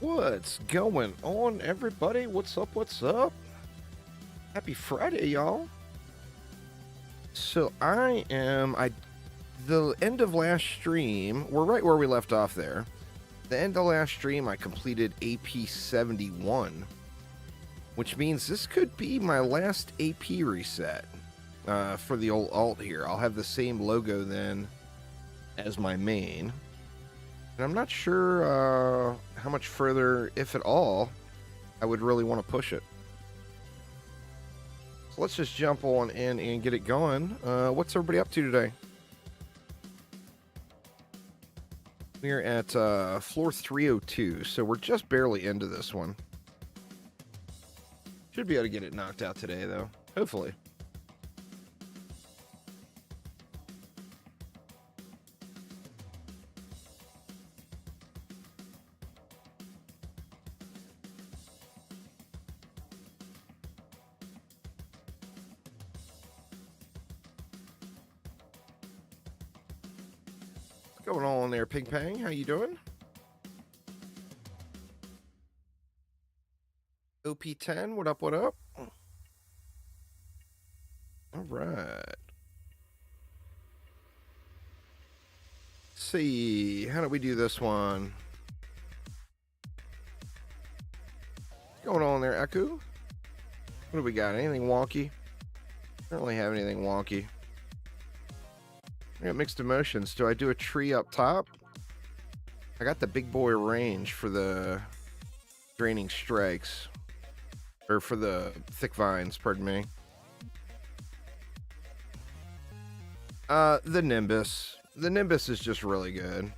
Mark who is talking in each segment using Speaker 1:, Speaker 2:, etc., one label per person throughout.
Speaker 1: What's going on, everybody? What's up? What's up? Happy Friday, y'all. So the end of last stream, we're right where we left off there. The end of last stream, I completed AP 71, which means this could be my last AP reset for the old alt here. I'll have the same logo then as my main. And I'm not sure how much further, if at all, I would really want to push it. So let's just jump on in and get it going. What's everybody up to today? We're at floor 302, so we're just barely into this one. Should be able to get it knocked out today, though. Hopefully. What's going on there, Ping Pang? How you doing? OP10, what up, what up? All right. Let's see, how do we do this one? What's going on there, Echo? What do we got? Anything wonky? I don't really have anything wonky. I got mixed emotions. Do I do a tree up top? I got the big boy range for the draining strikes. Or for the thick vines, pardon me. The Nimbus. The Nimbus is just really good.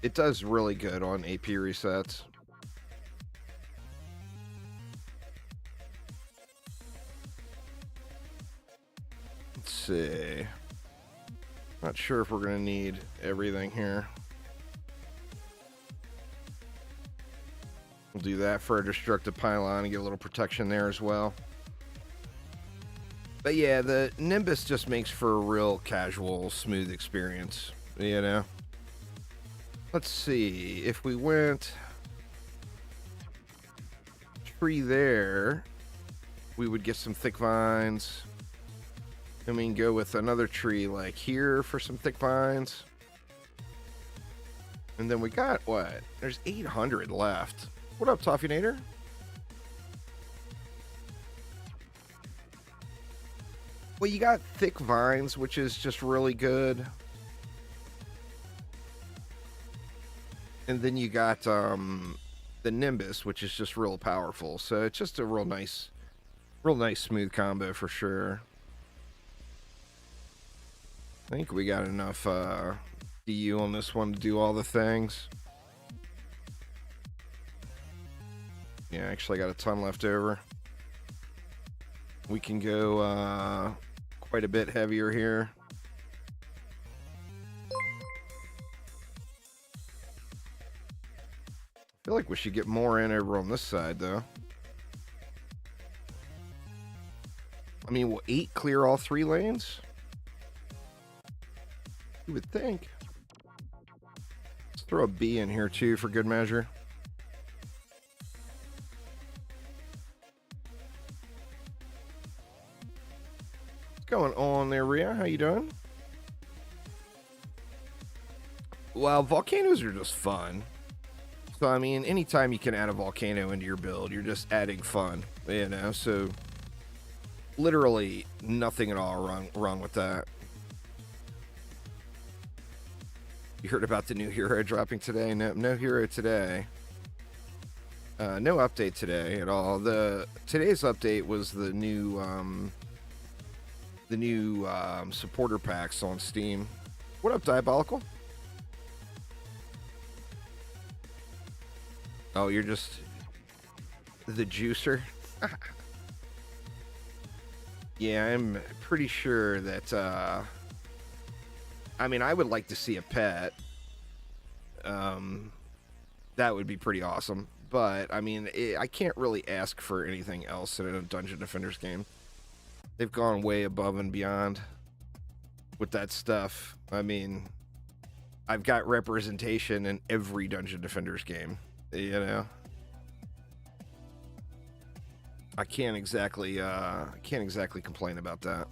Speaker 1: It does really good on AP resets. Let's see. Not sure if we're going to need everything here. We'll do that for a destructive pylon and get a little protection there as well. But yeah, the Nimbus just makes for a real casual, smooth experience, you know? Let's see. If we went tree there, we would get some thick vines. And we can go with another tree like here for some thick vines. And then we got what? There's 800 left. What up, Toffeenator? Well, you got thick vines, which is just really good. And then you got the Nimbus, which is just real powerful. So it's just a real nice smooth combo for sure. I think we got enough DU on this one to do all the things. Yeah, actually I got a ton left over. We can go quite a bit heavier here. I feel like we should get more in over on this side, though. I mean, will 8 clear all 3 lanes? You would think. Let's throw a B in here too for good measure. What's going on there, Rhea? How you doing? Well, volcanoes are just fun. So, I mean, anytime you can add a volcano into your build, you're just adding fun, you know? So, literally nothing at all wrong with that. You heard about the new hero dropping today? No hero today. No update today at all. Today's update was the new supporter packs on Steam. What up, Diabolical? Oh, you're just the juicer? Yeah, I'm pretty sure that I mean, I would like to see a pet. That would be pretty awesome. But, I mean, I can't really ask for anything else in a Dungeon Defenders game. They've gone way above and beyond with that stuff. I mean, I've got representation in every Dungeon Defenders game. You know, I can't exactly complain about that.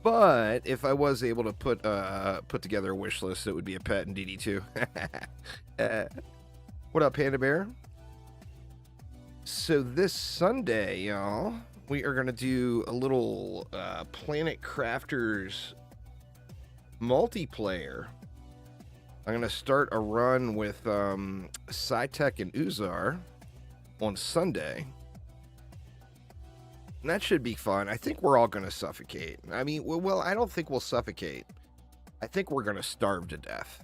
Speaker 1: But if I was able to put together a wish list, it would be a pet in DD2. What up, Panda Bear? So this Sunday, y'all, we are gonna do a little Planet Crafters multiplayer. I'm gonna start a run with Cytech and Uzar on Sunday. And that should be fun. I think we're all gonna suffocate. I mean, well, I don't think we'll suffocate. I think we're gonna starve to death.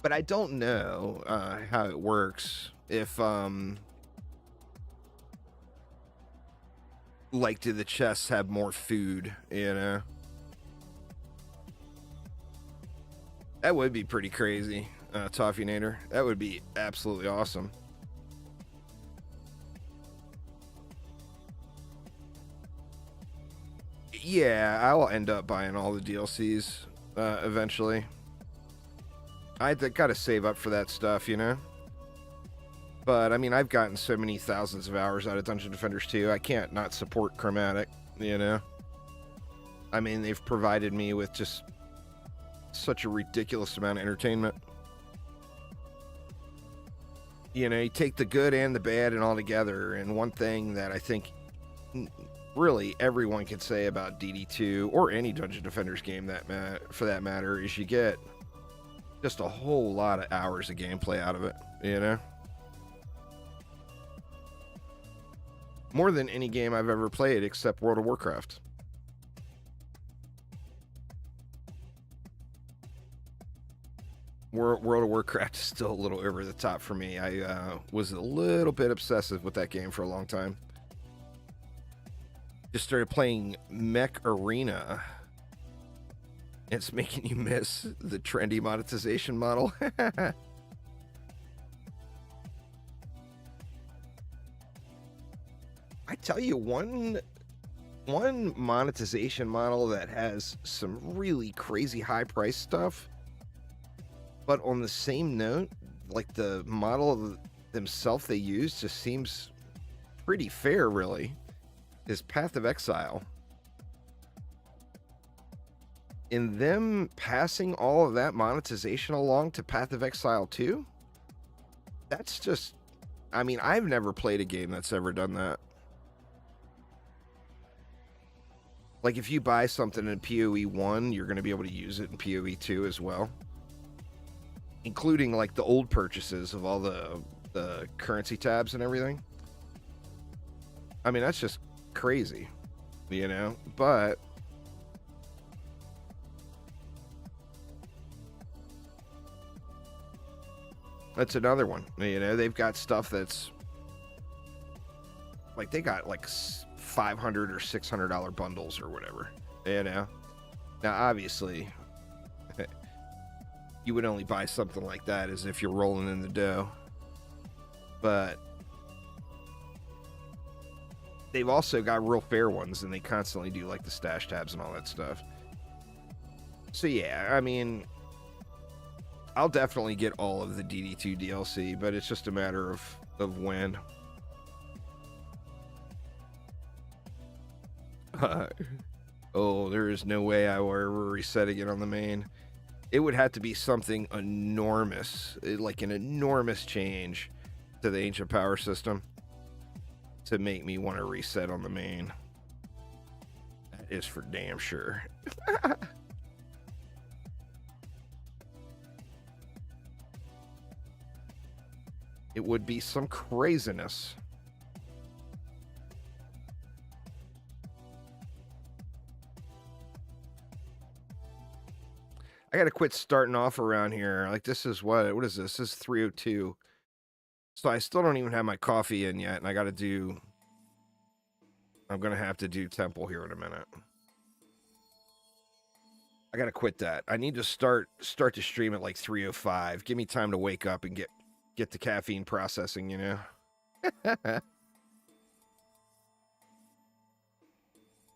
Speaker 1: But I don't know how it works. If like, do the chests have more food? You know, that would be pretty crazy, Toffee Nader. That would be absolutely awesome. Yeah, I will end up buying all the DLCs eventually. I gotta save up for that stuff, you know? But, I mean, I've gotten so many thousands of hours out of Dungeon Defenders 2, I can't not support Chromatic, you know? I mean, they've provided me with just such a ridiculous amount of entertainment. You know, you take the good and the bad and all together, and one thing that I think really everyone can say about DD2 or any Dungeon Defenders game for that matter is you get just a whole lot of hours of gameplay out of it, you know? More than any game I've ever played except World of Warcraft. World of Warcraft is still a little over the top for me. I was a little bit obsessive with that game for a long time. Just started playing Mech Arena. It's making you miss the trendy monetization model. I tell you, one monetization model that has some really crazy high price stuff, but on the same note, like the model themselves they use just seems pretty fair, really, is Path of Exile. In them passing all of that monetization along to Path of Exile 2, that's just, I mean, I've never played a game that's ever done that. Like, if you buy something in PoE 1, you're going to be able to use it in PoE 2 as well. Including, like, the old purchases of all the currency tabs and everything. I mean, that's just crazy, you know? But that's another one. You know, they've got stuff that's like, they got like $500 or $600 bundles or whatever, you know? Now, obviously, you would only buy something like that as if you're rolling in the dough. But they've also got real fair ones, and they constantly do like the stash tabs and all that stuff. So yeah, I mean, I'll definitely get all of the DD2 DLC, but it's just a matter of when. Oh, there is no way I will ever reset again on the main. It would have to be something enormous, like an enormous change to the Ancient Power System to make me want to reset on the main. That is for damn sure. It would be some craziness. I gotta quit starting off around here. Like, this is what is this? This is 3:02. So I still don't even have my coffee in yet, and I'm gonna have to do Temple here in a minute. I gotta quit that. I need to start to stream at like 3:05. Give me time to wake up and get the caffeine processing, you know.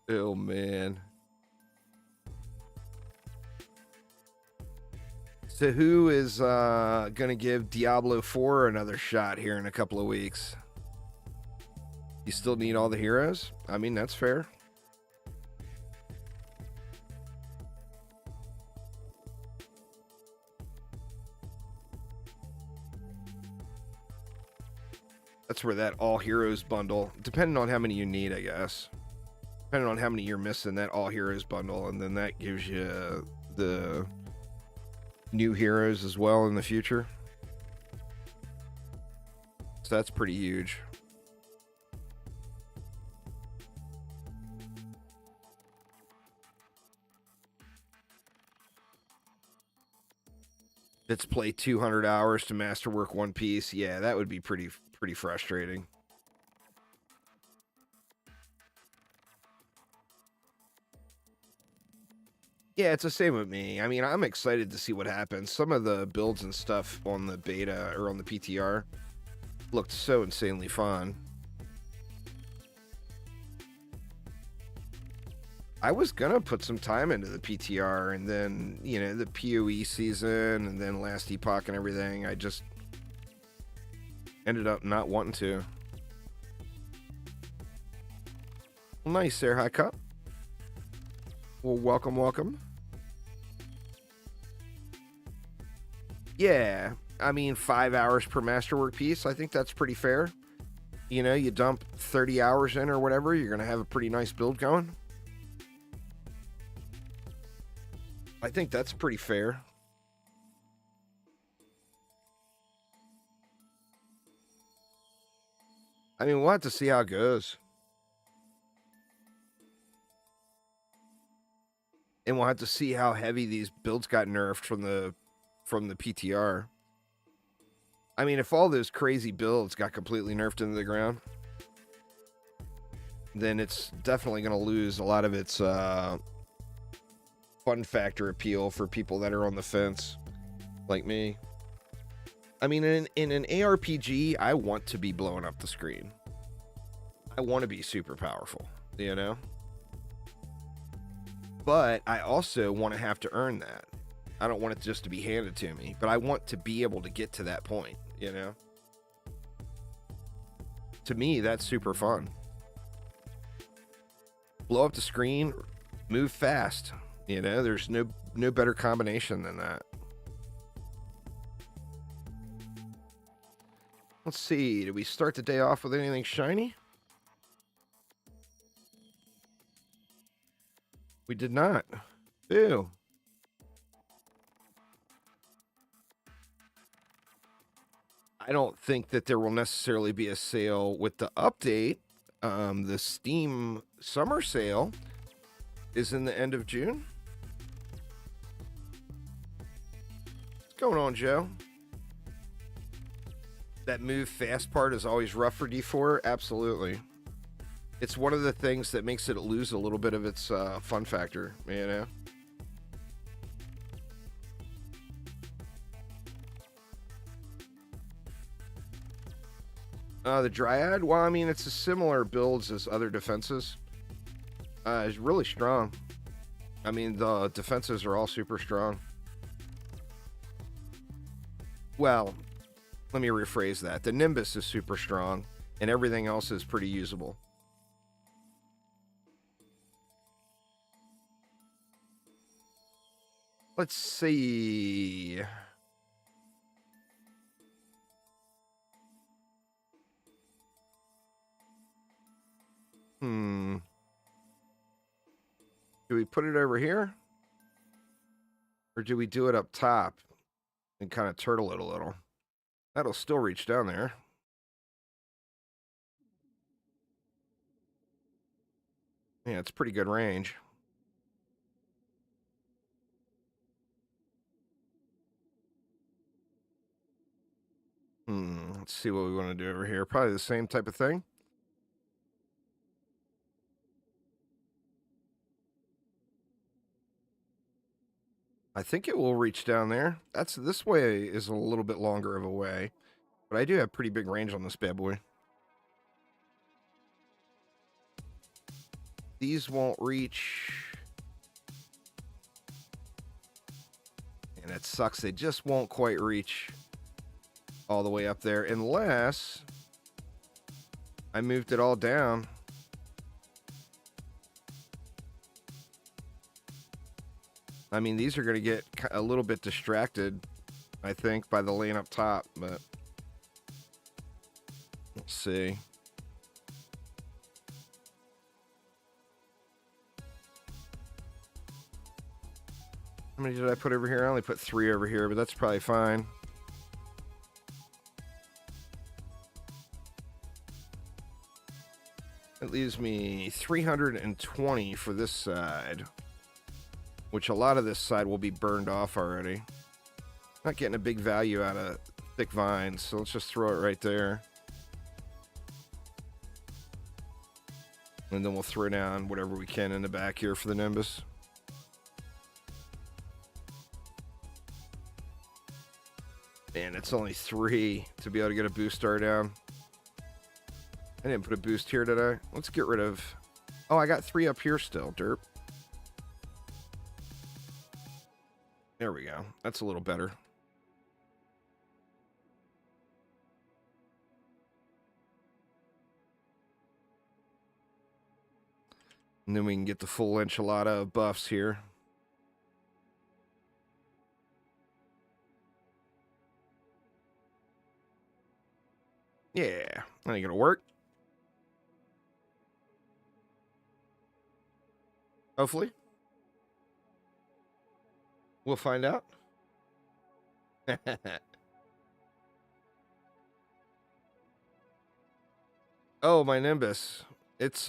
Speaker 1: Oh man. So who is gonna give Diablo 4 another shot here in a couple of weeks? You still need all the heroes? I mean, that's fair. That's where that all heroes bundle, depending on how many you need, I guess. Depending on how many you're missing, that all heroes bundle, and then that gives you the new heroes as well in the future. So that's pretty huge. Let's play 200 hours to masterwork One Piece. Yeah, that would be pretty frustrating. Yeah, it's the same with me. I mean, I'm excited to see what happens. Some of the builds and stuff on the beta or on the PTR looked so insanely fun. I was gonna put some time into the PTR and then, you know, the PoE season and then Last Epoch and everything. I just ended up not wanting to. Well, nice there, High Cup. Well, welcome. Yeah, I mean, 5 hours per masterwork piece. I think that's pretty fair. You know, you dump 30 hours in or whatever, you're going to have a pretty nice build going. I think that's pretty fair. I mean, we'll have to see how it goes. And we'll have to see how heavy these builds got nerfed from the PTR. I mean, if all those crazy builds got completely nerfed into the ground, then it's definitely going to lose a lot of its fun factor appeal for people that are on the fence, like me. I mean, in an ARPG, I want to be blowing up the screen. I want to be super powerful, you know? But I also want to have to earn that. I don't want it just to be handed to me, but I want to be able to get to that point, you know? To me, that's super fun. Blow up the screen, move fast. You know, there's no better combination than that. Let's see, did we start the day off with anything shiny? We did not. Ew. I don't think that there will necessarily be a sale with the update. The Steam summer sale is in the end of June. What's going on, Joe? That move fast part is always rough for D4. Absolutely. It's one of the things that makes it lose a little bit of its fun factor, you know? The Dryad, well, I mean, it's a similar builds as other defenses. It's really strong. I mean, the defenses are all super strong. Well, let me rephrase that. The Nimbus is super strong, and everything else is pretty usable. Let's see. Do we put it over here? Or do we do it up top and kind of turtle it a little? That'll still reach down there. Yeah, it's pretty good range. Let's see what we want to do over here. Probably the same type of thing. I think it will reach down there. This way is a little bit longer of a way, but I do have pretty big range on this bad boy. These won't reach. And it sucks. They just won't quite reach all the way up there unless I moved it all down. I mean, these are going to get a little bit distracted, I think, by the lane up top, but let's see. How many did I put over here? I only put 3 over here, but that's probably fine. It leaves me 320 for this side, which a lot of this side will be burned off already. Not getting a big value out of thick vines, so let's just throw it right there. And then we'll throw down whatever we can in the back here for the Nimbus. Man, it's only 3 to be able to get a boost star down. I didn't put a boost here, did I? Let's get rid of... Oh, I got 3 up here still, derp. There we go. That's a little better. And then we can get the full enchilada of buffs here. Yeah, that ain't gonna work. Hopefully. We'll find out. Oh, my Nimbus. It's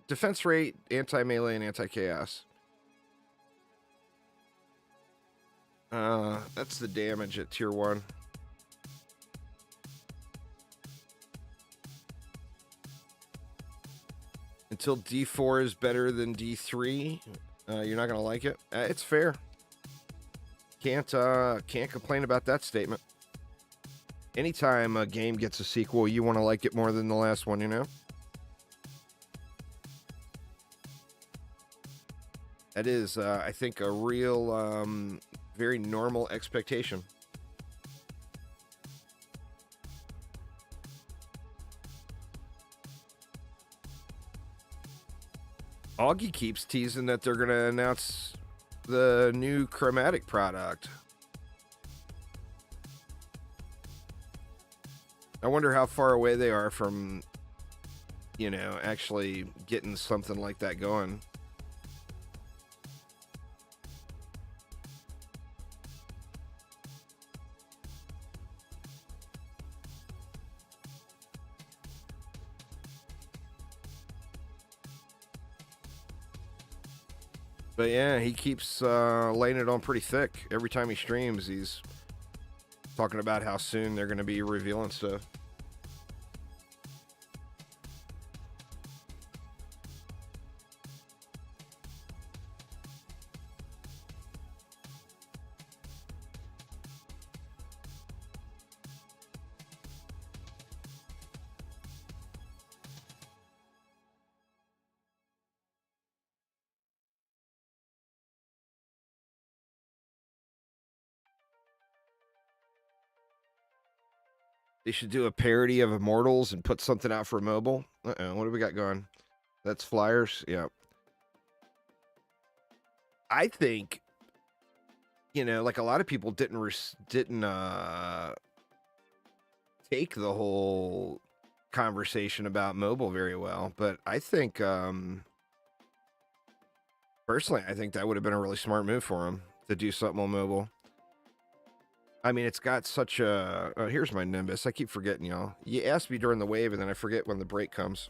Speaker 1: defense rate, anti-melee, and anti-chaos. That's the damage at tier 1. Until D4 is better than D3, you're not gonna like it. It's fair. Can't complain about that statement. Anytime a game gets a sequel, you want to like it more than the last one, you know? That is, I think, a real, very normal expectation. Augie keeps teasing that they're going to announce the new chromatic product. I wonder how far away they are from, you know, actually getting something like that going. But yeah, he keeps laying it on pretty thick. Every time he streams, he's talking about how soon they're going to be revealing stuff. They should do a parody of Immortals and put something out for mobile. Uh-oh, what do we got going? That's Flyers? Yeah. I think, you know, like a lot of people didn't take the whole conversation about mobile very well, but I think, personally, I think that would have been a really smart move for him to do something on mobile. I mean, it's got such a... Oh, here's my Nimbus. I keep forgetting, y'all. You asked me during the wave, and then I forget when the break comes.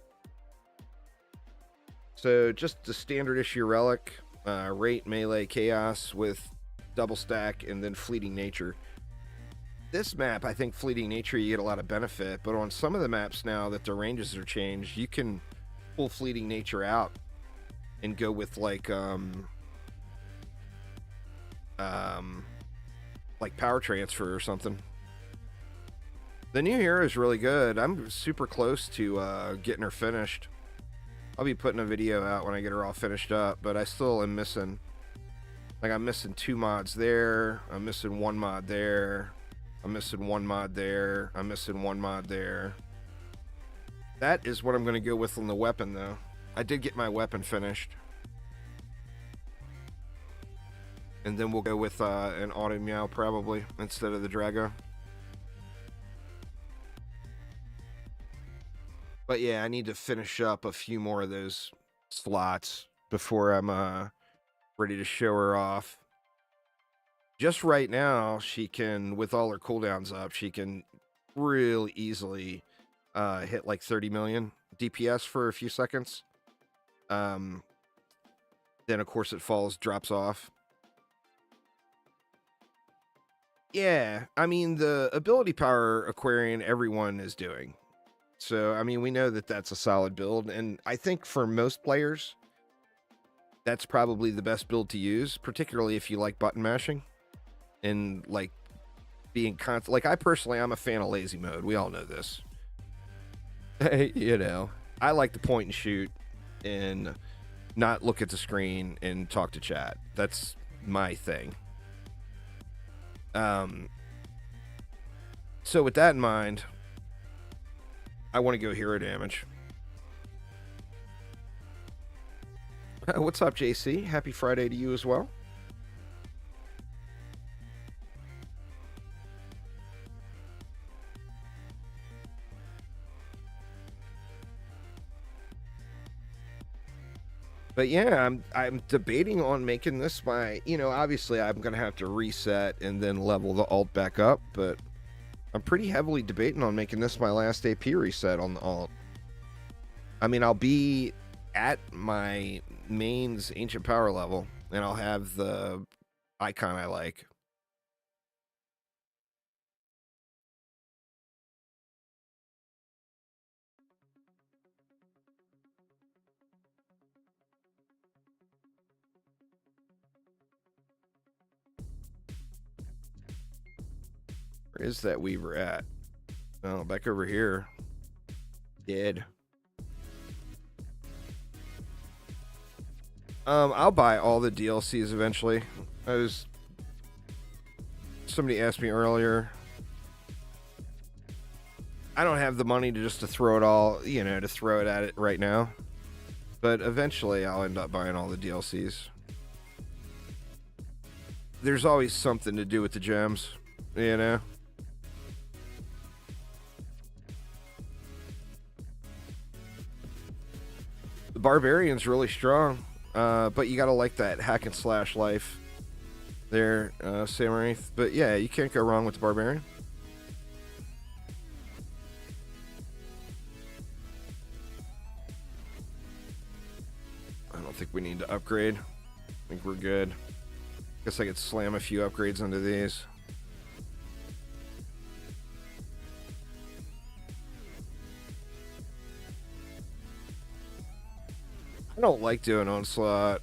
Speaker 1: So, just the standard issue relic, rate, melee, chaos with double stack, and then fleeting nature. This map, I think fleeting nature, you get a lot of benefit, but on some of the maps now that the ranges are changed, you can pull fleeting nature out and go with, like power transfer or something. The new hero is really good. I'm super close to getting her finished. I'll be putting a video out when I get her all finished up, but I still am missing Like, I'm missing 2 mods there. I'm missing 1 mod there. I'm missing 1 mod there. I'm missing 1 mod there. That is what I'm going to go with on the weapon, though. I did get my weapon finished. And then we'll go with an auto meow, probably, instead of the Drago. But yeah, I need to finish up a few more of those slots before I'm ready to show her off. Just right now, she can, with all her cooldowns up, she can really easily hit like 30 million DPS for a few seconds. Then, of course, it drops off. Yeah, I mean, the ability power Aquarian everyone is doing. So, I mean, we know that that's a solid build. And I think for most players, that's probably the best build to use, particularly if you like button mashing and like being constant. Like, I personally, I'm a fan of lazy mode. We all know this. You know, I like to point and shoot and not look at the screen and talk to chat. That's my thing. So with that in mind, I want to go hero damage. What's up, JC? Happy Friday to you as well. But yeah, I'm debating on making this my, you know, obviously I'm going to have to reset and then level the alt back up, but I'm pretty heavily debating on making this my last AP reset on the alt. I mean, I'll be at my mains ancient power level and I'll have the icon I like. Where is that Weaver at? Oh, back over here. Dead. I'll buy all the DLCs eventually. Somebody asked me earlier. I don't have the money to throw it all, you know, to throw it at it right now. But eventually I'll end up buying all the DLCs. There's always something to do with the gems, you know? The Barbarian's really strong, but you gotta like that hack and slash life there, Samurai. But yeah, you can't go wrong with the Barbarian. I don't think we need to upgrade. I think we're good. Guess I could slam a few upgrades into these. I don't like doing Onslaught,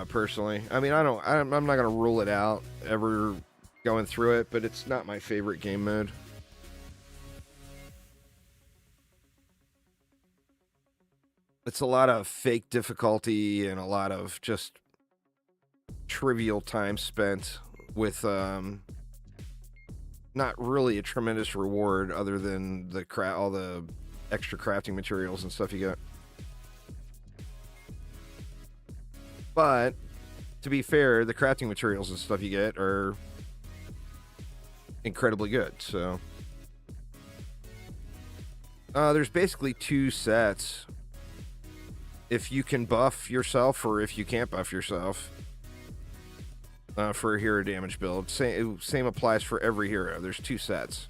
Speaker 1: personally. I mean, I'm not gonna rule it out ever going through it, but it's not my favorite game mode. It's a lot of fake difficulty and a lot of just trivial time spent with not really a tremendous reward other than all the extra crafting materials and stuff you get. But to be fair, the crafting materials and stuff you get are incredibly good. So there's basically 2 sets. If you can buff yourself or if you can't buff yourself for a hero damage build. Same applies for every hero. There's 2 sets.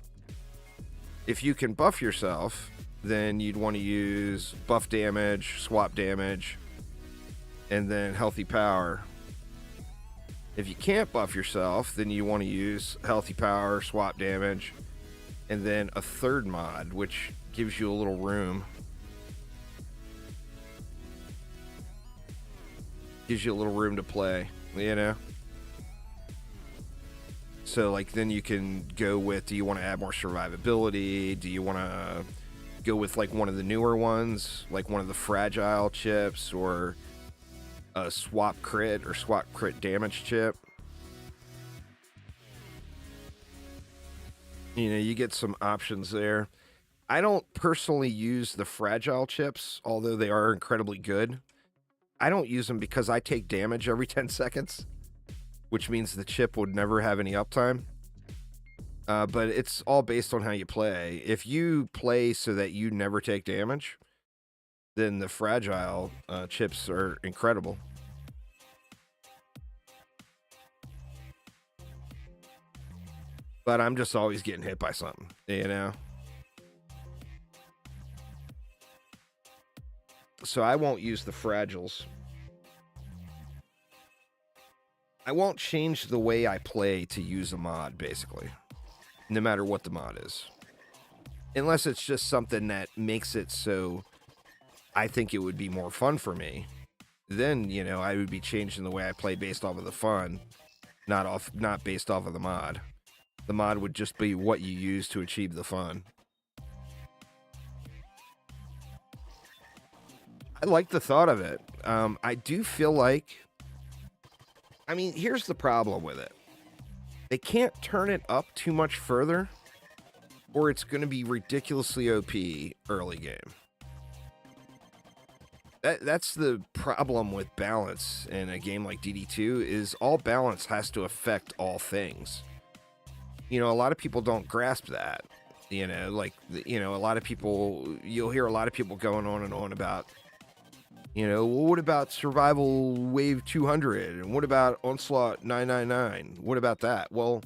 Speaker 1: If you can buff yourself, then you'd want to use buff damage, swap damage, and then healthy power. If you can't buff yourself, then you want to use healthy power, swap damage, and then a third mod, which gives you a little room. Gives you a little room to play, you know? So, like, then you can go with, do you want to add more survivability? Do you want to go with, like, one of the newer ones? Like, one of the fragile chips, or a swap crit or swap crit damage chip. You know, you get some options there. I don't personally use the fragile chips, although they are incredibly good. I don't use them because I take damage every 10 seconds, which means the chip would never have any uptime. But it's all based on how you play. If you play so that you never take damage, then the fragile chips are incredible. But I'm just always getting hit by something, you know? So I won't use the fragiles. I won't change the way I play to use a mod, basically, no matter what the mod is. Unless it's just something that makes it so I think it would be more fun for me. Then, you know, I would be changing the way I play based off of the fun, not based off of the mod. The mod would just be what you use to achieve the fun. I like the thought of it. I do feel like, I mean, here's the problem with it. They can't turn it up too much further, or it's going to be ridiculously OP early game. That's the problem with balance in a game like DD2 is all balance has to affect all things. You know, a lot of people don't grasp that. You know, like, you know, a lot of people, you'll hear a lot of people going on and on about, you know, well, what about Survival Wave 200? And what about Onslaught 999? What about that? Well,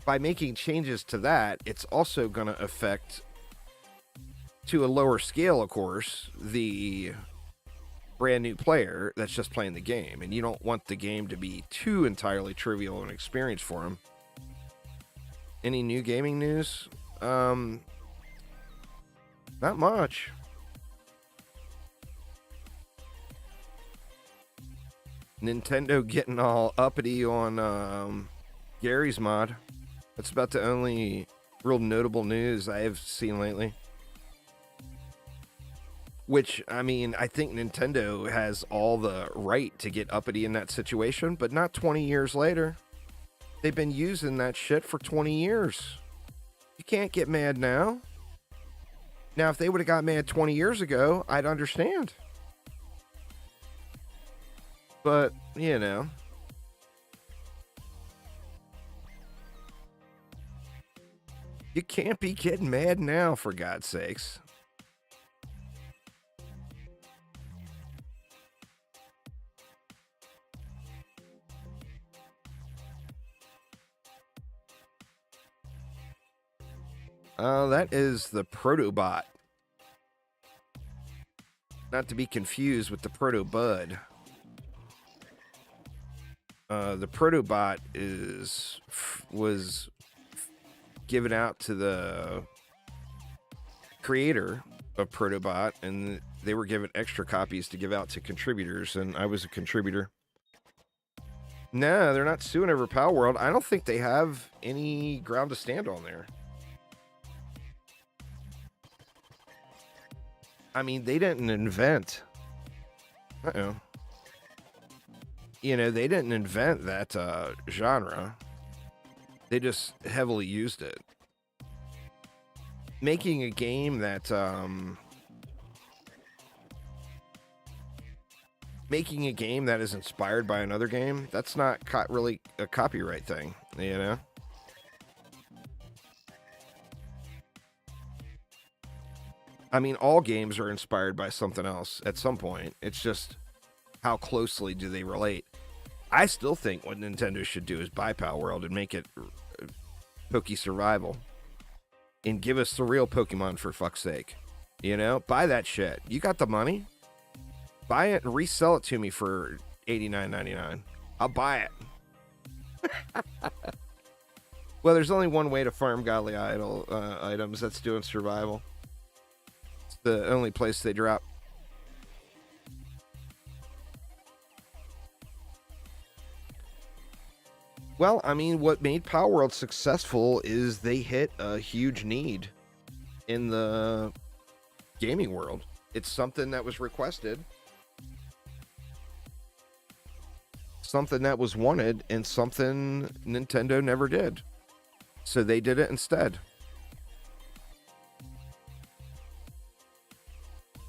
Speaker 1: by making changes to that, it's also going to affect, to a lower scale, of course, the brand new player that's just playing the game. And you don't want the game to be too entirely trivial an experience for them. Any new gaming news? Not much. Nintendo getting all uppity on Gary's mod. That's about the only real notable news I have seen lately. Which, I mean, I think Nintendo has all the right to get uppity in that situation, but not 20 years later. They've been using that shit for 20 years. You can't get mad now. Now, if they would have got mad 20 years ago, I'd understand. But, you know. You can't be getting mad now, for God's sakes. That is the Protobot. Not to be confused with the Protobud. The Protobot was given out to the creator of Protobot, and they were given extra copies to give out to contributors, and I was a contributor. No, they're not suing over Power World. I don't think they have any ground to stand on there. I mean, they didn't invent. Uh-oh. You know, they didn't invent that genre. They just heavily used it. Making a game that is inspired by another game, that's not really a copyright thing, you know? I mean, all games are inspired by something else at some point. It's just how closely do they relate. I still think what Nintendo should do is buy Power World and make it Poke Survival. And give us the real Pokemon, for fuck's sake. You know? Buy that shit. You got the money? Buy it and resell it to me for $89.99. I'll buy it. Well, there's only one way to farm godly items. That's doing survival. It's the only place they drop. Well, I mean, what made Power World successful is they hit a huge need in the gaming world. It's something that was requested, something that was wanted, and something Nintendo never did. So they did it instead.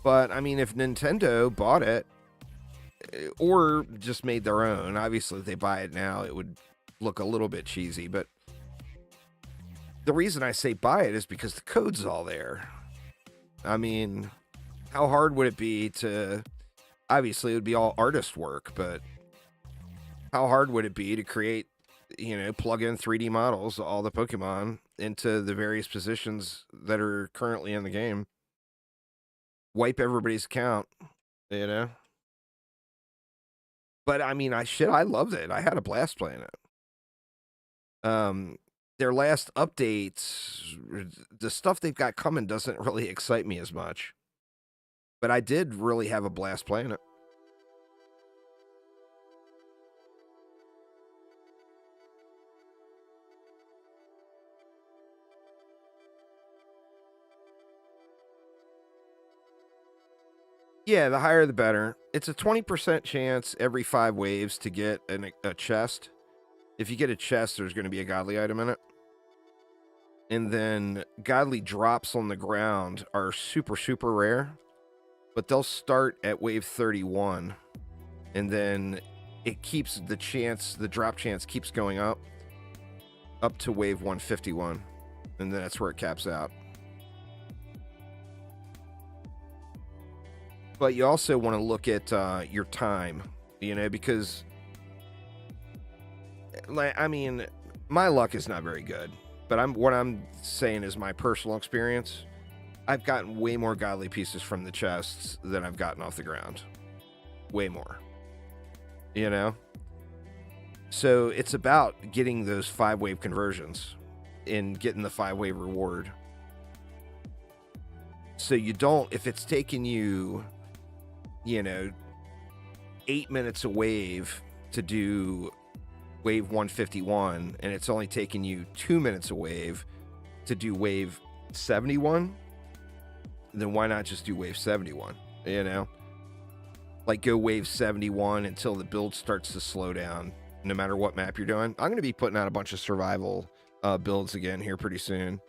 Speaker 1: But, I mean, if Nintendo bought it, or just made their own, obviously if they buy it now, it would look a little bit cheesy, but the reason I say buy it is because the code's all there. I mean, how hard would it be to... Obviously, it would be all artist work, but how hard would it be to create, plug in 3D models, all the Pokemon, into the various positions that are currently in the game? Wipe everybody's account, But, I mean, I loved it. I had a blast playing it. Their last updates, the stuff they've got coming doesn't really excite me as much. But I did really have a blast playing it. Yeah, the higher the better. It's a 20% chance every 5 waves to get a chest. If you get a chest, there's going to be a godly item in it. And then godly drops on the ground are super, super rare. But they'll start at wave 31. And then it keeps the drop chance keeps going up to wave 151. And then that's where it caps out. But you also want to look at your time, because, I mean, my luck is not very good. But what I'm saying is my personal experience. I've gotten way more godly pieces from the chests than I've gotten off the ground. Way more. So it's about getting those 5-wave conversions and getting the 5-wave reward. So you don't, if it's taking you, 8 minutes a wave to do wave 151, and it's only taking you 2 minutes a wave to do wave 71, then why not just do wave 71? Like go wave 71 until the build starts to slow down, no matter what map you're doing. I'm going to be putting out a bunch of survival builds again here pretty soon.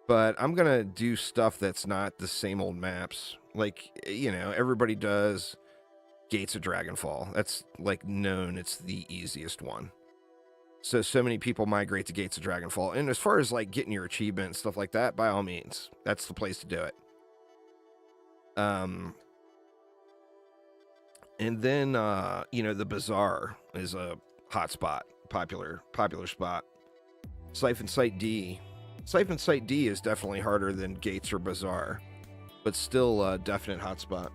Speaker 1: But I'm going to do stuff that's not the same old maps. Like, everybody does Gates of Dragonfall. That's, known. It's the easiest one. So many people migrate to Gates of Dragonfall. And as far as, getting your achievement and stuff like that, by all means, that's the place to do it. And then, the Bazaar is a hot spot, popular spot. Siphon Site D. Siphon Site D is definitely harder than Gates or Bazaar, but still a definite hotspot.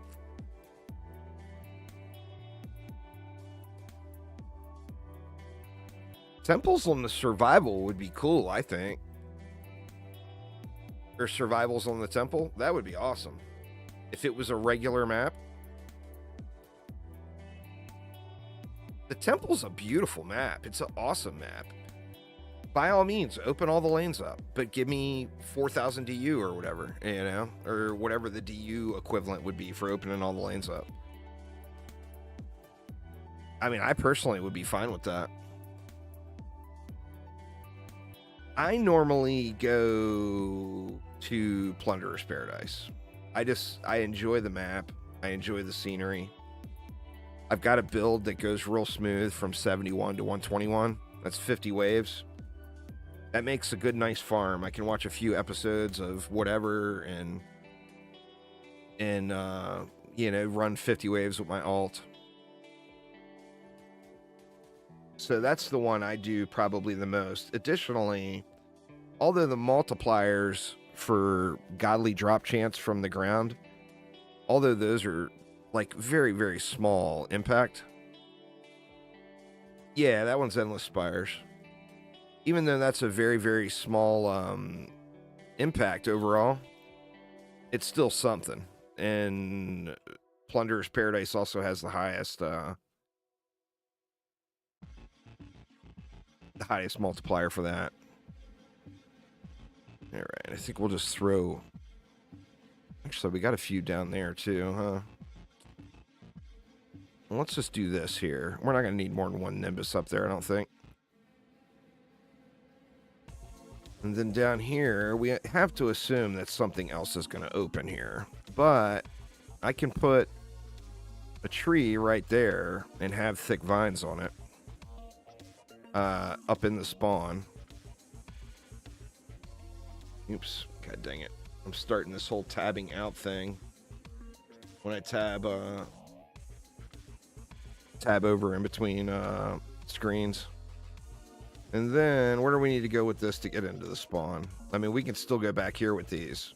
Speaker 1: Temples on the survival would be cool, I think. Or survivals on the temple, that would be awesome. If it was a regular map. The temple's a beautiful map. It's an awesome map. By all means, open all the lanes up, but give me 4,000 DU or whatever, or whatever the DU equivalent would be for opening all the lanes up. I mean, I personally would be fine with that. I normally go to Plunderer's Paradise. I enjoy the map. I enjoy the scenery. I've got a build that goes real smooth from 71 to 121. That's 50 waves. That makes a good, nice farm. I can watch a few episodes of whatever and run 50 waves with my alt. So that's the one I do probably the most. Additionally, although the multipliers for godly drop chance from the ground, although those are very, very small impact. Yeah, that one's Endless Spires. Even though that's a very, very small impact overall, it's still something. And Plunderer's Paradise also has the highest multiplier for that. All right, I think we'll just throw... Actually, we got a few down there too, huh? Well, let's just do this here. We're not going to need more than one Nimbus up there, I don't think. And then down here, we have to assume that something else is going to open here. But I can put a tree right there and have thick vines on it up in the spawn. Oops. God dang it. I'm starting this whole tabbing out thing. When I tab over in between screens. And then where do we need to go with this to get into the spawn? I mean, we can still go back here with these.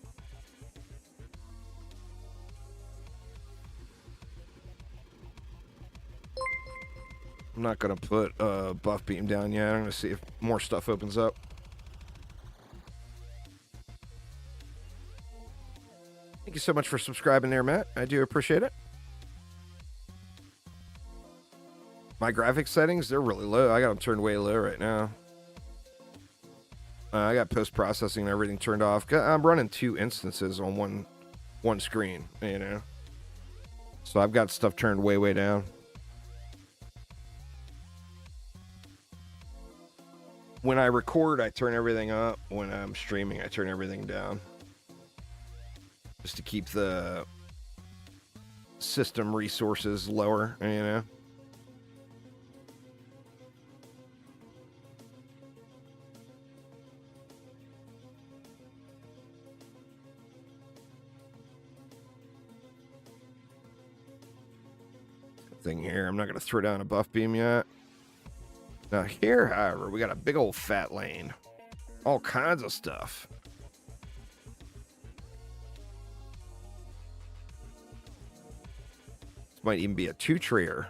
Speaker 1: I'm not going to put a buff beam down yet. I'm going to see if more stuff opens up. Thank you so much for subscribing there, Matt. I do appreciate it. My graphics settings, they're really low. I got them turned way low right now. I got post-processing and everything turned off. I'm running 2 instances on one screen, you know. So I've got stuff turned way, way down. When I record, I turn everything up. When I'm streaming, I turn everything down. Just to keep the system resources lower, you know. Thing here. I'm not going to throw down a buff beam yet. Now here, however, we got a big old fat lane. All kinds of stuff. This might even be a 2-treer.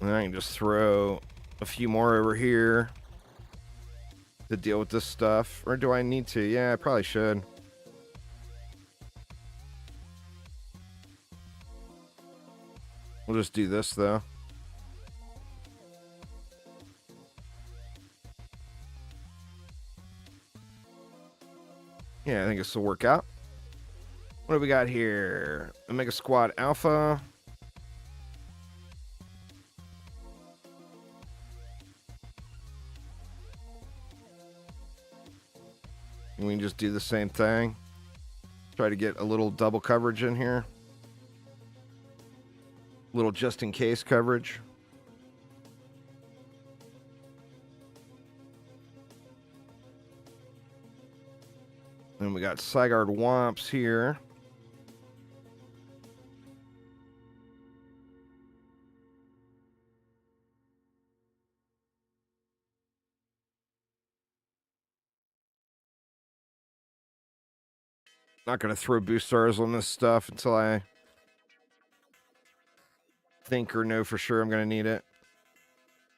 Speaker 1: And I can just throw a few more over here to deal with this stuff. Or do I need to? Yeah, I probably should. We'll just do this, though. Yeah, I think this will work out. What do we got here? Omega Squad Alpha. And we can just do the same thing. Try to get a little double coverage in here. Little just in case coverage. Then we got Sigard Womps here. Not going to throw boost stars on this stuff until I think or know for sure I'm going to need it.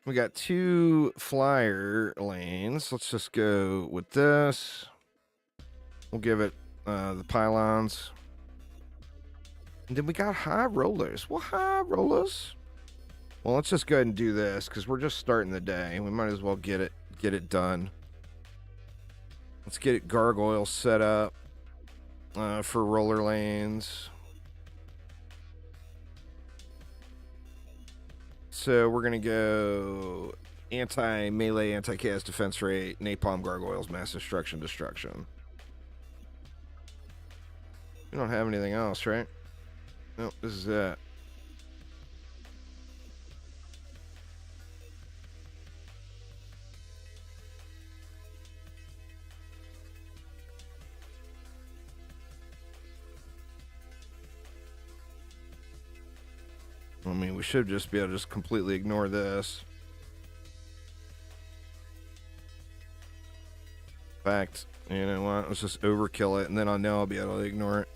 Speaker 1: We got 2 flyer lanes. Let's just go with this. We'll give it the pylons. And then we got high rollers. Well, high rollers. Well, let's just go ahead and do this because we're just starting the day. We might as well get it done. Let's get it gargoyle set up for roller lanes. So we're going to go anti-melee, anti-chaos defense rate, napalm gargoyles, mass destruction. We don't have anything else, right? Nope, this is it. I mean, we should just be able to just completely ignore this. In fact, you know what? Let's just overkill it, and then I know I'll be able to ignore it.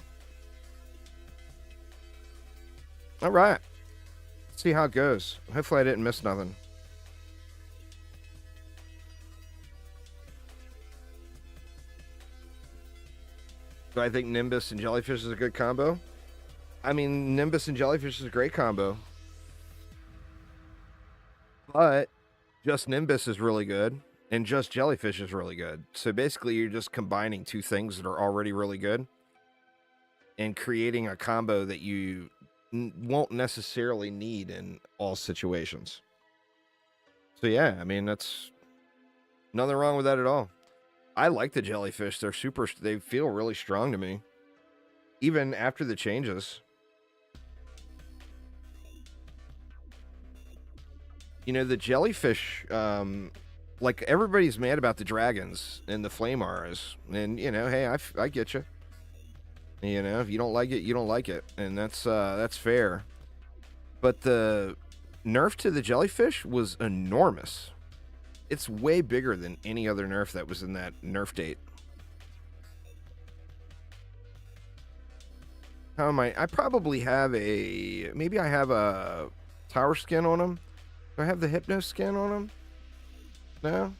Speaker 1: All right. Let's see how it goes. Hopefully I didn't miss nothing. Do I think Nimbus and Jellyfish is a good combo? I mean, Nimbus and Jellyfish is a great combo. But just Nimbus is really good, and just Jellyfish is really good. So basically, you're just combining two things that are already really good and creating a combo that you won't necessarily need in all situations. So yeah, I mean, that's nothing wrong with that at all. I like the Jellyfish. They feel really strong to me. Even after the changes. You know, the Jellyfish, like everybody's mad about the dragons and the flame auras. And, you know, hey, I get you. You know, if you don't like it, you don't like it. And that's fair. But the nerf to the Jellyfish was enormous. It's way bigger than any other nerf that was in that nerf date. How am I probably have maybe I have a tower skin on him. Do I have the Hypno skin on him? No?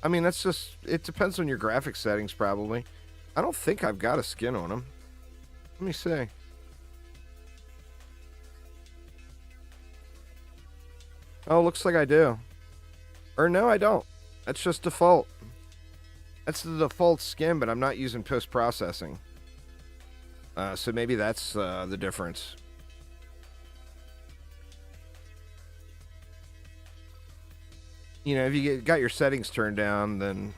Speaker 1: I mean, that's just, it depends on your graphics settings, probably. I don't think I've got a skin on him. Let me see. Oh, looks like I do. Or no, I don't. That's just default. That's the default skin, but I'm not using post-processing. So maybe that's the difference. You know, if you got your settings turned down, then...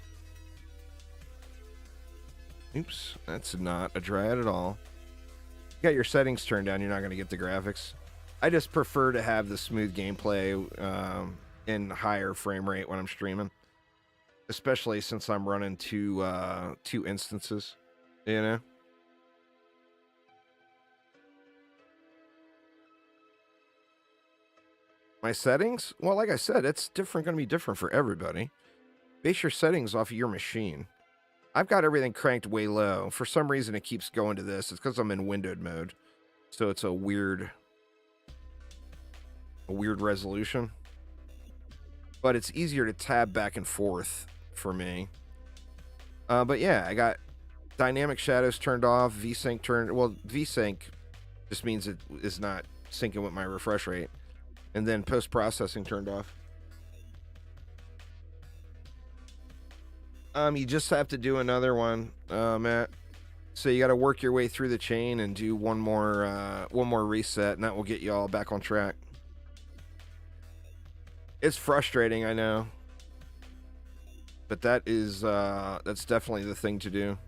Speaker 1: Oops, that's not a dryad at all. You got your settings turned down, you're not going to get the graphics. I just prefer to have the smooth gameplay in higher frame rate when I'm streaming. Especially since I'm running two instances, you know? My settings? Well, like I said, it's going to be different for everybody. Base your settings off of your machine. I've got everything cranked way low. For some reason, it keeps going to this. It's because I'm in windowed mode. So it's a weird resolution. But it's easier to tab back and forth for me. But yeah, I got dynamic shadows turned off, VSync turned... Well, VSync just means it is not syncing with my refresh rate. And then post-processing turned off. You just have to do another one, Matt. So you got to work your way through the chain and do one more reset, and that will get you all back on track. It's frustrating, I know. But that is, that's definitely the thing to do.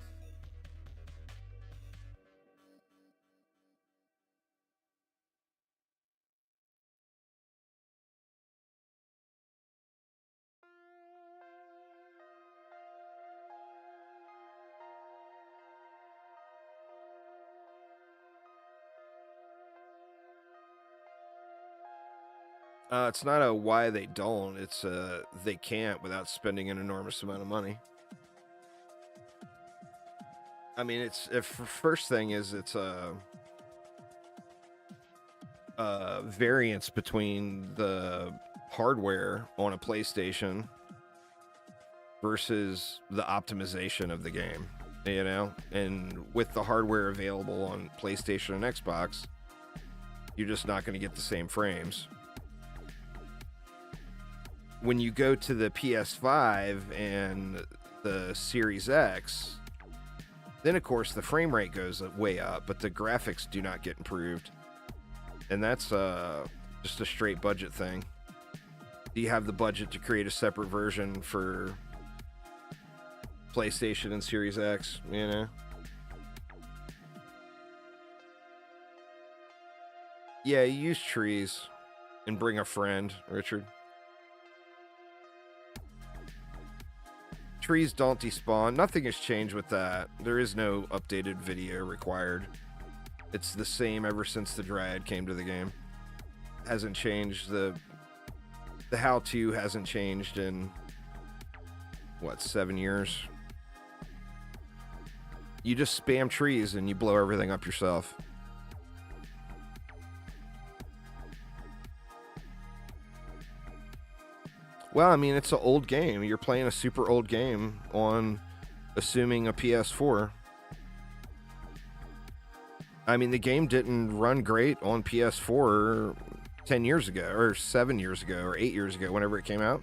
Speaker 1: It's not a why they don't. It's they can't without spending an enormous amount of money. I mean, first thing is it's a variance between the hardware on a PlayStation versus the optimization of the game, you know? And with the hardware available on PlayStation and Xbox, you're just not going to get the same frames. When you go to the PS5 and the Series X, then of course the frame rate goes way up, but the graphics do not get improved. And that's just a straight budget thing. Do you have the budget to create a separate version for PlayStation and Series X, you know? Yeah, you use trees and bring a friend, Richard. Trees don't despawn. Nothing has changed with that. There is no updated video required. It's the same ever since the Dryad came to the game. Hasn't changed. The how-to hasn't changed in, what, 7 years? You just spam trees and you blow everything up yourself. Well, I mean, it's an old game. You're playing a super old game on, assuming, a PS4. I mean, the game didn't run great on PS4 10 years ago, or 7 years ago, or 8 years ago, whenever it came out.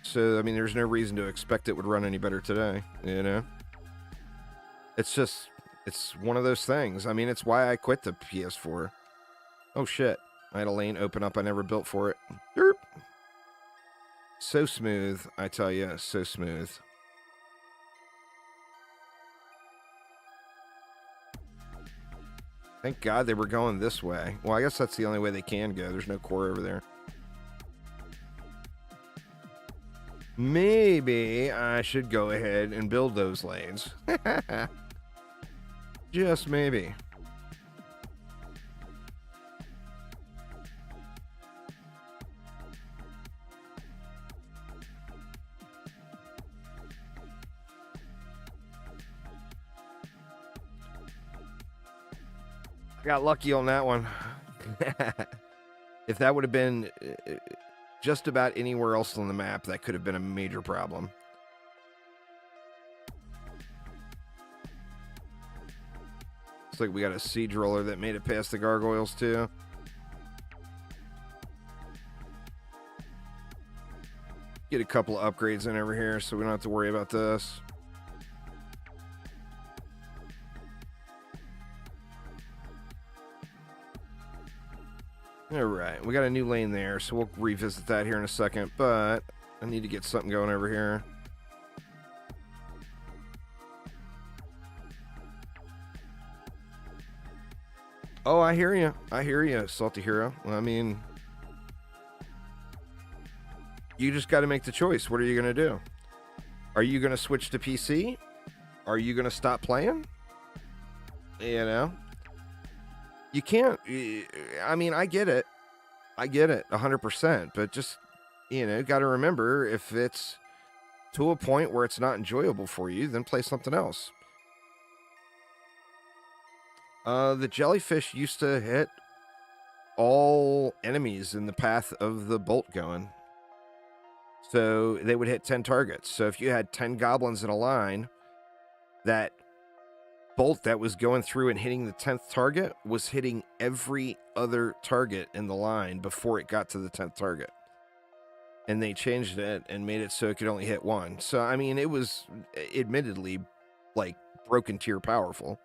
Speaker 1: So, I mean, there's no reason to expect it would run any better today, you know? It's just, it's one of those things. I mean, it's why I quit the PS4. Oh, shit. I had a lane open up I never built for it. Derp. So smooth, I tell you, so smooth. Thank God they were going this way. Well, I guess that's the only way they can go. There's no core over there. Maybe I should go ahead and build those lanes. Just maybe. Got lucky on that one. If that would have been just about anywhere else on the map, that could have been a major problem. Looks like we got a siege roller that made it past the gargoyles too. Get a couple of upgrades in over here so we don't have to worry about this. All right, we got a new lane there, so we'll revisit that here in a second, but I need to get something going over here. Oh, I hear you. I hear you, Salty Hero. I mean, you just got to make the choice. What are you going to do? Are you going to switch to PC? Are you going to stop playing? You know? You can't, I mean, I get it. I get it 100%, but just, you know, got to remember, if it's to a point where it's not enjoyable for you, then play something else. The jellyfish used to hit all enemies in the path of the bolt going. So they would hit 10 targets. So if you had 10 goblins in a line, that bolt that was going through and hitting the 10th target was hitting every other target in the line before it got to the 10th target. And they changed it and made it so it could only hit one. So, I mean, it was admittedly like broken tier powerful.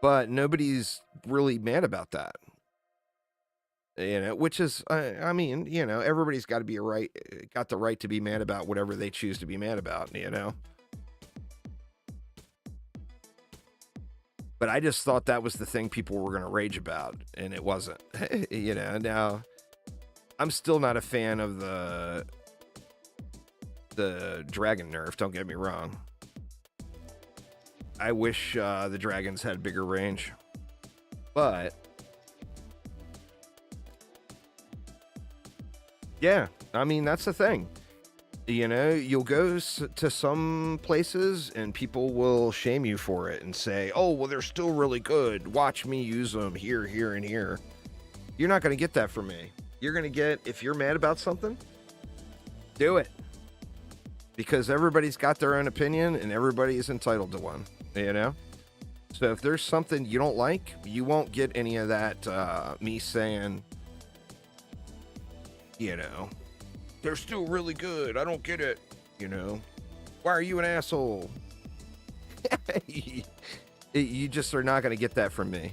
Speaker 1: But nobody's really mad about that. You know, which is, I mean, you know, everybody's got to be got the right to be mad about whatever they choose to be mad about, you know. But I just thought that was the thing people were going to rage about, and it wasn't. You know, now I'm still not a fan of the dragon nerf, don't get me wrong. I wish the dragons had bigger range. But yeah, I mean, that's the thing. You know, you'll go to some places and people will shame you for it and say, oh, well, they're still really good. Watch me use them here, here, and here. You're not going to get that from me. You're going to get, if you're mad about something, do it. Because everybody's got their own opinion and everybody is entitled to one, you know? So if there's something you don't like, you won't get any of that, me saying, you know, they're still really good. I don't get it. You know, why are you an asshole? You just are not going to get that from me.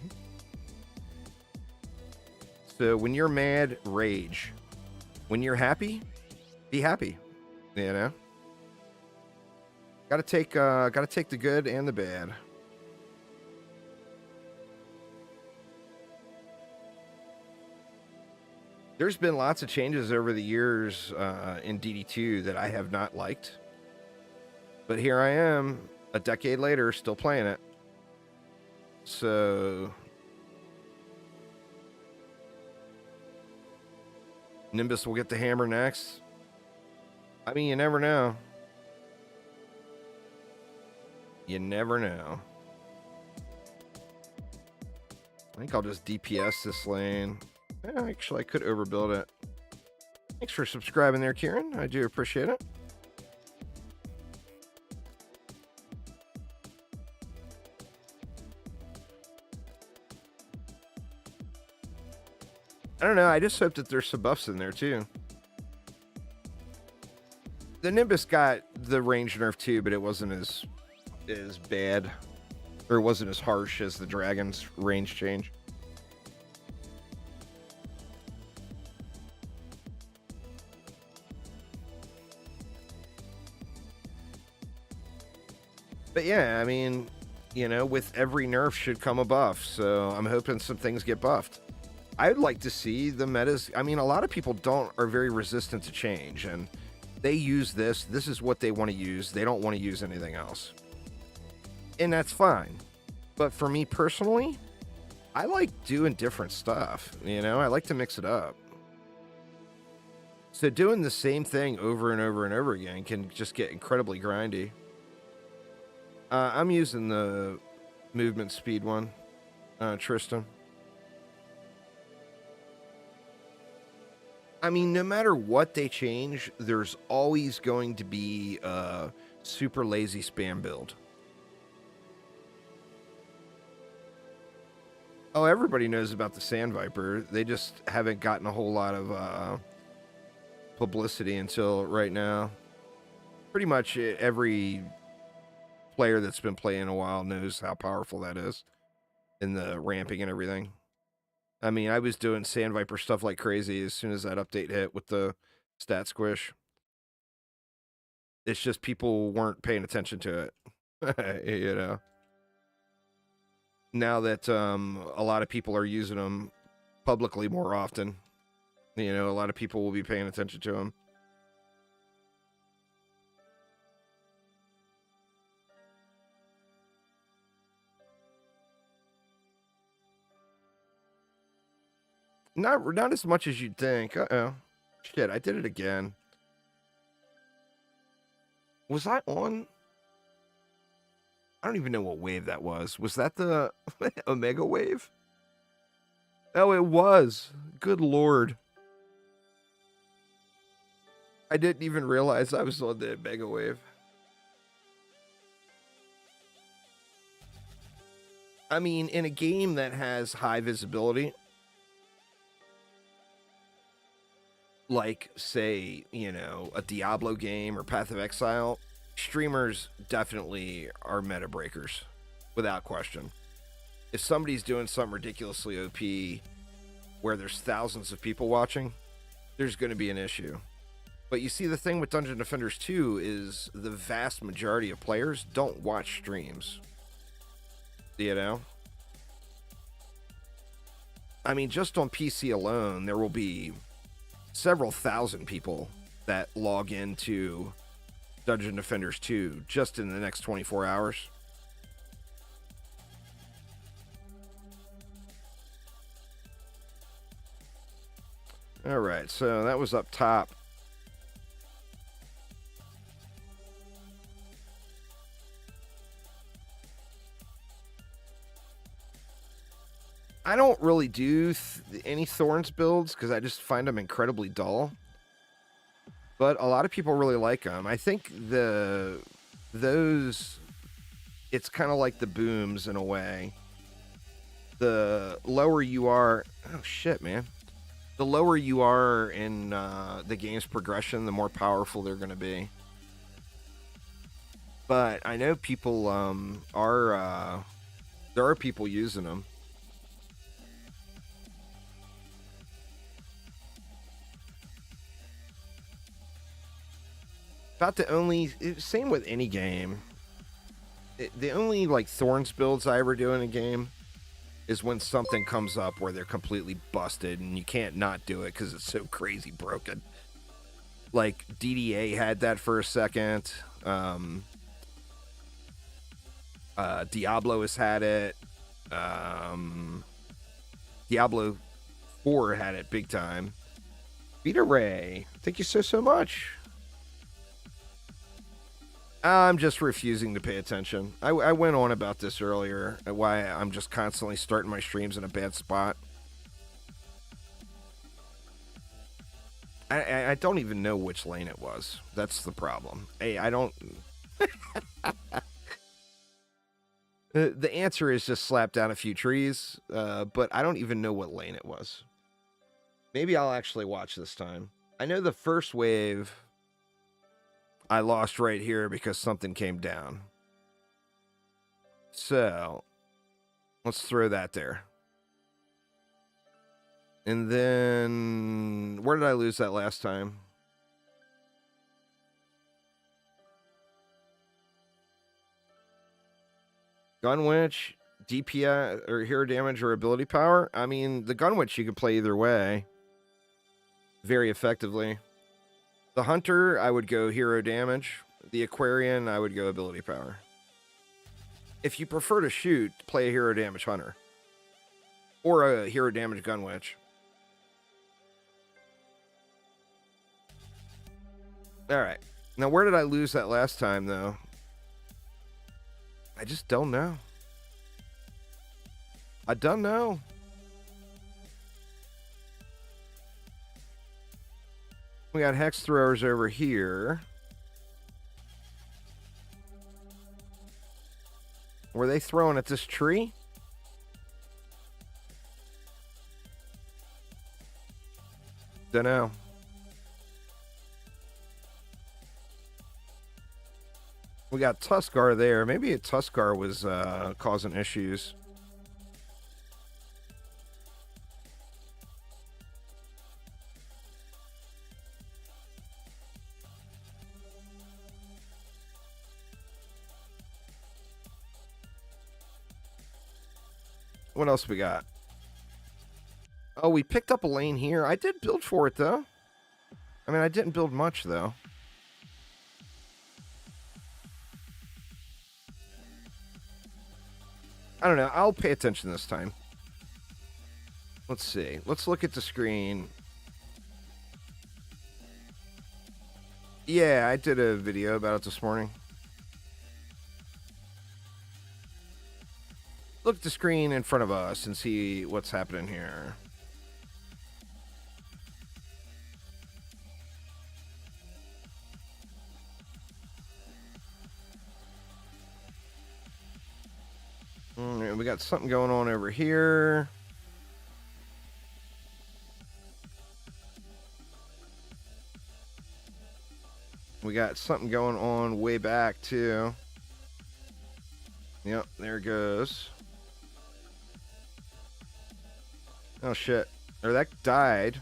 Speaker 1: So when you're mad, rage. When you're happy, be happy. You know, gotta take the good and the bad. There's been lots of changes over the years in DD2 that I have not liked. But here I am, a decade later, still playing it. So Nimbus will get the hammer next. I mean, you never know. You never know. think I'll just DPS this lane. Yeah, actually, I could overbuild it. Thanks for subscribing there, Kieran. I do appreciate it. I don't know. I just hope that there's some buffs in there, too. The Nimbus got the range nerf, too, but it wasn't as bad. Or it wasn't as harsh as the Dragon's range change. But yeah, I mean, you know, with every nerf should come a buff. So I'm hoping some things get buffed. I'd like to see the metas. I mean, a lot of people are very resistant to change, and they use this. This is what they want to use. They don't want to use anything else. And that's fine. But for me personally, I like doing different stuff. You know, I like to mix it up. So doing the same thing over and over and over again can just get incredibly grindy. I'm using the movement speed one, Tristan. I mean, no matter what they change, there's always going to be a super lazy spam build. Oh, everybody knows about the Sand Viper. They just haven't gotten a whole lot of publicity until right now. Pretty much every player that's been playing a while knows how powerful that is in the ramping and everything. I mean, I was doing Sand Viper stuff like crazy as soon as that update hit with the stat squish. It's just people weren't paying attention to it, you know. Now that a lot of people are using them publicly more often, you know, a lot of people will be paying attention to them. Not as much as you'd think. Uh-oh. Shit, I did it again. Was I on? I don't even know what wave that was. Was that the Omega wave? Oh, it was. Good Lord. I didn't even realize I was on the Omega wave. I mean, in a game that has high visibility, like, say, you know, a Diablo game or Path of Exile, streamers definitely are meta breakers, without question. If somebody's doing something ridiculously OP where there's thousands of people watching, there's going to be an issue. But you see, the thing with Dungeon Defenders 2 is the vast majority of players don't watch streams. You know? I mean, just on PC alone, there will be several thousand people that log into Dungeon Defenders 2 just in the next 24 hours. All right, so that was up top. I don't really do any Thorns builds because I just find them incredibly dull. But a lot of people really like them. I think those, it's kind of like the booms in a way. The lower you are, oh shit, man. The lower you are in the game's progression, the more powerful they're going to be. But I know people there are people using them. About the only, same with any game. The only like Thorns builds I ever do in a game is when something comes up where they're completely busted and you can't not do it because it's so crazy broken. Like DDA had that for a second. Diablo has had it. Diablo 4 had it big time. Vita Ray, thank you so much. I'm just refusing to pay attention. I went on about this earlier, why I'm just constantly starting my streams in a bad spot. I don't even know which lane it was. That's the problem. Hey, I don't... the answer is just slap down a few trees, but I don't even know what lane it was. Maybe I'll actually watch this time. I know the first wave... I lost right here because something came down. So, let's throw that there. And then, where did I lose that last time? Gun Witch, DPS, or hero damage, or ability power? I mean, the Gun Witch you can play either way. Very effectively. The Hunter, I would go hero damage. The Aquarian, I would go ability power. If you prefer to shoot, play a hero damage Hunter. Or a hero damage Gun Witch. Alright. Now, where did I lose that last time, though? I just don't know. I don't know. We got hex throwers over here. Were they throwing at this tree? Dunno. We got Tuskar there. Maybe a Tuskar was causing issues. What else we got? Oh, we picked up a lane here. I did build for it, though. I mean, I didn't build much, though. I don't know. I'll pay attention this time. Let's see. Let's look at the screen. Yeah, I did a video about it this morning. Look at the screen in front of us and see what's happening here. We got something going on over here. We got something going on way back, too. Yep, there it goes. Oh, shit. Or that died.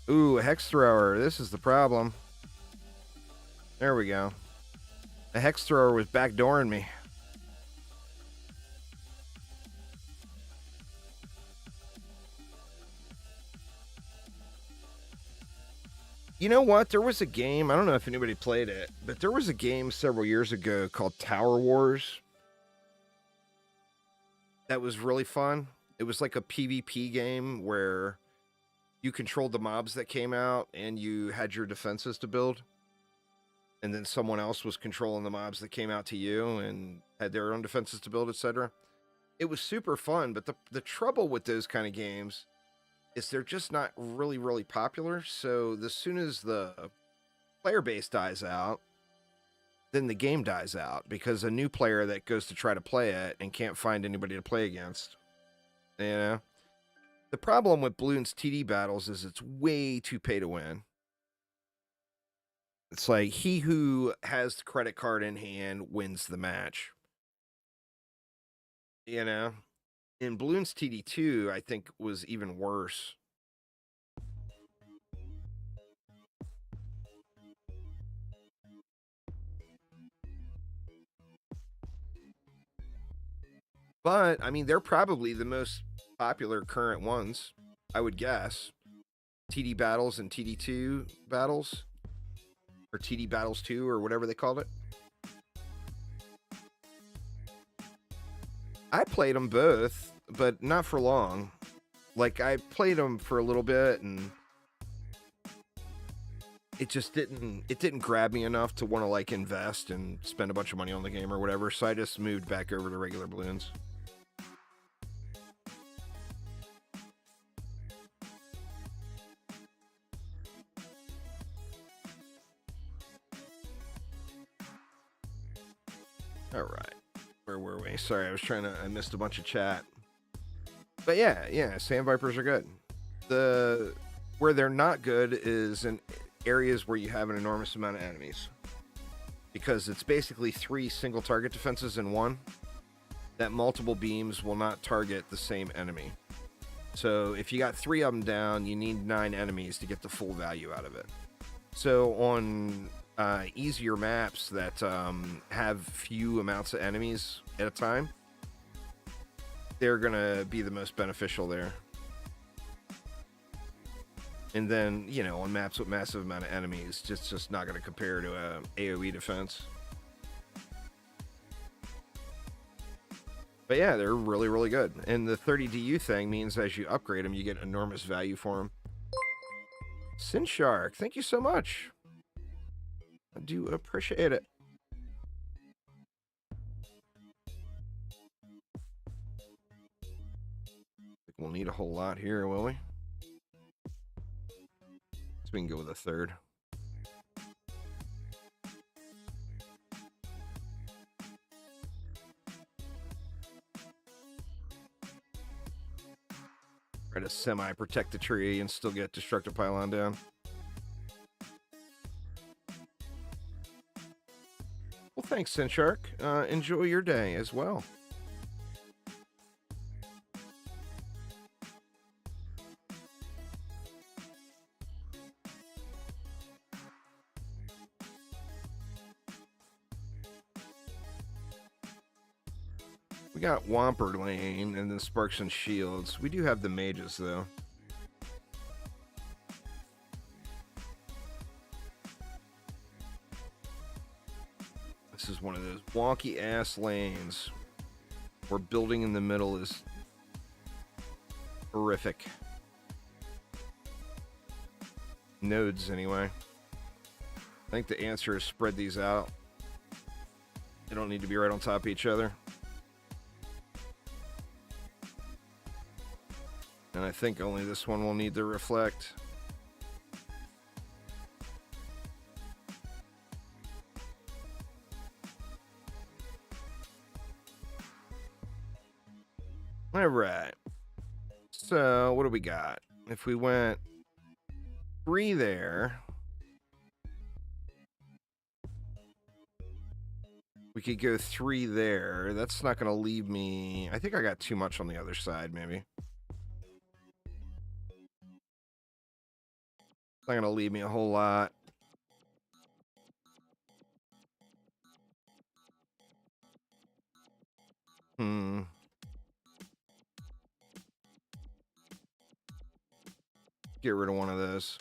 Speaker 1: Ooh, a Hex Thrower. This is the problem. There we go. A Hex Thrower was backdooring me. You know what? There was a game, I don't know if anybody played it, but there was a game several years ago called Tower Wars that was really fun. It was like a PvP game where you controlled the mobs that came out and you had your defenses to build. And then someone else was controlling the mobs that came out to you and had their own defenses to build, etc. It was super fun, but the trouble with those kind of games is they're just not really, really popular. So as soon as the player base dies out, then the game dies out because a new player that goes to try to play it and can't find anybody to play against. You know? The problem with Bloons TD battles is it's way too pay to win. It's like he who has the credit card in hand wins the match. You know? In Bloons TD2, I think was even worse. But, I mean, they're probably the most popular current ones, I would guess. TD battles and TD2 battles. Or TD battles 2, or whatever they called it. I played them both, but not for long. Like, I played them for a little bit, and it just didn't grab me enough to want to like invest and spend a bunch of money on the game or whatever. So I just moved back over to regular balloons. All right, where were we? Sorry, I missed a bunch of chat. But yeah, Sand Vipers are good. Where they're not good is in areas where you have an enormous amount of enemies. Because it's basically 3 single target defenses in one, that multiple beams will not target the same enemy. So if you got 3 of them down, you need 9 enemies to get the full value out of it. So on easier maps that have few amounts of enemies at a time, they're gonna be the most beneficial there. And then, you know, on maps with massive amount of enemies, it's just not gonna compare to a AoE defense. But yeah, they're really, really good. And the 30 DU thing means as you upgrade them, you get enormous value for them. Sinshark, thank you so much. I do appreciate it. We'll need a whole lot here, will we? So we can go with a third. Try to semi-protect the tree and still get Destructive Pylon down. Well, thanks, Sinshark. Enjoy your day as well. We got Whomper Lane and then Sparks and Shields. We do have the mages, though. This is one of those wonky-ass lanes where building in the middle is horrific. Nodes, anyway. I think the answer is spread these out. They don't need to be right on top of each other. And I think only this one will need to reflect. All right. So what do we got? If we went 3 there, we could go 3 there. That's not going to leave me. I think I got too much on the other side, maybe. It's not going to leave me a whole lot. Get rid of one of those.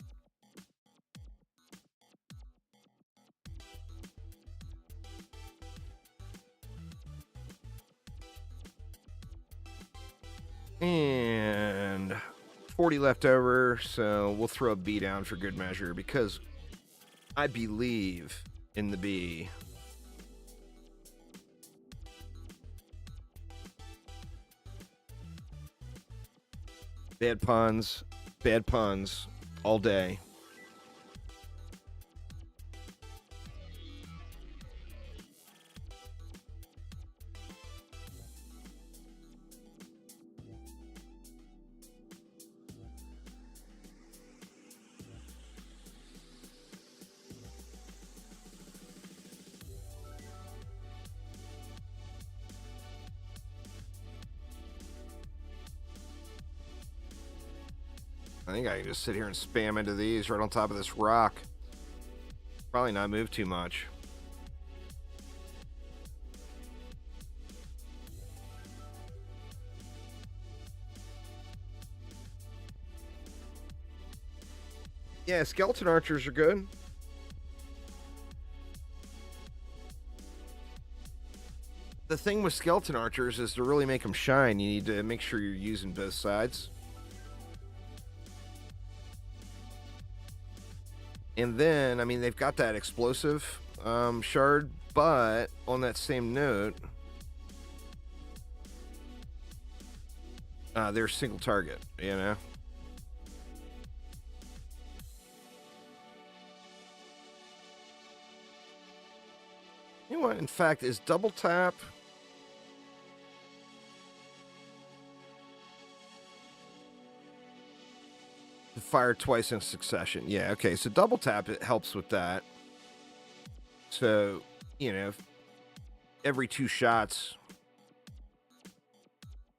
Speaker 1: And 40 left over, so we'll throw a B down for good measure because I believe in the B. Bad puns all day. I think I can just sit here and spam into these right on top of this rock. Probably not move too much. Yeah, skeleton archers are good. The thing with skeleton archers is to really make them shine, you need to make sure you're using both sides. And then, I mean, they've got that explosive shard, but on that same note, they're single target, you know? You know what, in fact, is double tap... to fire twice in succession. Yeah, okay, so double tap, it helps with that. So, you know, every 2 shots,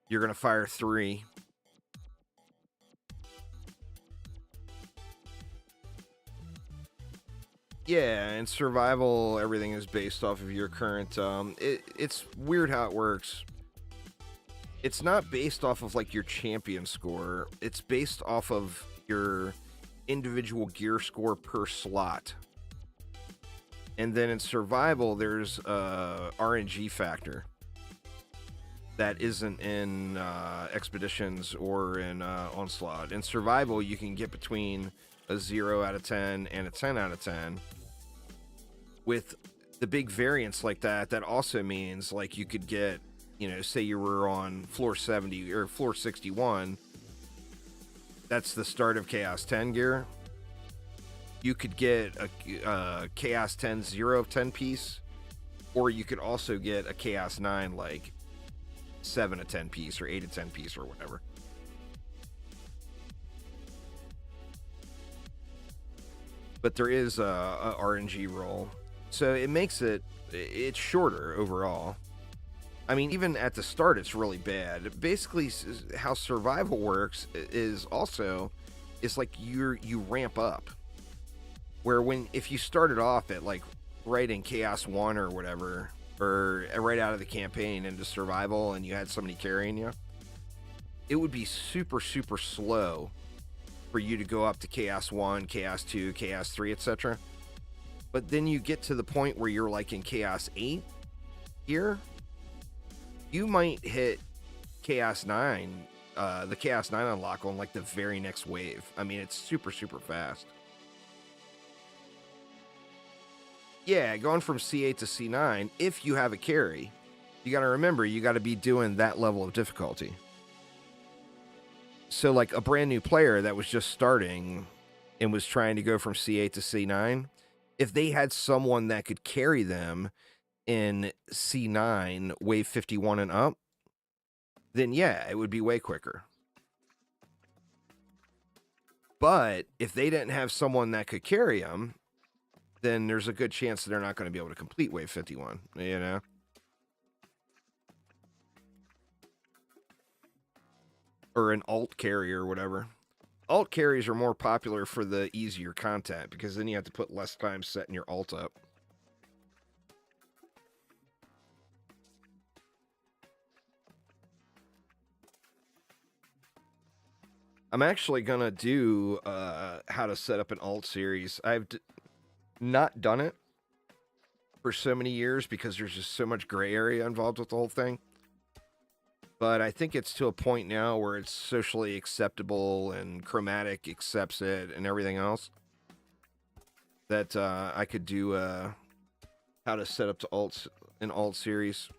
Speaker 1: you're going to fire 3. Yeah, and survival, everything is based off of your current... it's weird how it works. It's not based off of, like, your champion score. It's based off of your individual gear score per slot. And then in survival, there's a RNG factor that isn't in expeditions or in onslaught. In survival, you can get between a 0 out of 10 and a 10 out of 10. With the big variance like that, that also means, like, you could get, you know, say you were on floor 70 or floor 61. That's the start of Chaos 10 gear. You could get a Chaos 10 0 of 10 piece, or you could also get a Chaos 9 like 7 of 10 piece or 8 of 10 piece or whatever. But there is a RNG roll, so it makes it's shorter overall. I mean, even at the start, it's really bad. Basically, how survival works is also, it's like you ramp up. Where if you started off at, like, right in Chaos 1 or whatever, or right out of the campaign into survival, and you had somebody carrying you, it would be super, super slow for you to go up to Chaos 1, Chaos 2, Chaos 3, etc. But then you get to the point where you're, like, in Chaos 8 here, you might hit Chaos 9, the Chaos 9 unlock on, like, the very next wave. I mean, it's super, super fast. Yeah, going from C8 to C9, if you have a carry, you got to remember, you got to be doing that level of difficulty. So, like, a brand new player that was just starting and was trying to go from C8 to C9, if they had someone that could carry them in C9, wave 51 and up, then yeah, it would be way quicker. But if they didn't have someone that could carry them, then there's a good chance that they're not going to be able to complete wave 51, you know? Or an alt carry or whatever. Alt carries are more popular for the easier content, because then you have to put less time setting your alt up. I'm actually going to do how to set up an alt series. I've not done it for so many years because there's just so much gray area involved with the whole thing. But I think it's to a point now where it's socially acceptable and Chromatic accepts it and everything else, that I could do how to set up to an alt series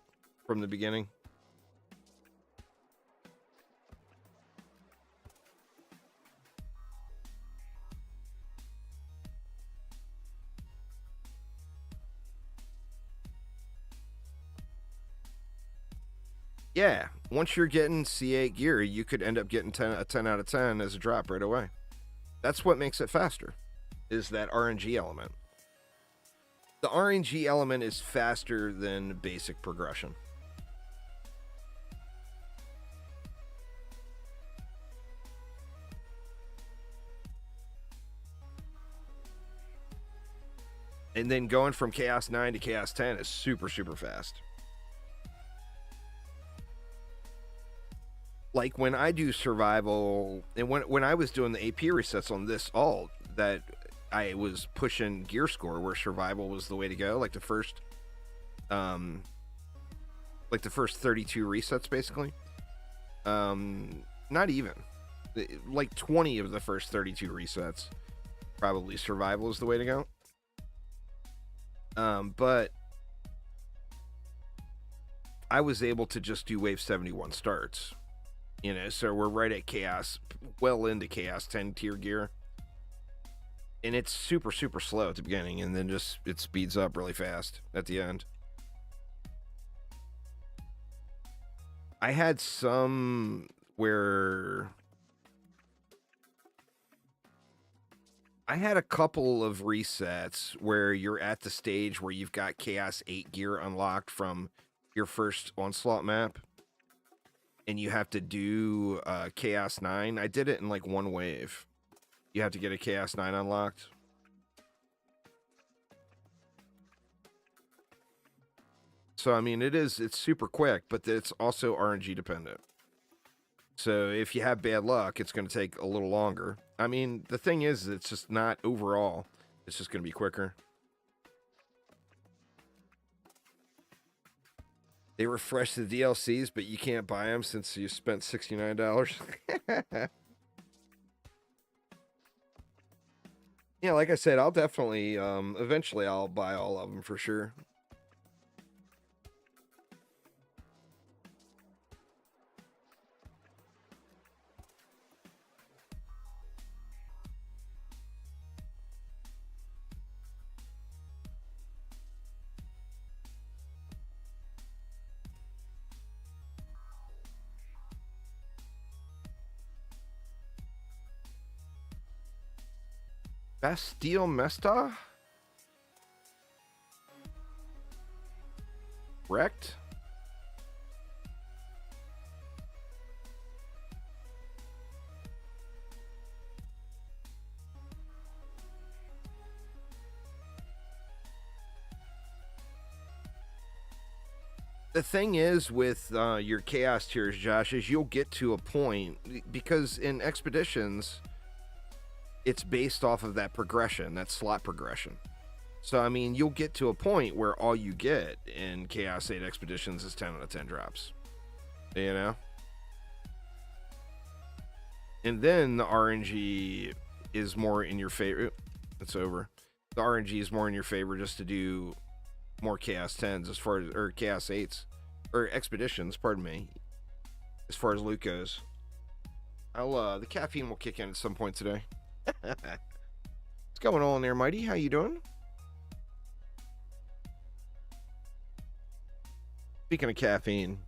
Speaker 1: from the beginning. Yeah, once you're getting C8 gear, you could end up getting a 10 out of 10 as a drop right away. That's what makes it faster, is that RNG element. The RNG element is faster than basic progression. And then going from Chaos 9 to Chaos 10 is super, super fast. Like, when I do survival, and when I was doing the AP resets on this alt, that I was pushing gear score where survival was the way to go, like the first 32 resets, basically. Not even. Like 20 of the first 32 resets. probably survival is the way to go. But I was able to just do wave 71 starts, you know, so we're right at chaos, well into chaos 10 tier gear. And it's super, super slow at the beginning, and then just it speeds up really fast at the end. I had some where I had a couple of resets where you're at the stage where you've got Chaos 8 gear unlocked from your first Onslaught map, and you have to do Chaos 9. I did it in like one wave. You have to get a Chaos 9 unlocked. So, I mean, it's super quick, but it's also RNG dependent. So if you have bad luck, it's going to take a little longer. I mean, the thing is, it's just not overall. It's just going to be quicker. They refresh the DLCs, but you can't buy them since you spent $69. Yeah, like I said, I'll definitely, eventually I'll buy all of them for sure. Bastille Mesta? Wrecked? The thing is with your chaos tiers, Josh, is you'll get to a point, because in expeditions, it's based off of that progression, that slot progression. So, I mean, you'll get to a point where all you get in Chaos 8 expeditions is 10 out of 10 drops. You know? And then the RNG is more in your favor. It's over. The RNG is more in your favor just to do more Chaos 10s as far as, or Chaos 8s, or expeditions, pardon me, as far as loot goes. The caffeine will kick in at some point today. What's going on there, Mighty? How you doing? Speaking of caffeine,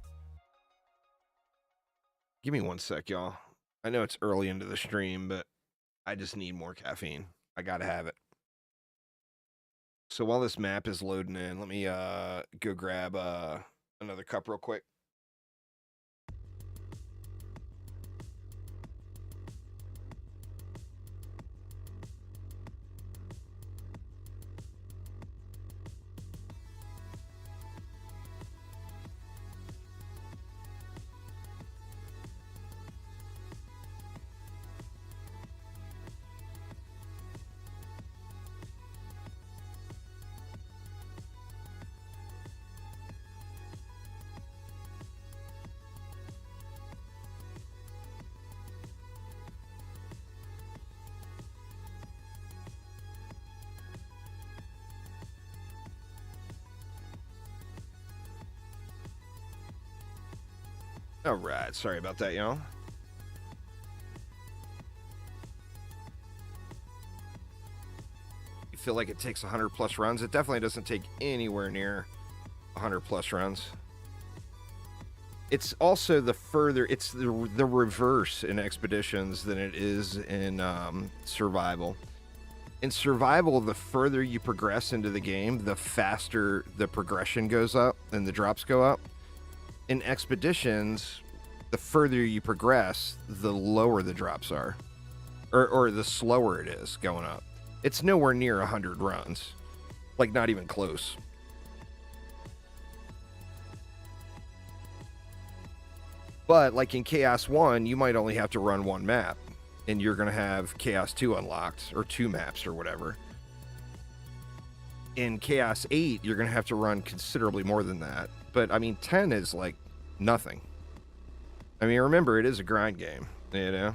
Speaker 1: give me one sec, y'all. I know it's early into the stream, but I just need more caffeine. I gotta have it. So while this map is loading in, let me go grab another cup real quick. All right, sorry about that, y'all. You feel like it takes 100 plus runs? It definitely doesn't take anywhere near 100 plus runs. It's also it's the reverse in expeditions than it is in survival. In survival, the further you progress into the game, the faster the progression goes up and the drops go up. In expeditions, the further you progress, the lower the drops are, or the slower it is going up. It's nowhere near 100 runs, like not even close. But like in Chaos 1, you might only have to run one map, and you're going to have Chaos 2 unlocked, or 2 maps or whatever. In Chaos 8, you're going to have to run considerably more than that. But, I mean, 10 is, like, nothing. I mean, remember, it is a grind game, you know?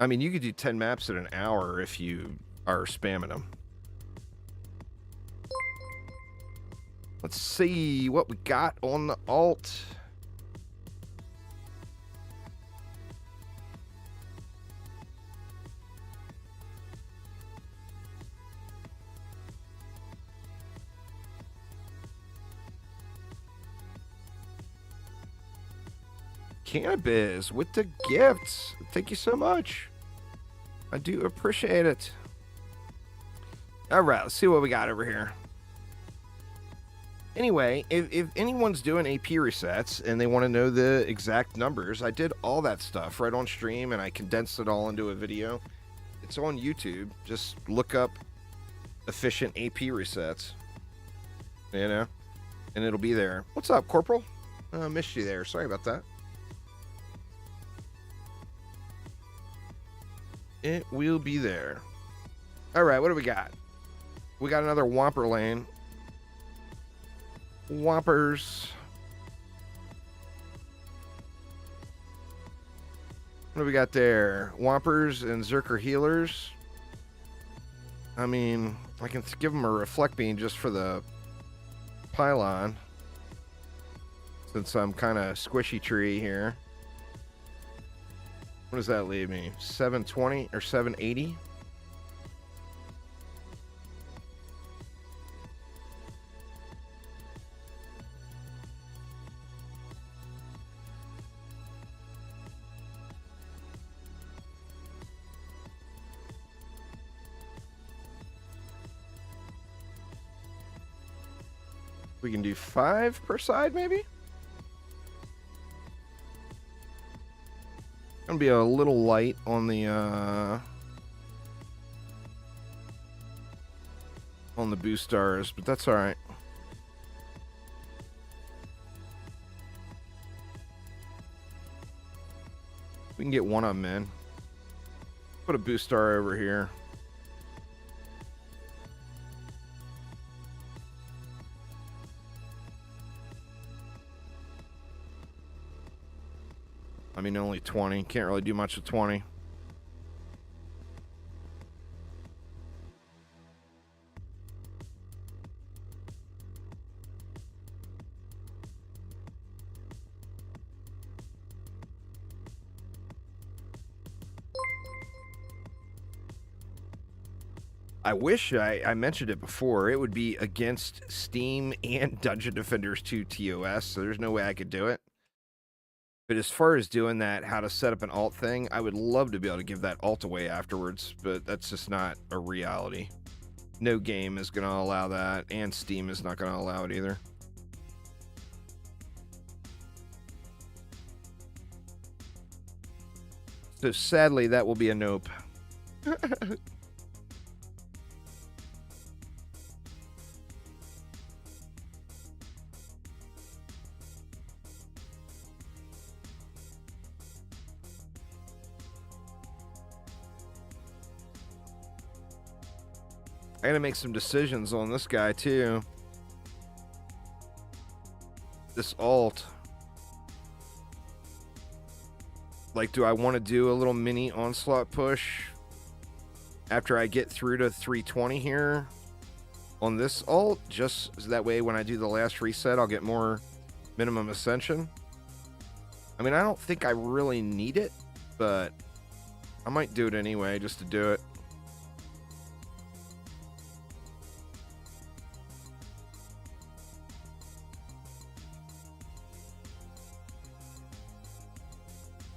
Speaker 1: I mean, you could do 10 maps in an hour if you are spamming them. Let's see what we got on the alt. Cannabis with the gifts. Thank you so much. I do appreciate it. All right, let's see what we got over here. Anyway, if anyone's doing AP resets and they want to know the exact numbers, I did all that stuff right on stream and I condensed it all into a video. It's on YouTube. Just look up efficient AP resets, you know, and it'll be there. What's up, Corporal? Missed you there. Sorry about that. It will be there. All right, what do we got? We got another Whopper lane. Whoppers. What do we got there? Whoppers and Zerker healers. I mean, I can give them a reflect beam just for the pylon, since I'm kind of squishy tree here. What does that leave me? 720 or 780? We can do 5 per side, maybe? Gonna be a little light on the boost stars, but that's all right. We can get one of them in. Put a boost star over here. I mean, only 20. Can't really do much with 20. I wish I mentioned it before. It would be against Steam and Dungeon Defenders 2 TOS, so there's no way I could do it. But as far as doing that, how to set up an alt thing, I would love to be able to give that alt away afterwards, but that's just not a reality. No game is going to allow that, and Steam is not going to allow it either. So sadly, that will be a nope. I gotta make some decisions on this guy too. This alt. Like, do I want to do a little mini onslaught push after I get through to 320 here on this alt? Just so that way when I do the last reset, I'll get more minimum ascension. I mean, I don't think I really need it, but I might do it anyway just to do it.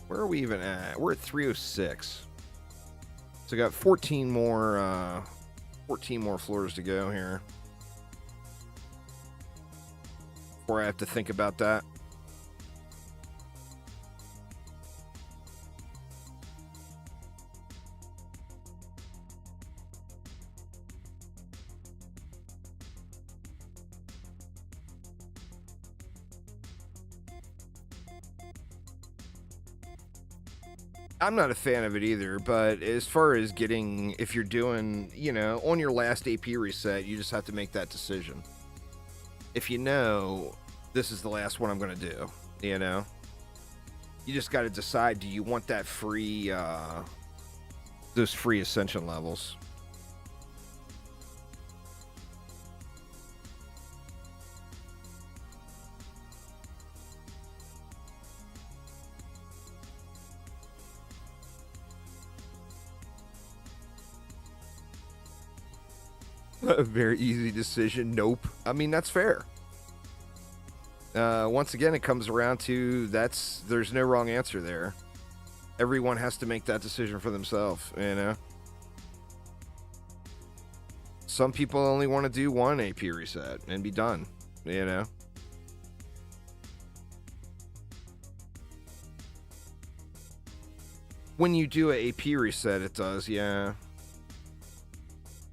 Speaker 1: Where are we even at? We're at 306. So I got 14 more floors to go here before I have to think about that. I'm not a fan of it either, but as far as getting, if you're doing, you know, on your last AP reset, you just have to make that decision. If you know, this is the last one I'm going to do, you know, you just got to decide, do you want that free those free ascension levels. A very easy decision. Nope. I mean, that's fair. Once again, it comes around to there's no wrong answer there. Everyone has to make that decision for themselves, you know? Some people only want to do one AP reset and be done, you know? When you do an AP reset, it does, yeah.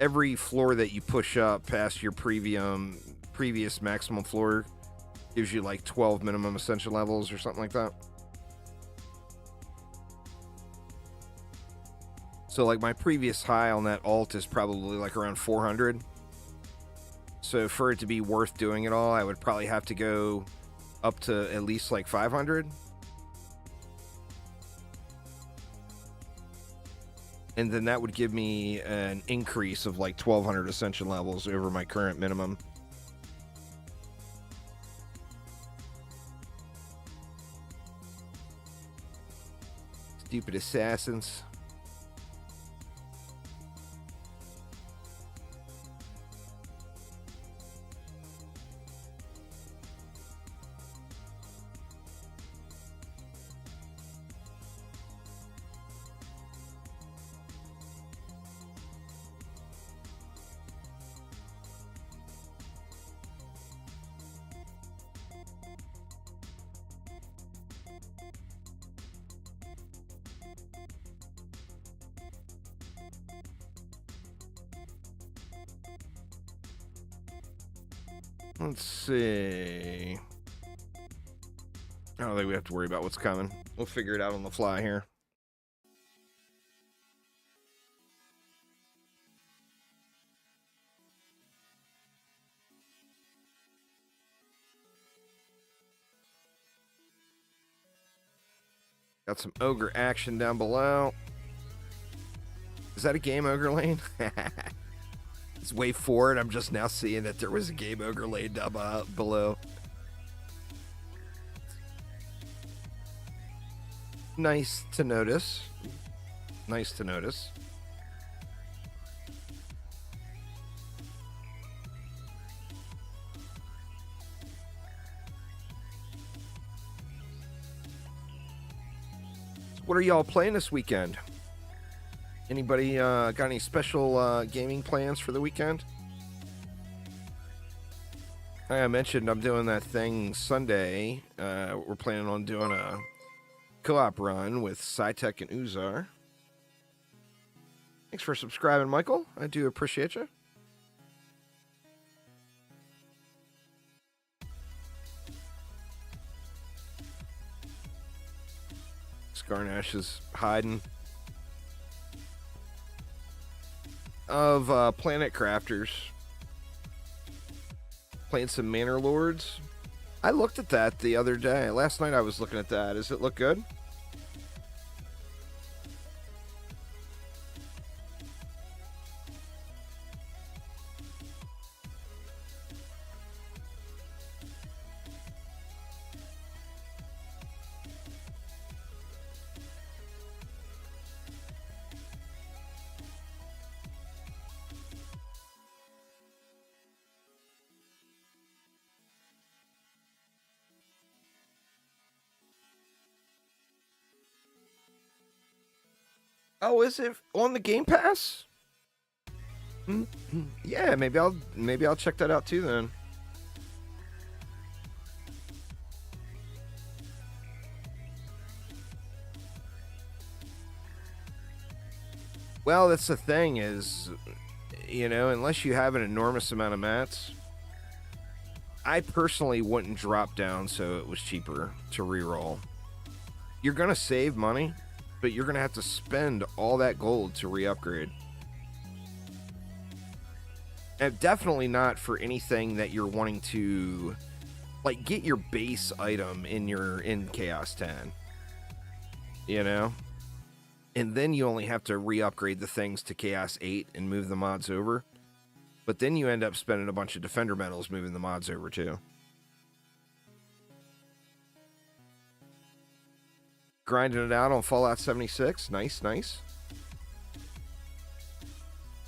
Speaker 1: Every floor that you push up past your previous maximum floor gives you like 12 minimum ascension levels or something like that. So like my previous high on that alt is probably like around 400. So for it to be worth doing it all, I would probably have to go up to at least like 500. And then that would give me an increase of like 1,200 ascension levels over my current minimum. Stupid assassins. Let's see. I don't think we have to worry about what's coming. We'll figure it out on the fly here. Got some ogre action down below. Is that a game ogre lane? It's way forward. I'm just now seeing that there was a game ogre lane down below. Nice to notice. Nice to notice. So what are y'all playing this weekend? Anybody got any special gaming plans for the weekend? Like I mentioned, I'm doing that thing Sunday. We're planning on doing a co-op run with SciTech and Uzar. Thanks for subscribing, Michael. I do appreciate you. Scarnash is hiding. Of Planet Crafters. Playing some Manor Lords. I looked at that the other day. Last night I was looking at that. Does it look good? Oh, is it on the Game Pass? Yeah, maybe I'll check that out too then. Well, that's the thing is, you know, unless you have an enormous amount of mats, I personally wouldn't drop down so it was cheaper to reroll. You're gonna save money, but you're going to have to spend all that gold to re-upgrade. And definitely not for anything that you're wanting to, like, get your base item in Chaos 10. You know? And then you only have to re-upgrade the things to Chaos 8 and move the mods over. But then you end up spending a bunch of Defender medals moving the mods over too. Grinding it out on Fallout 76. Nice, nice.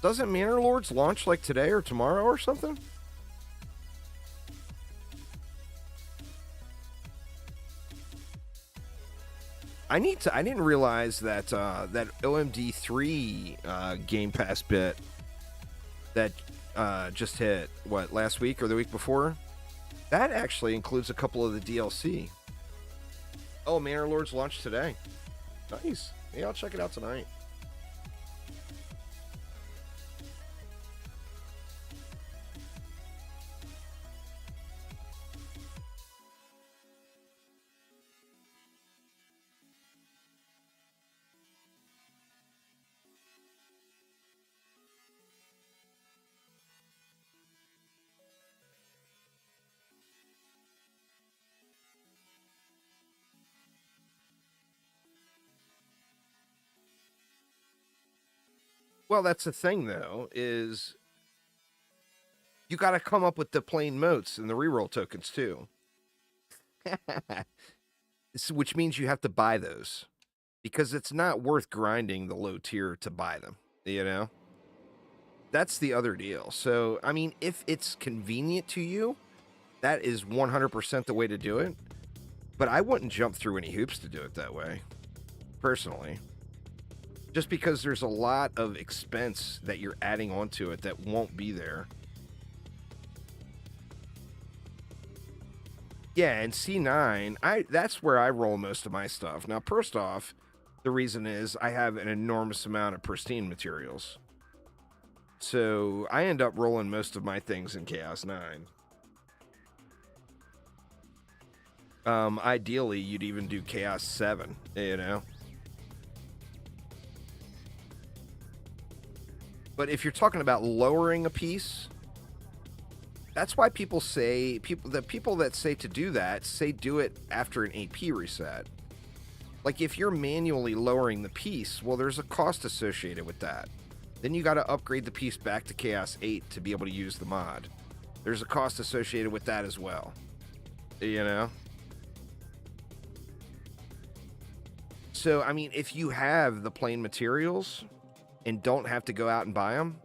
Speaker 1: Doesn't Manor Lords launch like today or tomorrow or something? I didn't realize that that OMD3 Game Pass bit that just hit, what, last week or the week before? That actually includes a couple of the DLC. Oh, Manor Lords launched today. Nice. Yeah, I'll check it out tonight. Well, that's the thing, though, is you got to come up with the plain motes and the reroll tokens, too. Which means you have to buy those. Because it's not worth grinding the low tier to buy them, you know? That's the other deal. So, I mean, if it's convenient to you, that is 100% the way to do it. But I wouldn't jump through any hoops to do it that way, personally. Just because there's a lot of expense that you're adding onto it that won't be there. Yeah, and C9, that's where I roll most of my stuff. Now, first off, the reason is I have an enormous amount of pristine materials. So I end up rolling most of my things in Chaos 9. Ideally, you'd even do Chaos 7, you know? But if you're talking about lowering a piece, that's why people say, the people that say to do that, say do it after an AP reset. Like, if you're manually lowering the piece, well, there's a cost associated with that. Then you got to upgrade the piece back to Chaos 8 to be able to use the mod. There's a cost associated with that as well. You know? So, I mean, if you have the plain materials and don't have to go out and buy them,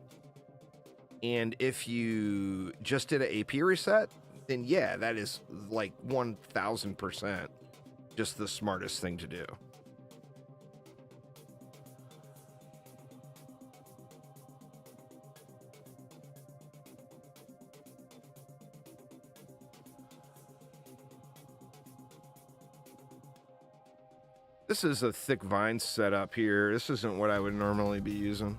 Speaker 1: and if you just did an AP reset, then yeah, that is like 1,000% just the smartest thing to do. This is a thick vine setup here. This isn't what I would normally be using.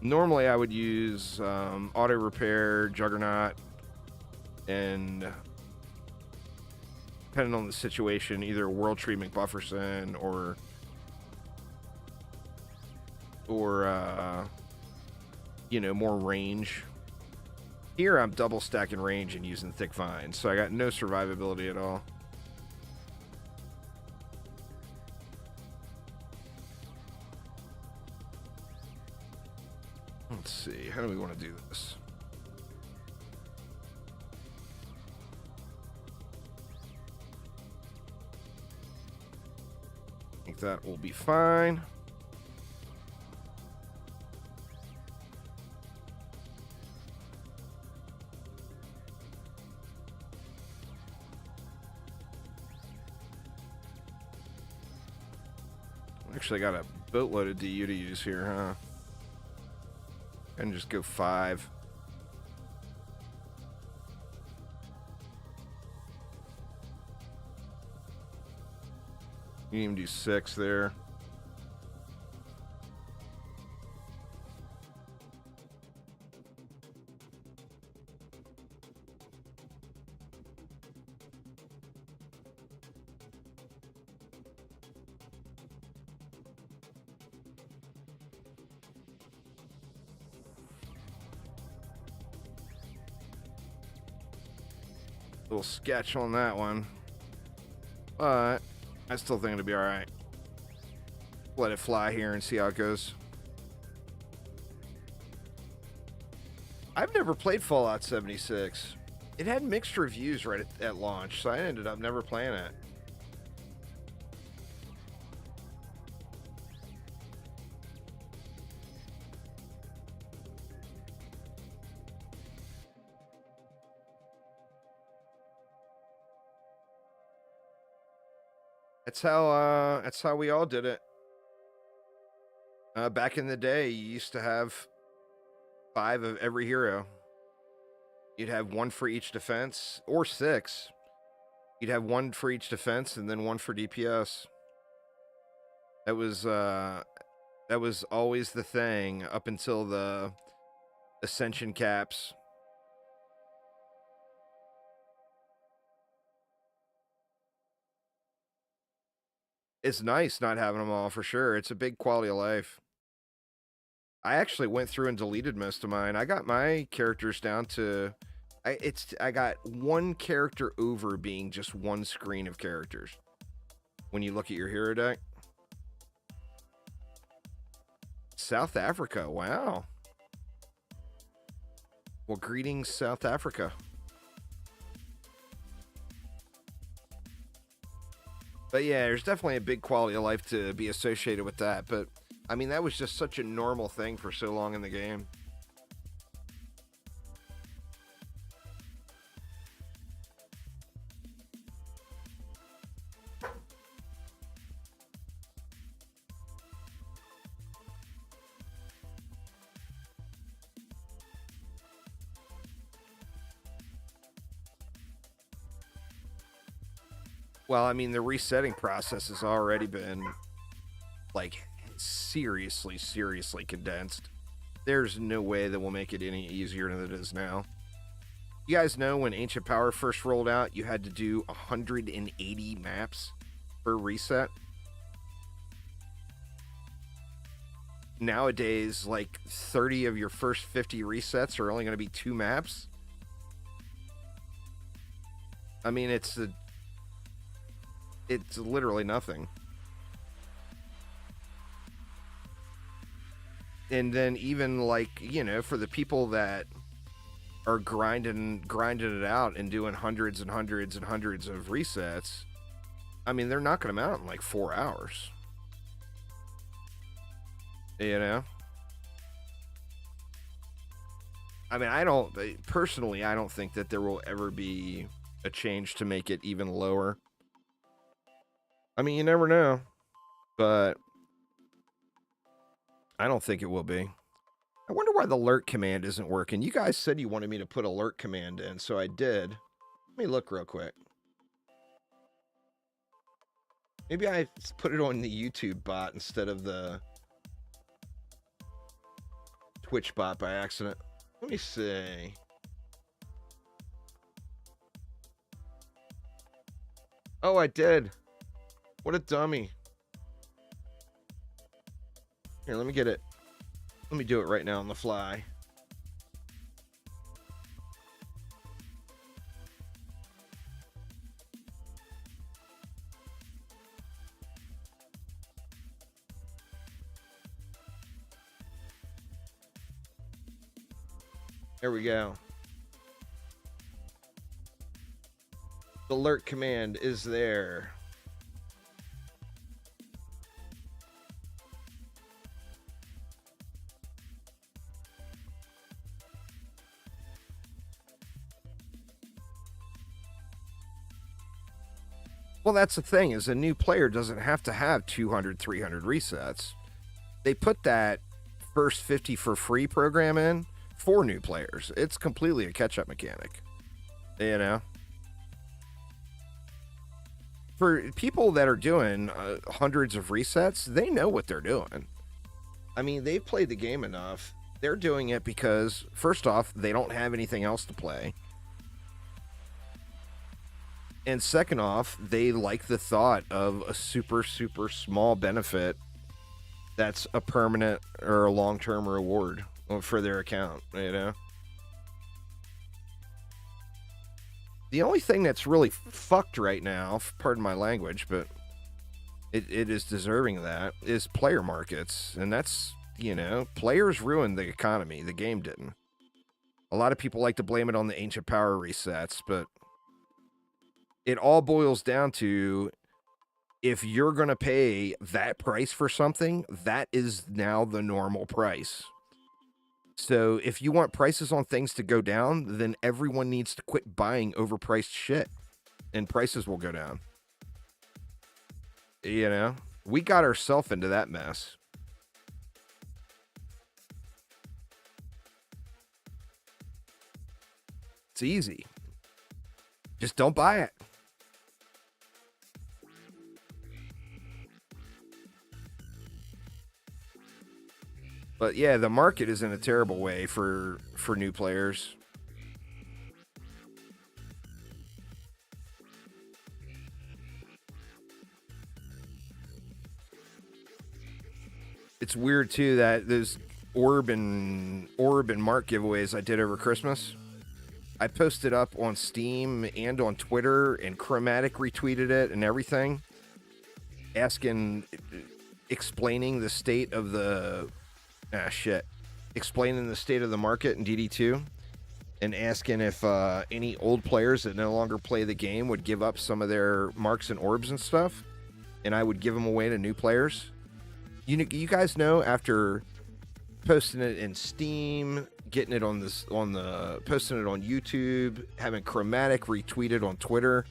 Speaker 1: Normally I would use auto repair, juggernaut, and depending on the situation, either World Tree McBufferson or you know, more range. Here I'm double stacking range and using thick vines, so I got no survivability at all. Let's see, how do we want to do this? I think that will be fine. Actually got a boatload of DU to use here, huh? And just go 5. You can even do 6 there. Little sketch on that one, but I still think it'll be alright. Let it fly here and see how it goes. I've never played Fallout 76. It had mixed reviews right at launch, so I ended up never playing it. That's how we all did it. Back in the day, you used to have 5 of every hero. You'd have 1 for each defense, or 6. You'd have 1 for each defense and then 1 for DPS. That was always the thing up until the Ascension caps. It's nice not having them all for sure. It's a big quality of life. I actually went through and deleted most of mine. I got my characters down to I got 1 character over being just 1 screen of characters. When you look at your hero deck. South Africa, wow. Well, greetings, South Africa. But yeah, there's definitely a big quality of life to be associated with that. But, I mean, that was just such a normal thing for so long in the game. Well, I mean, the resetting process has already been, like, seriously condensed. There's no way that we'll make it any easier than it is now. You guys know when Ancient Power first rolled out, you had to do 180 maps per reset? Nowadays, like, 30 of your first 50 resets are only going to be 2 maps. I mean, it's literally nothing. And then even, like, you know, for the people that are grinding it out and doing hundreds and hundreds and hundreds of resets, I mean, they're knocking them out in like 4 hours. You know? I mean, I don't think that there will ever be a change to make it even lower. I mean, you never know, but I don't think it will be. I wonder why the alert command isn't working. You guys said you wanted me to put alert command in, so I did. Let me look real quick. Maybe I put it on the YouTube bot instead of the Twitch bot by accident. Let me see. Oh, I did. What a dummy. Here, let me get it. Let me do it right now on the fly. There we go. The alert command is there. Well, that's the thing, is a new player doesn't have to have 200, 300 resets. They put that first 50 for free program in for new players. It's completely a catch-up mechanic. You know? For people that are doing hundreds of resets, they know what they're doing. I mean, they've played the game enough. They're doing it because, first off, they don't have anything else to play. And second off, they like the thought of a super, super small benefit that's a permanent or a long-term reward for their account, you know? The only thing that's really fucked right now, pardon my language, but it is deserving of that, is player markets. And that's, you know, players ruined the economy. The game didn't. A lot of people like to blame it on the ancient power resets, but it all boils down to, if you're going to pay that price for something, that is now the normal price. So if you want prices on things to go down, then everyone needs to quit buying overpriced shit, and prices will go down. You know, we got ourselves into that mess. It's easy. Just don't buy it. But yeah, the market is in a terrible way for new players. It's weird too that those orb and mark giveaways I did over Christmas, I posted up on Steam and on Twitter, and Chromatic retweeted it and everything, explaining the state of the explaining the state of the market in DD2, and asking if any old players that no longer play the game would give up some of their marks and orbs and stuff, and I would give them away to new players. You guys know, after posting it in Steam, getting it posting it on YouTube, having Chromatic retweeted on Twitter,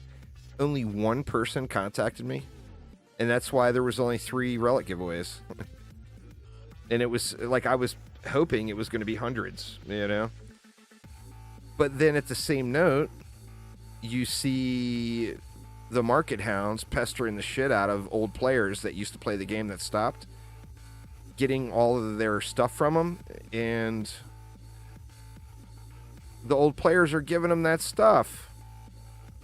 Speaker 1: only one person contacted me, and that's why there was only 3 relic giveaways. And it was like, I was hoping it was going to be hundreds, you know. But then at the same note, you see the market hounds pestering the shit out of old players that used to play the game that stopped, getting all of their stuff from them, and the old players are giving them that stuff,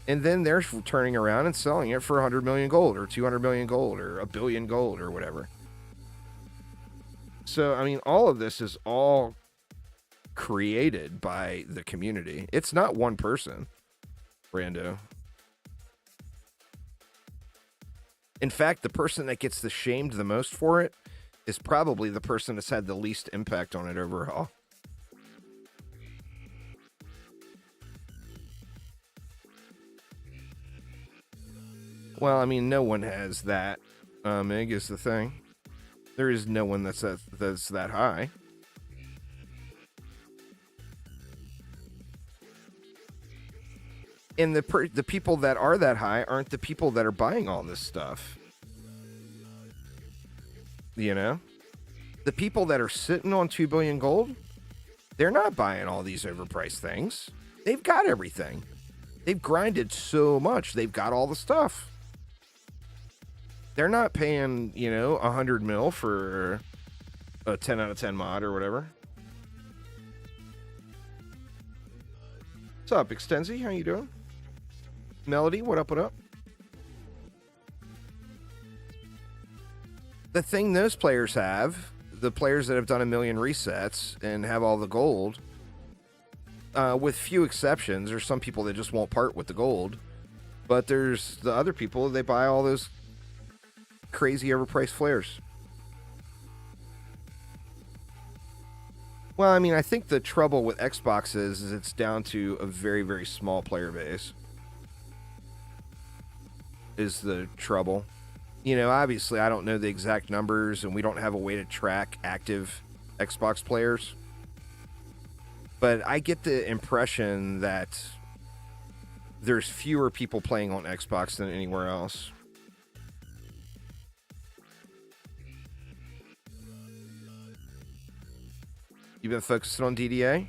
Speaker 1: and then they're turning around and selling it for 100 million gold or 200 million gold or a billion gold or whatever. So I mean, all of this is all created by the community. It's not one person, Brando. In fact, the person that gets shamed the most for it is probably the person that's had the least impact on it overall. Well, I mean, no one has that, Mig, is the thing. There is no one that's that high. And the people that are that high aren't the people that are buying all this stuff. You know? The people that are sitting on 2 billion gold, they're not buying all these overpriced things. They've got everything. They've grinded so much. They've got all the stuff. They're not paying, 100 mil for a 10 out of 10 mod or whatever. What's up, Extensi? How you doing? Melody, what up, what up? The thing those players have, the players that have done 1 million resets and have all the gold, with few exceptions, there's some people that just won't part with the gold, but there's the other people, they buy all those crazy overpriced flares. Well, I mean, I think the trouble with Xbox is it's down to a very, very small player base. Is the trouble. Obviously, I don't know the exact numbers, and we don't have a way to track active Xbox players. But I get the impression that there's fewer people playing on Xbox than anywhere else. You've been focusing on DDA?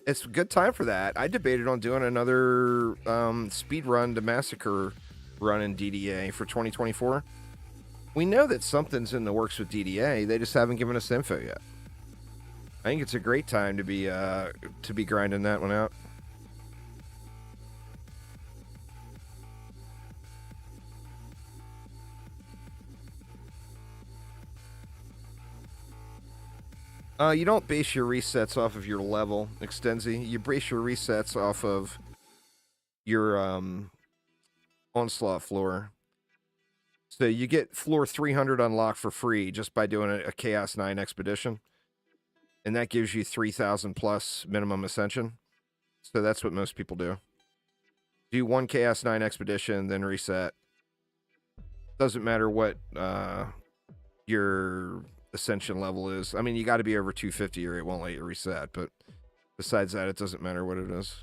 Speaker 1: It's a good time for that. I debated on doing another speed run to Massacre run in DDA for 2024. We know that something's in the works with DDA. They just haven't given us info yet. I think it's a great time to be grinding that one out. You don't base your resets off of your level, Extensi. You base your resets off of your onslaught floor. So you get floor 300 unlocked for free just by doing a Chaos 9 expedition. And that gives you 3,000 plus minimum ascension. So that's what most people do. Do one Chaos 9 expedition, then reset. Doesn't matter what your ascension level is. I mean, you got to be over 250 or it won't let you reset. But besides that, it doesn't matter what it is.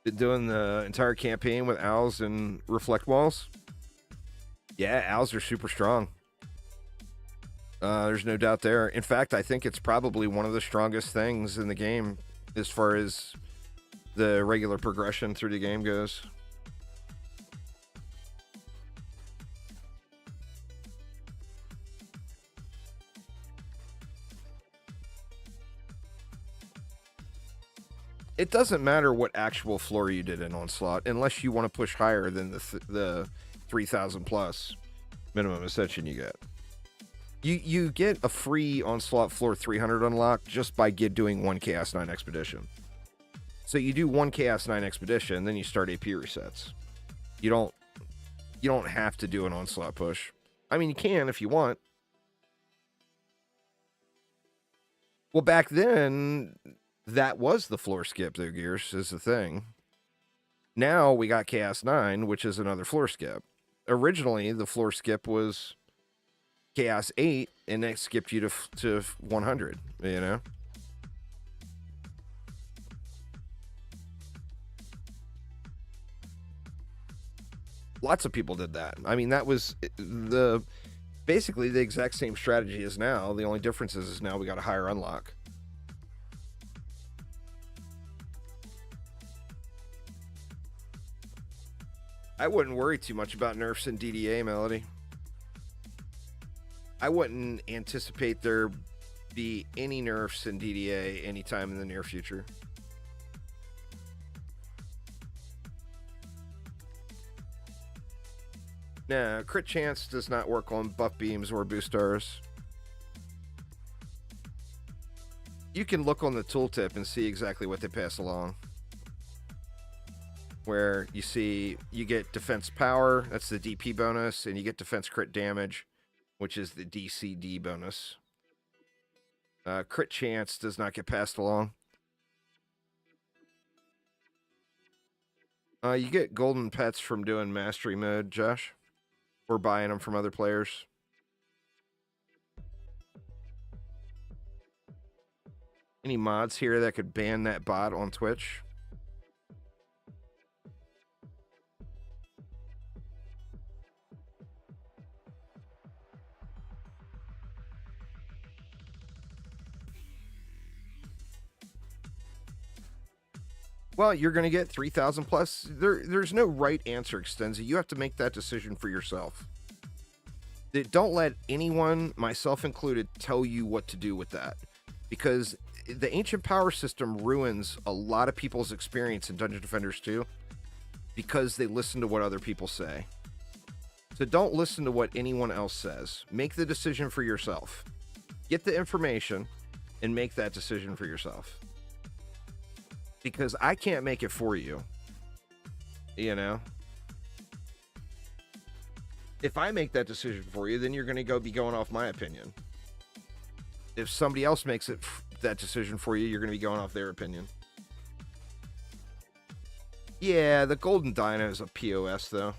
Speaker 1: Been doing the entire campaign with owls and reflect walls. Yeah, owls are super strong. There's no doubt there. In fact, I think it's probably one of the strongest things in the game as far as the regular progression through the game goes. It doesn't matter what actual floor you did in Onslaught, unless you want to push higher than the 3,000 plus minimum ascension you get. You get a free Onslaught floor 300 unlock just by doing one Chaos 9 expedition. So you do one Chaos 9 expedition, then you start AP resets. You don't have to do an Onslaught push. I mean, you can if you want. Well, back then, that was the floor skip, though, Gears, is the thing. Now we got Chaos 9, which is another floor skip. Originally, the floor skip was Chaos 8, and it skipped you to 100, you know? Lots of people did that. I mean, that was basically the exact same strategy as now. The only difference is now we got a higher unlock. I wouldn't worry too much about nerfs in DDA, Melody. I wouldn't anticipate there be any nerfs in DDA anytime in the near future. Nah, crit chance does not work on buff beams or boost stars. You can look on the tooltip and see exactly what they pass along. Where you see you get defense power, that's the DP bonus, and you get defense crit damage, which is the DCD bonus. Crit chance does not get passed along. You get golden pets from doing mastery mode, Josh, or buying them from other players. Any mods here that could ban that bot on Twitch? Well, you're going to get 3,000 plus. There's no right answer, Extenza. You have to make that decision for yourself. Don't let anyone, myself included, tell you what to do with that. Because the ancient power system ruins a lot of people's experience in Dungeon Defenders 2 because they listen to what other people say. So don't listen to what anyone else says. Make the decision for yourself. Get the information and make that decision for yourself. Because I can't make it for you. You know? If I make that decision for you, then you're going to be going off my opinion. If somebody else makes that decision for you, you're going to be going off their opinion. Yeah, the golden dino is a POS, though.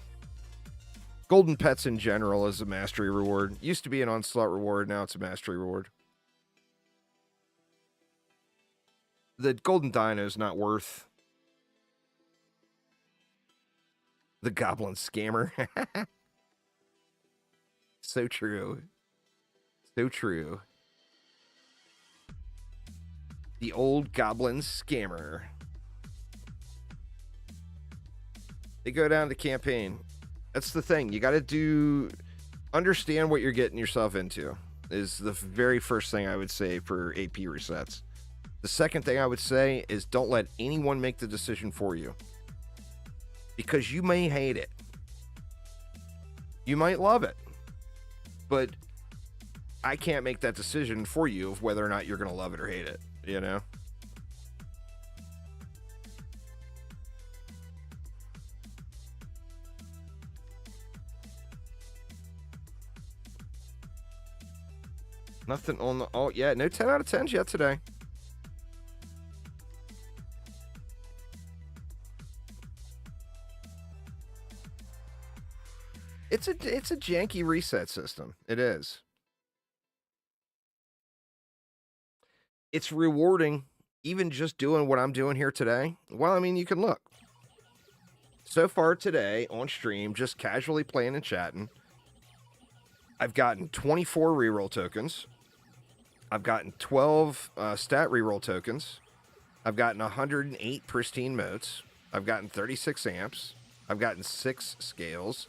Speaker 1: Golden pets in general is a mastery reward. Used to be an onslaught reward, now it's a mastery reward. The golden dino is not worth the goblin scammer. So true. So true. The old goblin scammer. They go down the campaign. That's the thing. You got to understand what you're getting yourself into is the very first thing I would say for AP resets. The second thing I would say is don't let anyone make the decision for you. Because you may hate it. You might love it. But I can't make that decision for you of whether or not you're going to love it or hate it, you know? Nothing on the... Oh, yeah, no 10 out of 10s yet today. It's a janky reset system. It is. It's rewarding, even just doing what I'm doing here today. Well, I mean, you can look. So far today on stream, just casually playing and chatting, I've gotten 24 reroll tokens. I've gotten 12 stat reroll tokens. I've gotten 108 pristine motes. I've gotten 36 amps. I've gotten 6 scales,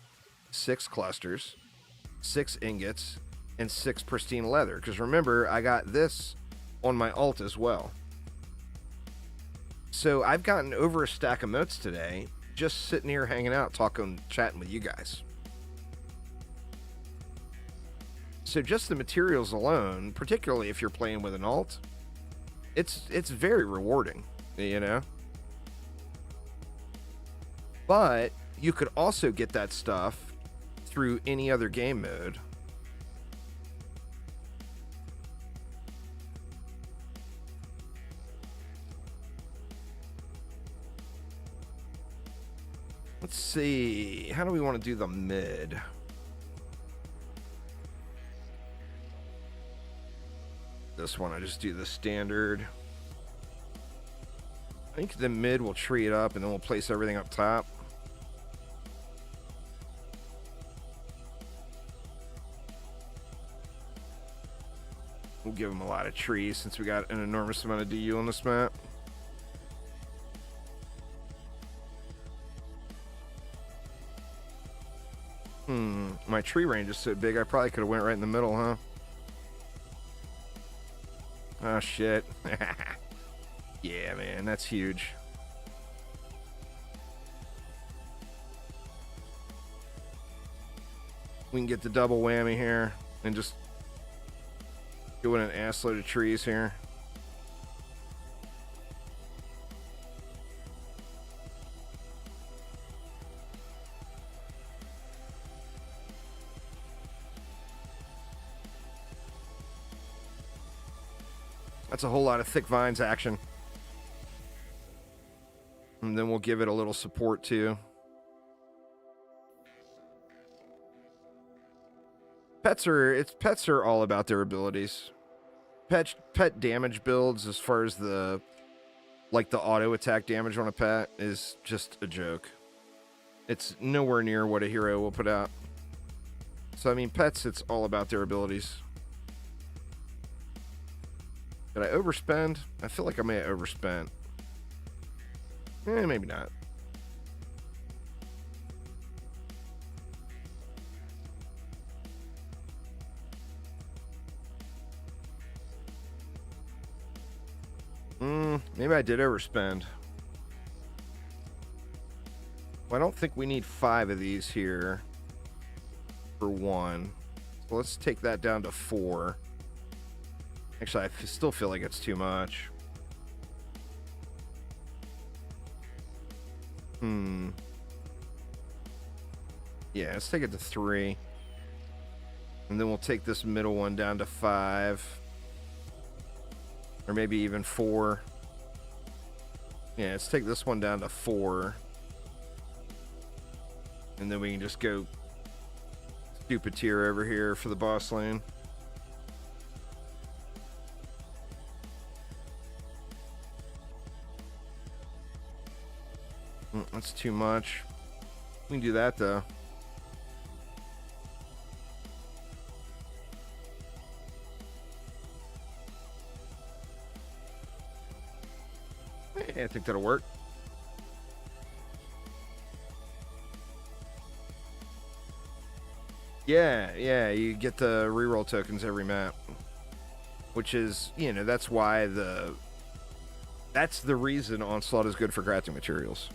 Speaker 1: 6 clusters, 6 ingots, and 6 pristine leather. Because remember, I got this on my alt as well. So I've gotten over a stack of motes today, just sitting here hanging out, talking, chatting with you guys. So just the materials alone, particularly if you're playing with an alt, it's very rewarding, you know? But you could also get that stuff through any other game mode. Let's see. How do we want to do the mid? This one, I just do the standard. I think the mid will tree it up and then we'll place everything up top. We'll give them a lot of trees since we got an enormous amount of DU on this map. My tree range is so big I probably could have went right in the middle, huh? Oh, shit. Yeah, man, that's huge. We can get the double whammy here and just go in an ass load of trees here. That's a whole lot of thick vines action. And then we'll give it a little support too. Pets are all about their abilities. Pet damage builds, as far as the auto attack damage on a pet, is just a joke. It's nowhere near what a hero will put out. So I mean, pets, it's all about their abilities. Did I overspend? I feel like I may have overspent. Maybe not. Maybe I did overspend. Well, I don't think we need 5 of these here for 1. So let's take that down to 4. Actually, I still feel like it's too much. Yeah, let's take it to 3. And then we'll take this middle one down to 5. Or maybe even 4. Yeah, let's take this one down to 4. And then we can just go stupid tier over here for the boss lane. That's too much. We can do that though. Yeah, I think that'll work. Yeah, you get the reroll tokens every map. Which is, that's why that's the reason Onslaught is good for crafting materials.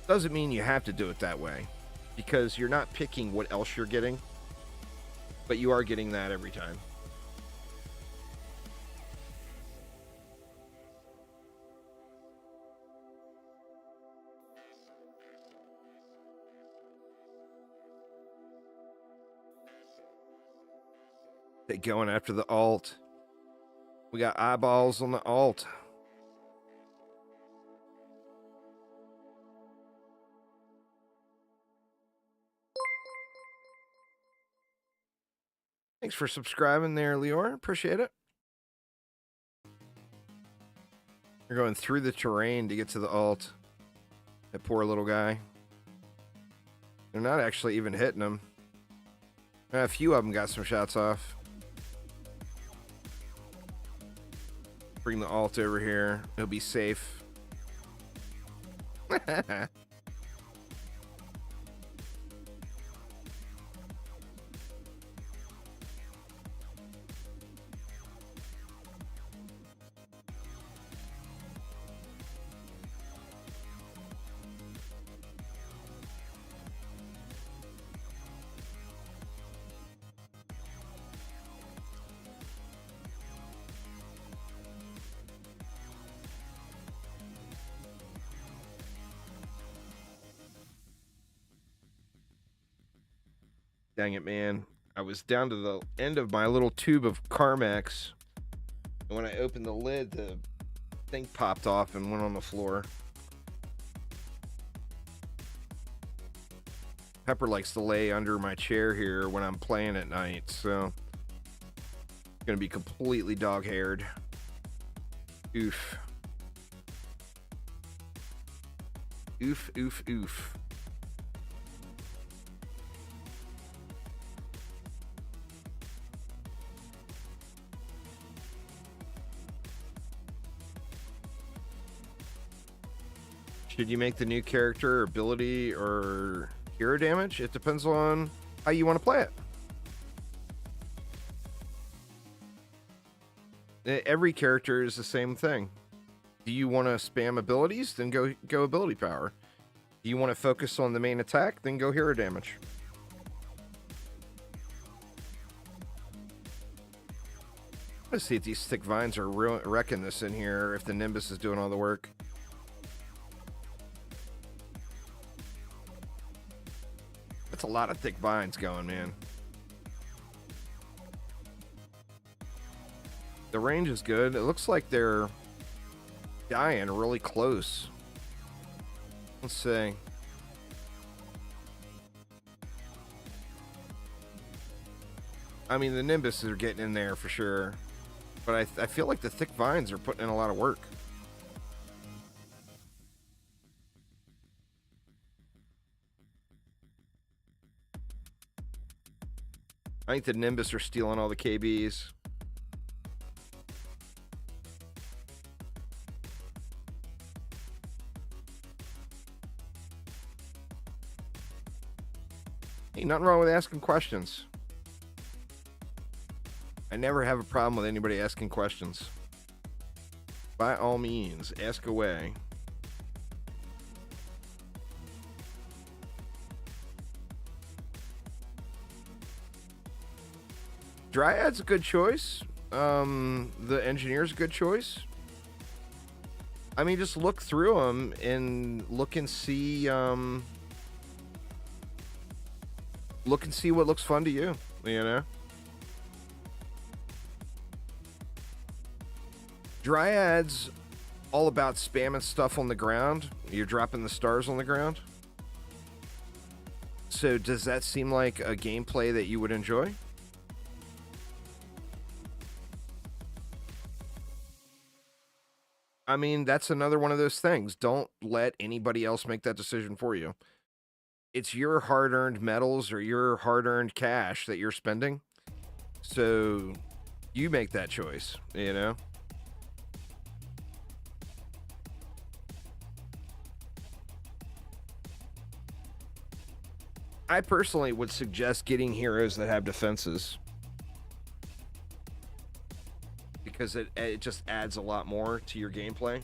Speaker 1: Doesn't mean you have to do it that way, because you're not picking what else you're getting. but you are getting that every time. They going after the alt. We got eyeballs on the alt. Thanks for subscribing there, Leor. Appreciate it. You're going through the terrain to get to the alt. That poor little guy. They're not actually even hitting him. A few of them got some shots off. Bring the alt over here. It'll be safe. Dang it, man. I was down to the end of my little tube of Carmex. And when I opened the lid, the thing popped off and went on the floor. Pepper likes to lay under my chair here when I'm playing at night, so it's gonna be completely dog-haired. Oof. Oof, oof, oof. Should you make the new character ability or hero damage? It depends on how you want to play it. Every character is the same thing. Do you want to spam abilities? Then go ability power. Do you want to focus on the main attack? Then go hero damage. Let's see if these thick vines are wrecking this in here, if the Nimbus is doing all the work. That's a lot of thick vines going, man. The range is good. It looks like they're dying really close. Let's see. I mean, the Nimbus are getting in there for sure. But I feel like the thick vines are putting in a lot of work. I think the Nimbus are stealing all the KBs. Ain't nothing wrong with asking questions. I never have a problem with anybody asking questions. By all means, ask away. Dryad's a good choice. The Engineer's a good choice. I mean, just look through them and look and see what looks fun to you, you know? Dryad's all about spamming stuff on the ground. You're dropping the stars on the ground. So does that seem like a gameplay that you would enjoy? I mean, that's another one of those things. Don't let anybody else make that decision for you. It's your hard-earned medals or your hard-earned cash that you're spending. So you make that choice, you know? I personally would suggest getting heroes that have defenses. Because it just adds a lot more to your gameplay.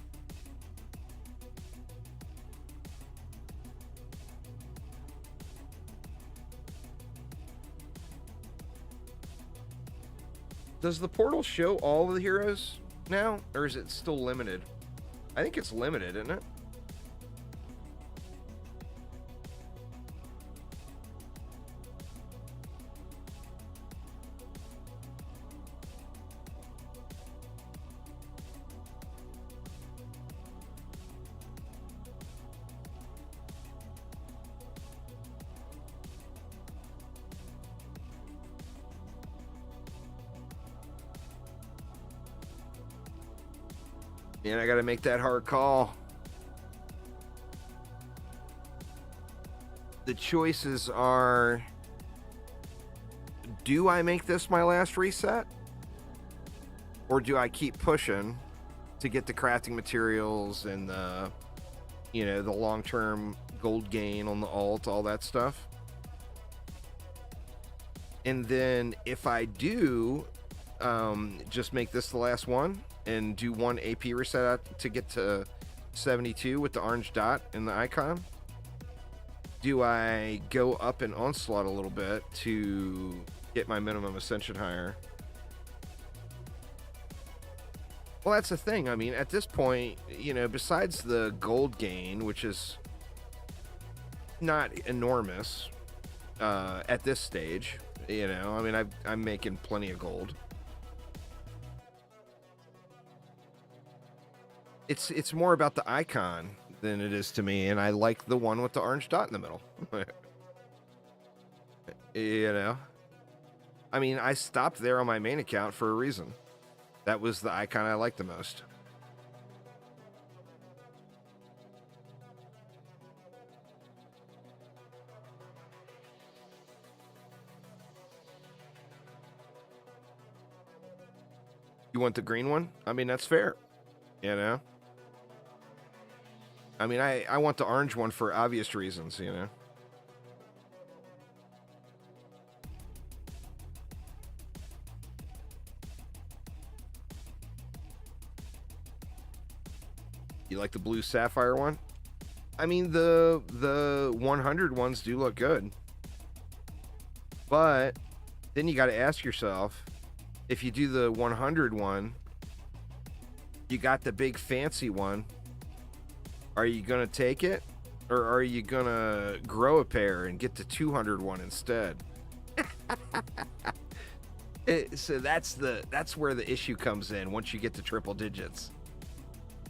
Speaker 1: Does the portal show all of the heroes now, or is it still limited? I think it's limited, isn't it? Man, I gotta make that hard call. The choices are, do I make this my last reset? Or do I keep pushing to get the crafting materials and the, you know, the long-term gold gain on the alt, all that stuff? And then if I do just make this the last one and do one AP reset out to get to 72 with the orange dot in the icon, do I go up and onslaught a little bit to get my minimum ascension higher? Well, that's the thing. I mean, at this point, you know, besides the gold gain, which is not enormous at this stage, you know, I mean, I'm making plenty of gold. It's more about the icon than it is to me, and I like the one with the orange dot in the middle. You know? I mean, I stopped there on my main account for a reason. That was the icon I liked the most. You want the green one? I mean, that's fair. You know? I mean, I want the orange one for obvious reasons, you know? You like the blue sapphire one? I mean, the 100 ones do look good. But then you got to ask yourself, if you do the 100 one, you got the big fancy one, are you going to take it? Or are you going to grow a pair and get the 200 one instead? So that's where the issue comes in once you get to triple digits.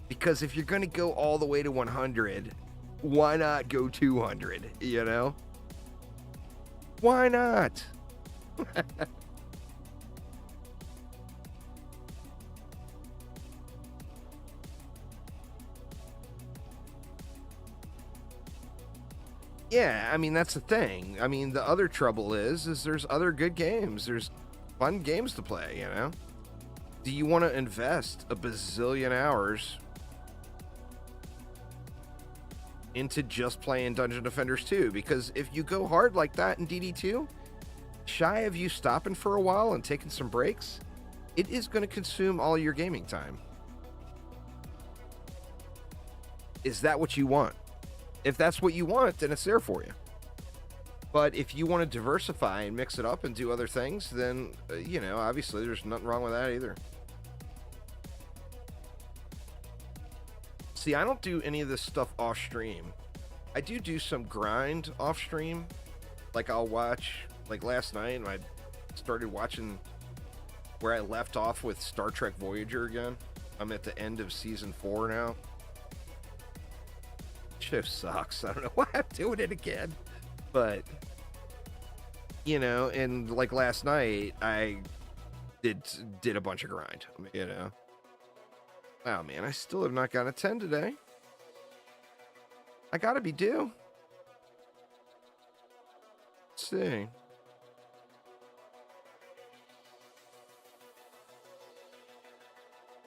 Speaker 1: Because if you're going to go all the way to 100, why not go 200, you know? Why not? Yeah, I mean, that's the thing. I mean, the other trouble is there's other good games. There's fun games to play, you know? Do you want to invest a bazillion hours into just playing Dungeon Defenders 2? Because if you go hard like that in DD2, shy of you stopping for a while and taking some breaks, it is going to consume all your gaming time. Is that what you want? If that's what you want, then it's there for you. But if you want to diversify and mix it up and do other things, then, you know, obviously there's nothing wrong with that either. See, I don't do any of this stuff off stream. I do some grind off stream. Like, I'll watch, like last night, I started watching where I left off with Star Trek Voyager again. I'm at the end of season 4 now. Show sucks. I don't know why I'm doing it again. But, you know, and like last night, I did a bunch of grind, you know. Oh man, I still have not gotten a 10 today. I gotta be due. Let's see.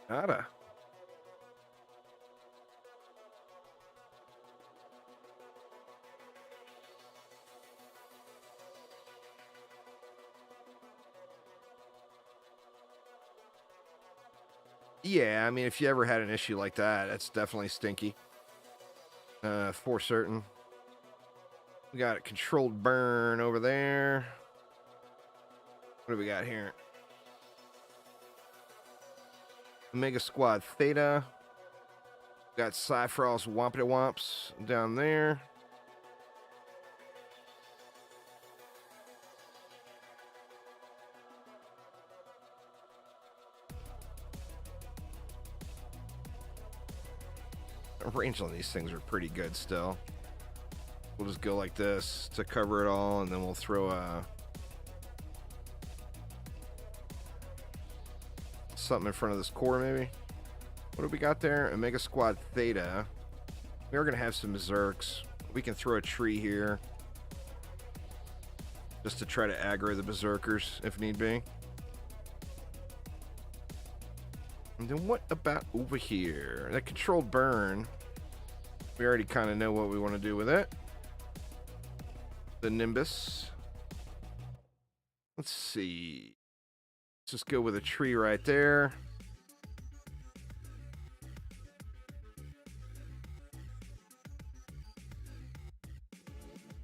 Speaker 1: Gotta. Yeah, I mean, if you ever had an issue like that, that's definitely stinky. For certain. We got a controlled burn over there. What do we got here? Omega Squad Theta. Got Cyfrost Wompity Womps down there. The range on these things are pretty good still. We'll just go like this to cover it all, and then we'll throw something in front of this core maybe. What do we got there? Omega Squad Theta. We are going to have some Berserks. We can throw a tree here just to try to aggro the Berserkers if need be. And then what about over here? That controlled burn. We already kind of know what we want to do with it. The Nimbus. Let's see. Let's just go with a tree right there.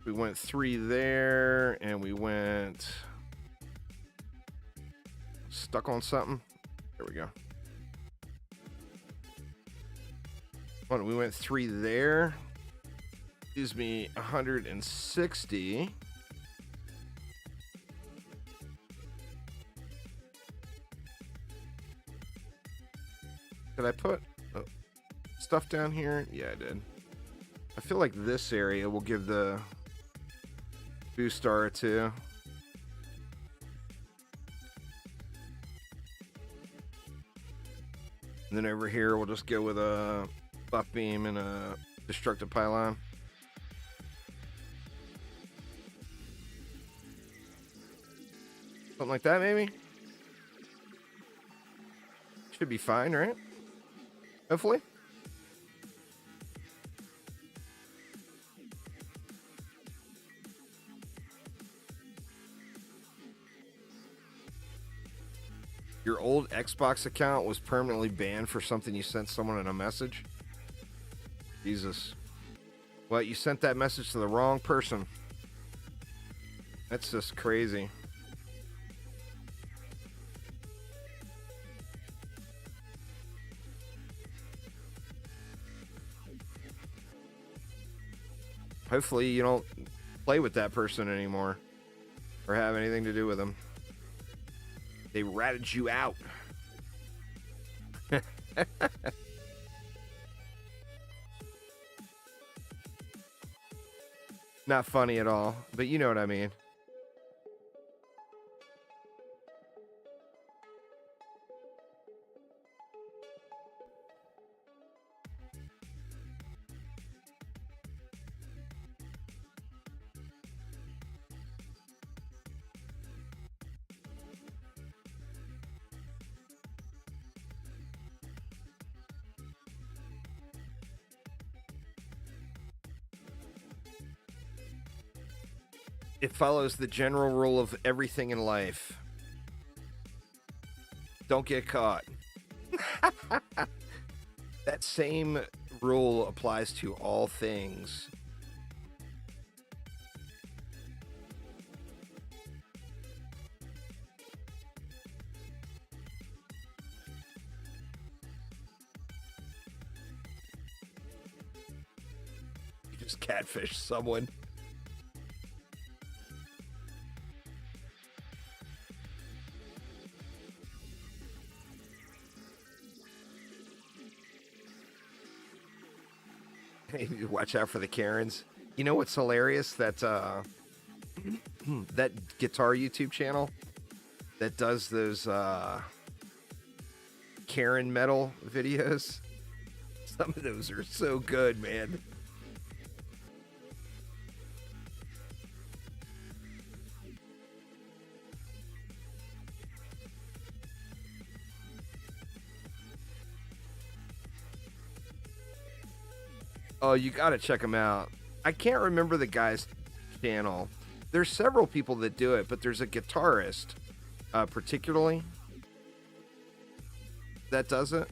Speaker 1: We went 3 there, and we went stuck on something. There we go. Well, we went 3 there. Gives me 160. Did I put stuff down here? Yeah, I did. I feel like this area will give the boost star or 2. And then over here, we'll just go with a buff beam and a destructive pylon. Something like that, maybe? Should be fine, right? Hopefully. Your old Xbox account was permanently banned for something you sent someone in a message? Jesus. Well, you sent that message to the wrong person. That's just crazy. Hopefully you don't play with that person anymore or have anything to do with them. They ratted you out. Not funny at all, but you know what I mean. It follows the general rule of everything in life. Don't get caught. That same rule applies to all things. You just catfish someone. Watch out for the Karens. You know what's hilarious? That that guitar YouTube channel that does those Karen metal videos. Some of those are so good, man. Oh, you gotta check them out. I can't remember the guy's channel. There's several people that do it, but there's a guitarist, particularly, that does it.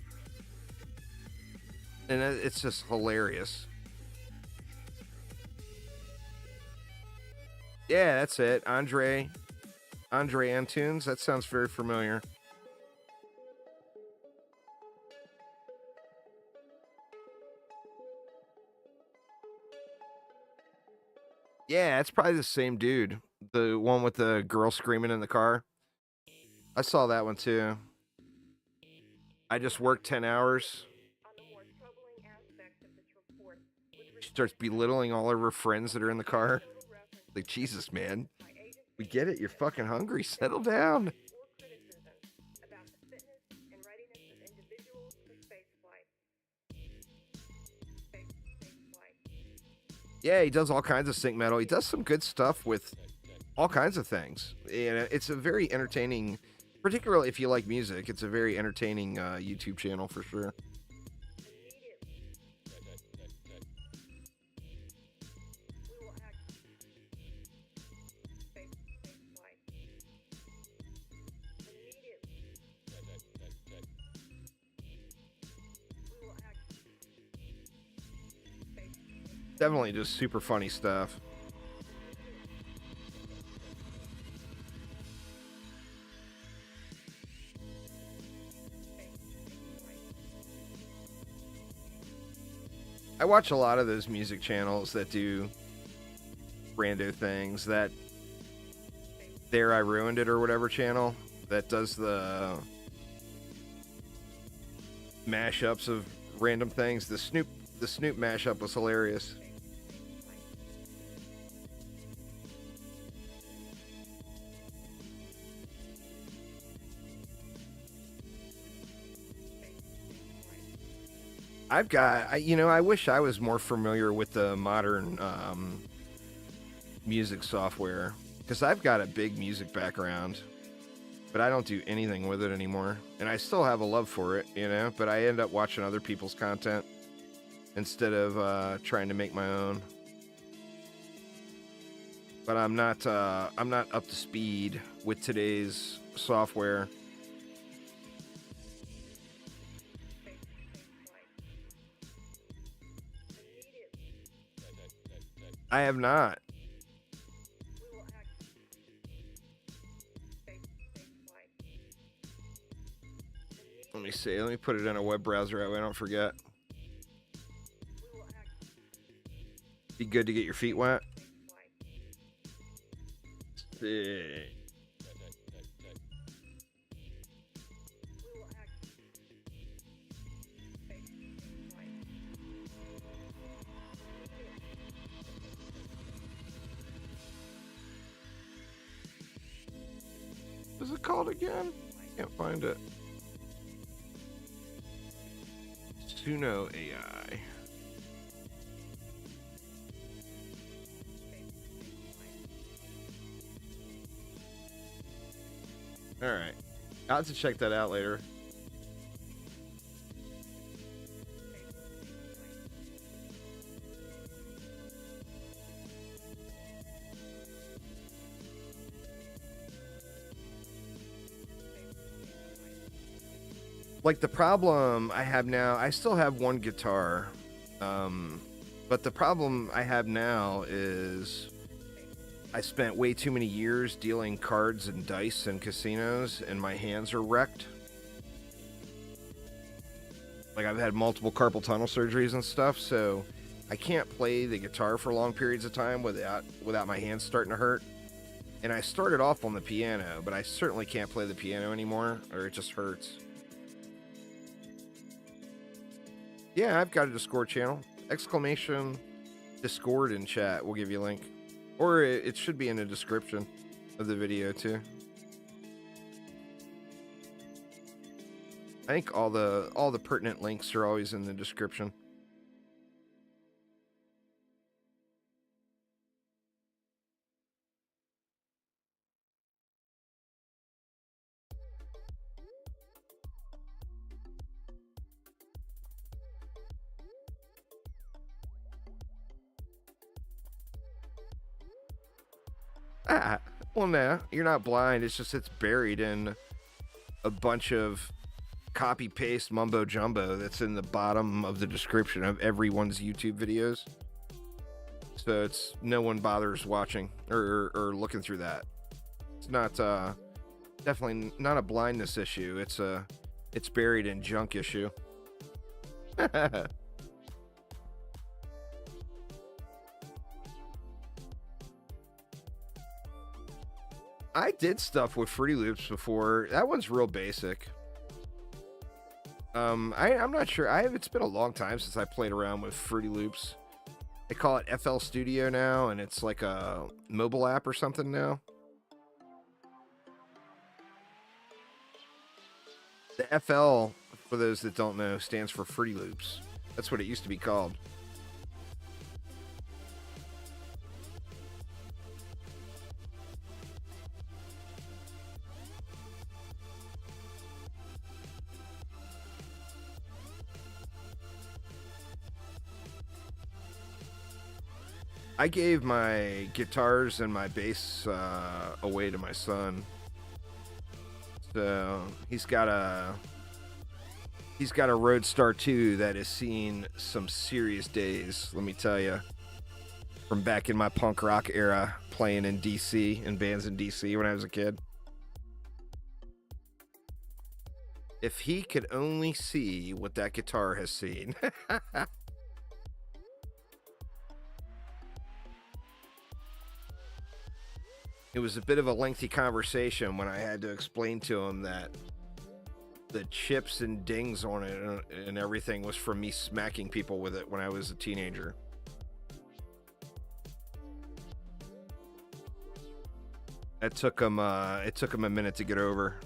Speaker 1: And it's just hilarious. Yeah, that's it. Andre Antunes. That sounds very familiar. Yeah, it's probably the same dude. The one with the girl screaming in the car. I saw that one too. I just worked 10 hours. She starts belittling all of her friends that are in the car. Like, Jesus, man. We get it. You're fucking hungry. Settle down. Yeah, he does all kinds of sync metal. He does some good stuff with all kinds of things. And it's a very entertaining, particularly if you like music, it's a very entertaining YouTube channel for sure. Definitely just super funny stuff. I watch a lot of those music channels that do rando things. That There I Ruined It or whatever channel that does the mashups of random things. The Snoop mashup was hilarious. I wish I was more familiar with the modern music software because I've got a big music background, but I don't do anything with it anymore. And I still have a love for it, but I end up watching other people's content instead of trying to make my own. But I'm not up to speed with today's software. I have not. Let me see. Let me put it in a web browser that way I don't forget. Be good to get your feet wet. Let's see. What's it called again? Can't find it. Suno AI. Alright. I'll have to check that out later. Like the problem I have now, I still have one guitar. But the problem I have now is I spent way too many years dealing cards and dice in casinos, and my hands are wrecked. Like I've had multiple carpal tunnel surgeries and stuff, so I can't play the guitar for long periods of time without my hands starting to hurt. And I started off on the piano, but I certainly can't play the piano anymore, or it just hurts. Yeah, I've got a Discord channel. Exclamation Discord in chat. We'll give you a link. Or it should be in the description of the video too. I think all the pertinent links are always in the description. Well, nah, you're not blind. It's just it's buried in a bunch of copy paste mumbo jumbo that's in the bottom of the description of everyone's YouTube videos. So it's no one bothers watching or looking through that. It's not definitely not a blindness issue. It's buried in junk issue. I did stuff with Fruity Loops before. That one's real basic. I'm not sure. It's been a long time since I played around with Fruity Loops. They call it FL Studio now, and it's like a mobile app or something now. The FL, for those that don't know, stands for Fruity Loops. That's what it used to be called. I gave my guitars and my bass away to my son. So he's got a Roadstar 2 that has seen some serious days, let me tell you. From back in my punk rock era, playing in DC, in bands in DC when I was a kid. If he could only see what that guitar has seen. It was a bit of a lengthy conversation when I had to explain to him that the chips and dings on it and everything was from me smacking people with it when I was a teenager. It took him a minute to get over.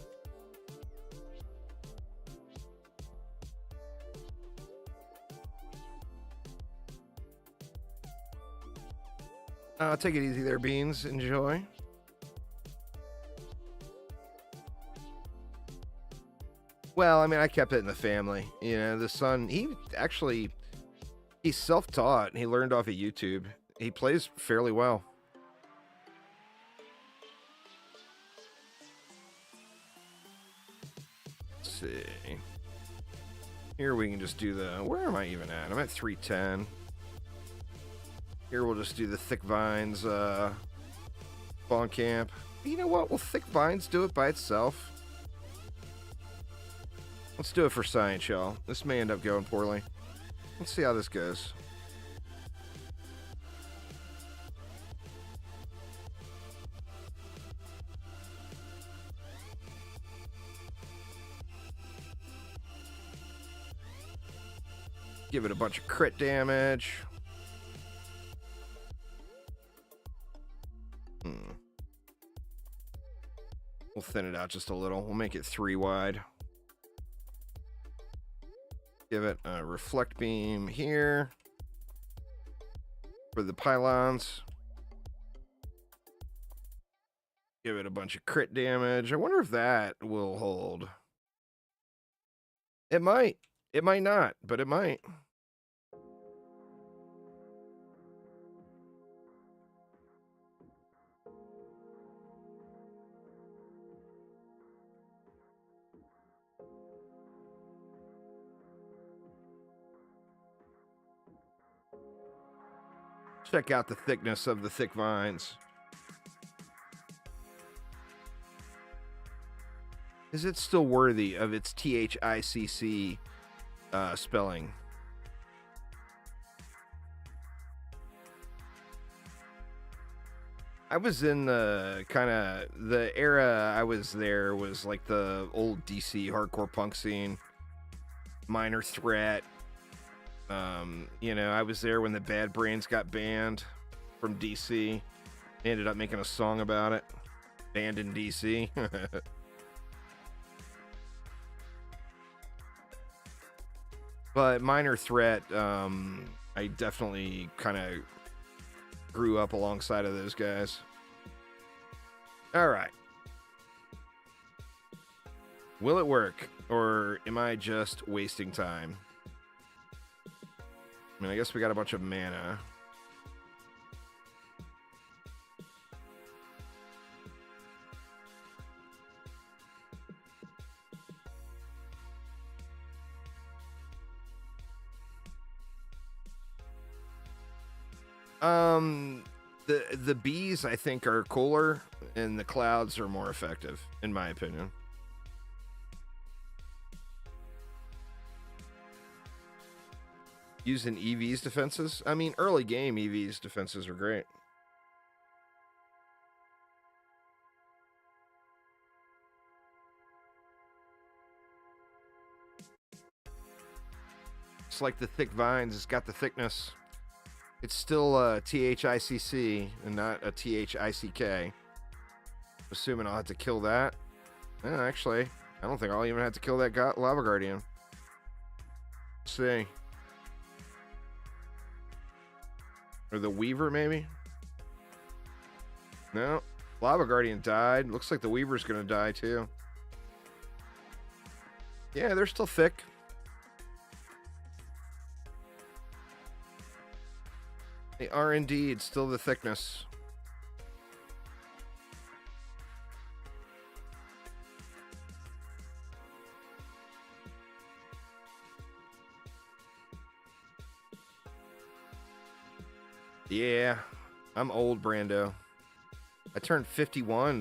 Speaker 1: Take it easy there, Beans. Enjoy. Well, I mean, I kept it in the family. You know, the son, he's self-taught. He learned off of YouTube. He plays fairly well. Let's see. Here we can just do where am I even at? I'm at 310. Here we'll just do the Thick Vines spawn camp. You know what? Will Thick Vines do it by itself? Let's do it for science, y'all. This may end up going poorly. Let's see how this goes. Give it a bunch of crit damage. We'll thin it out just a little. We'll make it 3 wide. Give it a reflect beam here for the pylons. Give it a bunch of crit damage. I wonder if that will hold. It might. It might not, but it might. Check out the thickness of the Thick Vines. Is it still worthy of its THICC spelling? I was in the era I was there was like the old DC hardcore punk scene, Minor Threat. You know, I was there when the Bad Brains got banned from DC. They ended up making a song about it. Banned in DC. But Minor Threat, I definitely kind of grew up alongside of those guys. All right. Will it work? Or am I just wasting time? I mean, I guess we got a bunch of mana. The bees I think are cooler, and the clouds are more effective, in my opinion. Using EV's defenses? I mean, early game EV's defenses are great. Just like the thick vines, it's got the thickness. It's still a THICC and not a THICK. Assuming I'll have to kill that. Actually, I don't think I'll even have to kill that Lava Guardian. Let's see. Or the Weaver, maybe? No. Lava Guardian died. Looks like the Weaver's going to die, too. Yeah, they're still thick. They are indeed still the thickness. Yeah, I'm old, Brando. I turned 51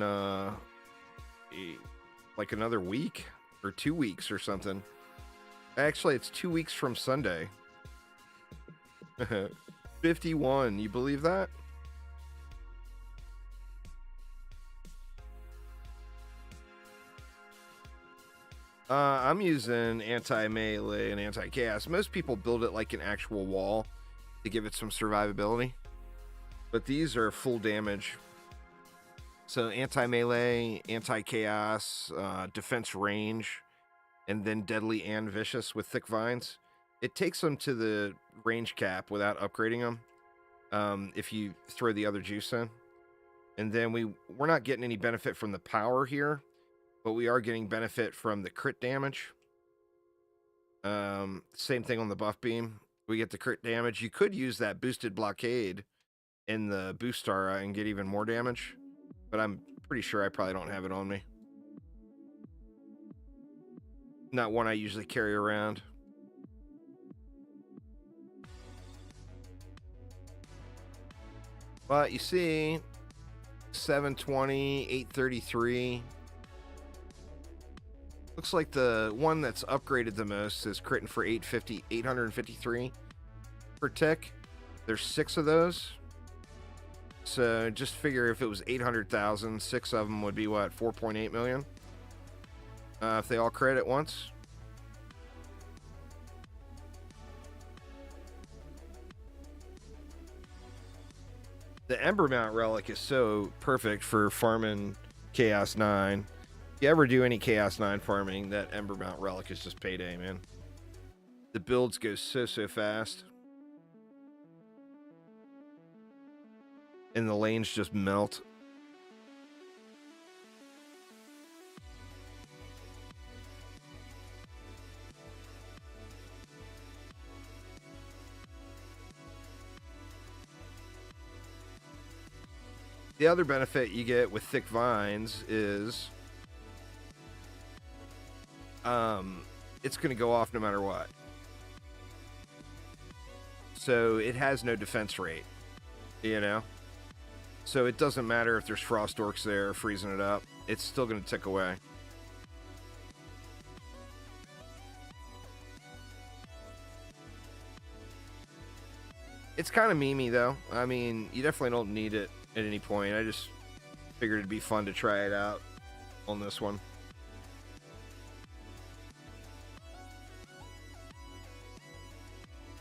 Speaker 1: like another week or 2 weeks or something. Actually, it's 2 weeks from Sunday. 51, you believe that? I'm using anti-melee and anti-chaos. Most people build it like an actual wall to give it some survivability. But these are full damage. So anti-melee, anti-chaos, defense range, and then deadly and vicious with thick vines. It takes them to the range cap without upgrading them if you throw the other juice in. And then we're not getting any benefit from the power here, but we are getting benefit from the crit damage. Same thing on the buff beam. We get the crit damage. You could use that boosted blockade in the boost star and get even more damage, but I'm pretty sure I probably don't have it on me. Not one I usually carry around. But you see, 720, 833. Looks like the one that's upgraded the most is critting for 853 per tick. There's 6 of those. So just figure if it was 800,000, 6 of them would be what, 4.8 million? If they all crit at once. The Ember Mount Relic is so perfect for farming Chaos 9. If you ever do any Chaos 9 farming, that Ember Mount Relic is just payday, man. The builds go so fast. And the lanes just melt. The other benefit you get with thick vines is it's going to go off no matter what. So it has no defense rate, you know? So it doesn't matter if there's frost orcs there freezing it up. It's still going to tick away. It's kind of memey, though. I mean, you definitely don't need it at any point. I just figured it'd be fun to try it out on this one.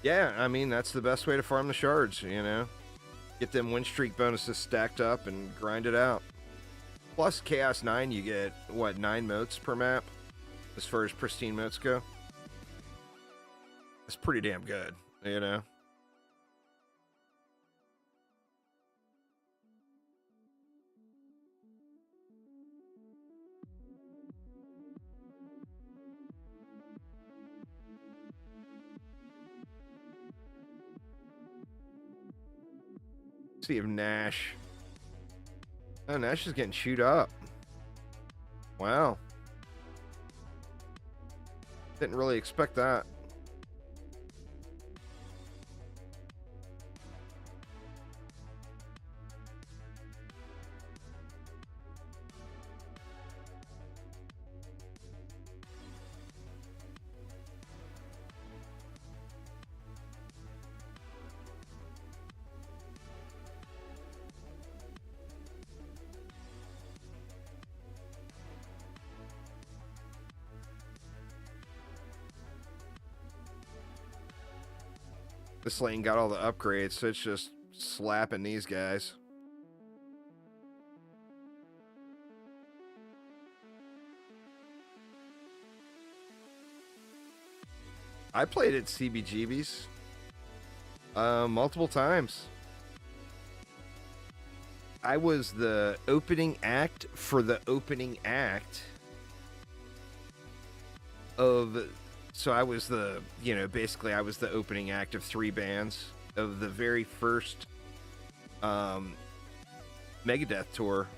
Speaker 1: Yeah, I mean, that's the best way to farm the shards, you know? Get them win streak bonuses stacked up and grind it out. Plus, Chaos 9, you get, what, 9 motes per map? As far as pristine motes go? It's pretty damn good, you know? See if Nash. Oh, Nash is getting chewed up. Wow. Didn't really expect that. This lane got all the upgrades, so it's just slapping these guys. I played at CBGB's multiple times. I was the opening act for the opening act of... So I was the, basically I was the opening act of 3 bands of the very first Megadeth tour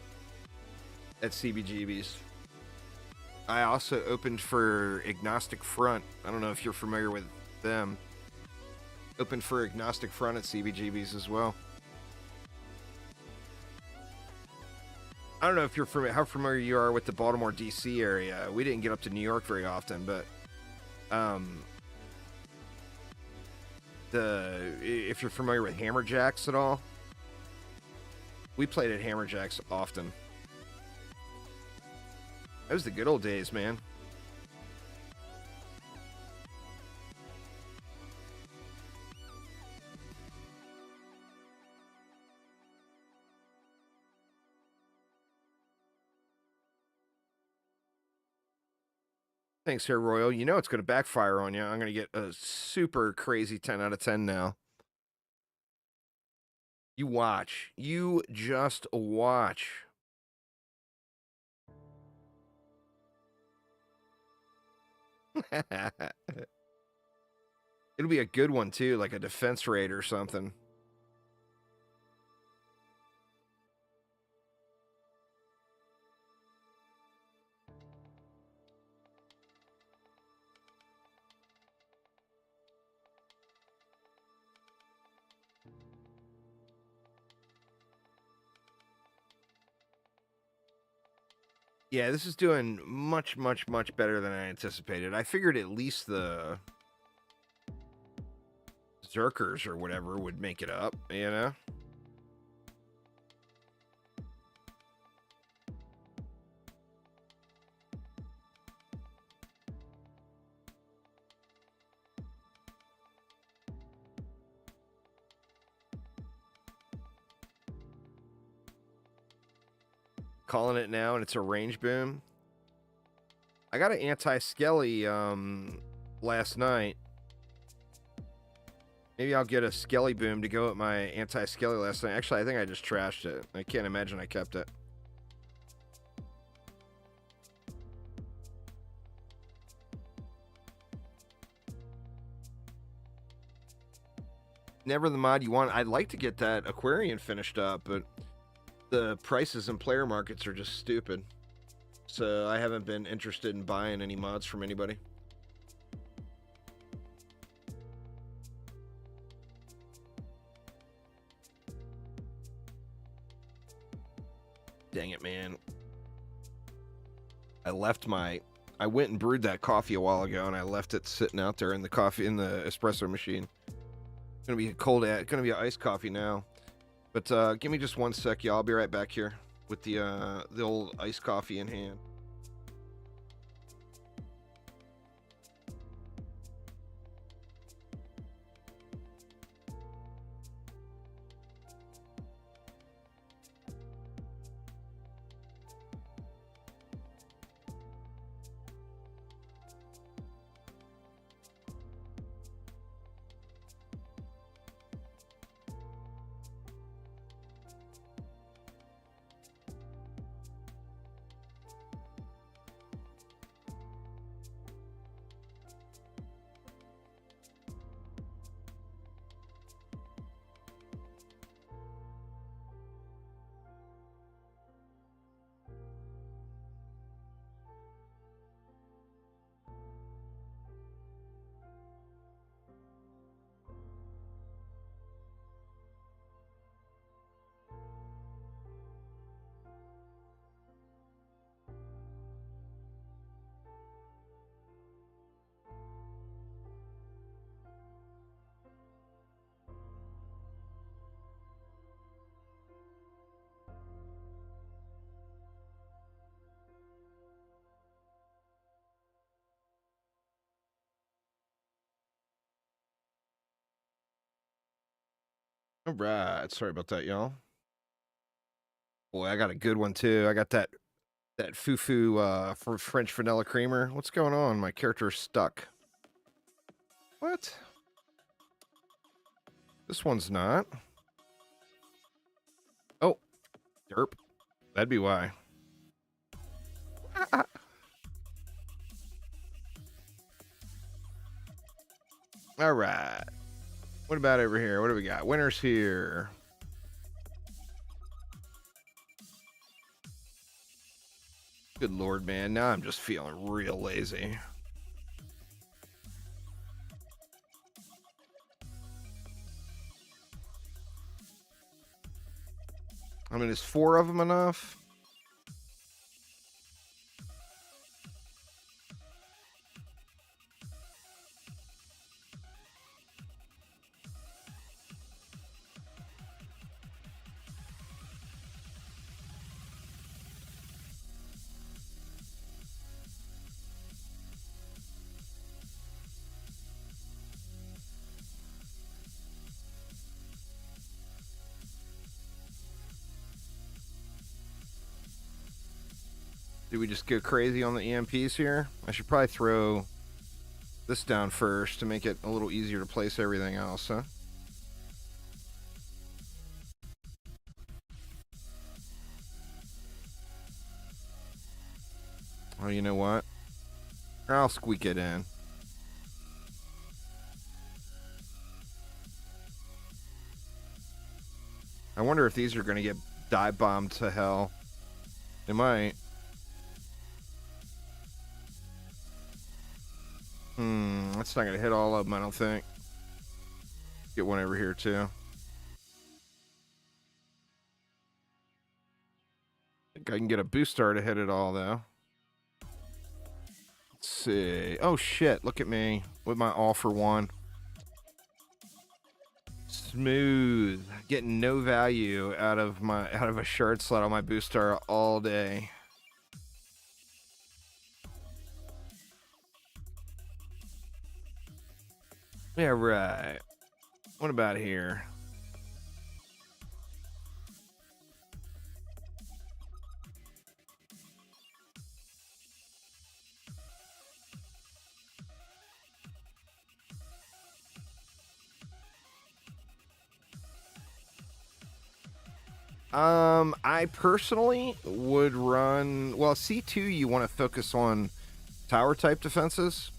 Speaker 1: at CBGB's. I also opened for Agnostic Front. I don't know if you're familiar with them. Opened for Agnostic Front at CBGB's as well. I don't know if you're how familiar you are with the Baltimore, D.C. area. We didn't get up to New York very often, but if you're familiar with Hammerjacks at all, we played at Hammerjacks often. That was the good old days, man. Thanks, Hair Royal. You know it's going to backfire on you. I'm going to get a super crazy 10 out of 10 now. You watch. You just watch. It'll be a good one, too, like a defense raid or something. Yeah, this is doing much, much, much better than I anticipated. I figured at least the Zerkers or whatever would make it up, you know? Calling it now, and it's a range boom. I got an anti-skelly last night. Maybe I'll get a skelly boom to go at my anti-skelly last night. Actually, I think I just trashed it. I can't imagine I kept it. Never the mod you want. I'd like to get that Aquarian finished up, but the prices in player markets are just stupid. So I haven't been interested in buying any mods from anybody. Dang it, man. I went and brewed that coffee a while ago, and I left it sitting out there in the espresso machine. It's gonna be gonna be iced coffee now. But give me just one sec, y'all. I'll be right back here with the old iced coffee in hand. All right. Sorry about that, y'all. Boy, I got a good one too. I got that foo-foo for French vanilla creamer. What's going on? My character's stuck. What? This one's not. Oh, derp. That'd be why. All right. What about over here? What do we got? Winners here. Good lord, man. Now I'm just feeling real lazy. I mean, is 4 of them enough? Do we just go crazy on the EMPs here? I should probably throw this down first to make it a little easier to place everything else, huh? Oh, you know what? I'll squeak it in. I wonder if these are going to get dive bombed to hell. They might. That's not going to hit all of them, I don't think. Get one over here, too. I think I can get a boost star to hit it all, though. Let's see. Oh, shit. Look at me with my all for one. Smooth. Getting no value out of a shard slot on my boost star all day. Yeah, right. What about here? I personally would run... Well, C2, you want to focus on tower-type defenses.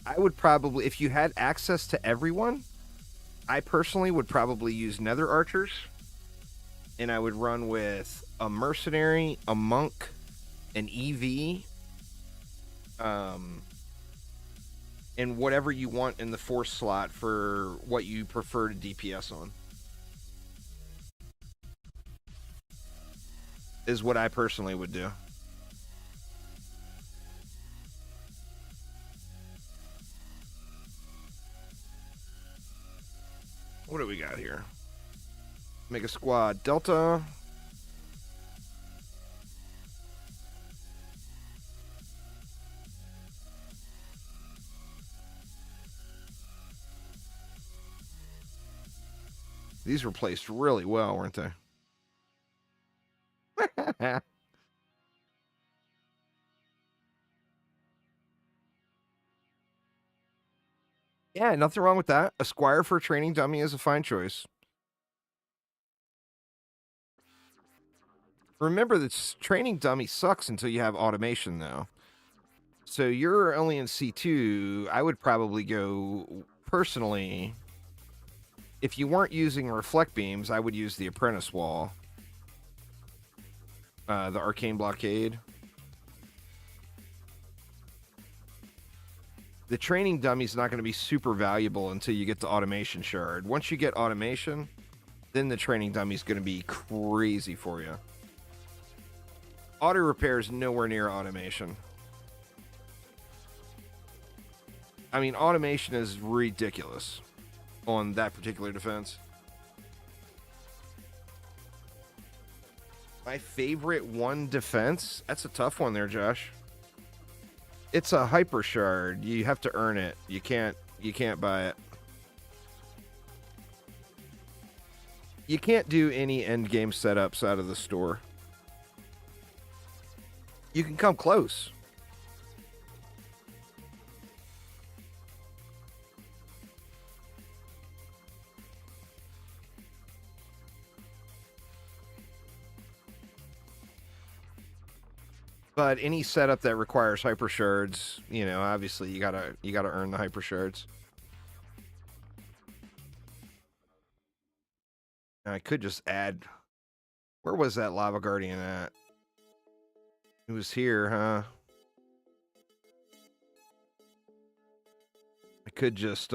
Speaker 1: I would probably... If you had access to everyone, I personally would probably use Nether Archers. And I would run with a Mercenary, a Monk, an EV, and whatever you want in the Force slot for what you prefer to DPS on. Is what I personally would do. What do we got here? Make a squad. Delta. These were placed really well, weren't they? Yeah, nothing wrong with that. A squire for a training dummy is a fine choice. Remember, this training dummy sucks until you have automation, though. So you're only in C2. I would probably go, personally, if you weren't using reflect beams, I would use the apprentice wall. The arcane blockade. The training dummy is not going to be super valuable until you get the automation shard. Once you get automation, then the training dummy is going to be crazy for you. Auto repair is nowhere near automation. I mean, automation is ridiculous on that particular defense. My favorite one defense? That's a tough one there, Josh. It's a hyper shard. You have to earn it. You can't buy it. You can't do any endgame setups out of the store. You can come close. But any setup that requires hyper shards, you know, obviously you gotta earn the hyper shards. And I could just add. Where was that lava guardian at? It was here, huh? I could just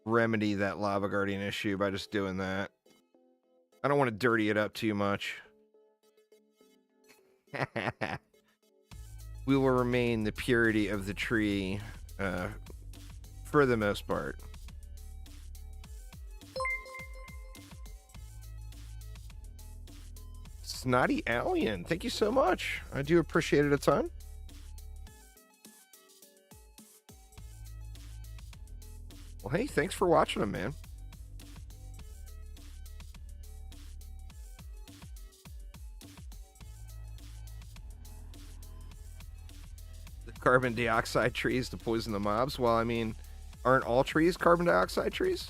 Speaker 1: remedy that lava guardian issue by just doing that. I don't want to dirty it up too much. We will remain the purity of the tree for the most part. Snotty Alien, thank you so much. I do appreciate it a ton. Well, hey, thanks for watching them, man. The carbon dioxide trees to poison the mobs. Well, I mean, aren't all trees carbon dioxide trees?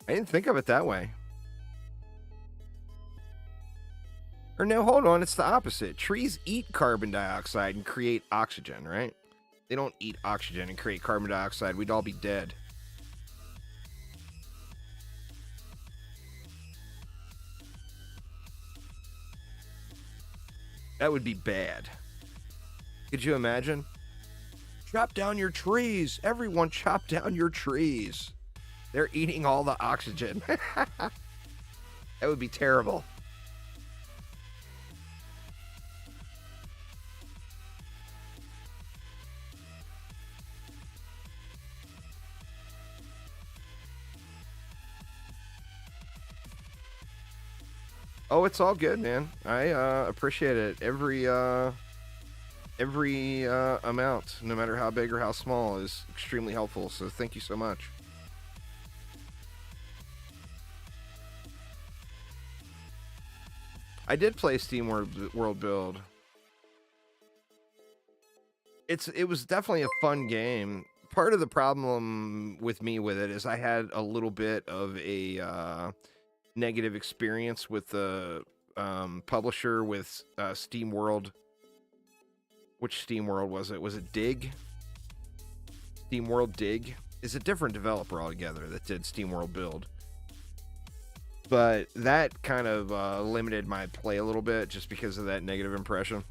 Speaker 1: I didn't think of it that way. Or no, hold on, it's the opposite. Trees eat carbon dioxide and create oxygen, right? They don't eat oxygen and create carbon dioxide. We'd all be dead. That would be bad. Could you imagine? Chop down your trees. Everyone chop down your trees. They're eating all the oxygen. That would be terrible. Oh, it's all good, man. I appreciate it. Every amount, no matter how big or how small, is extremely helpful. So thank you so much. I did play Steam World Build. It was definitely a fun game. Part of the problem with it is I had a little bit of a negative experience with the publisher with Steam World. Which Steam World was it? Was it Dig? Steam World Dig is a different developer altogether that did Steam World Build. But that kind of limited my play a little bit just because of that negative impression.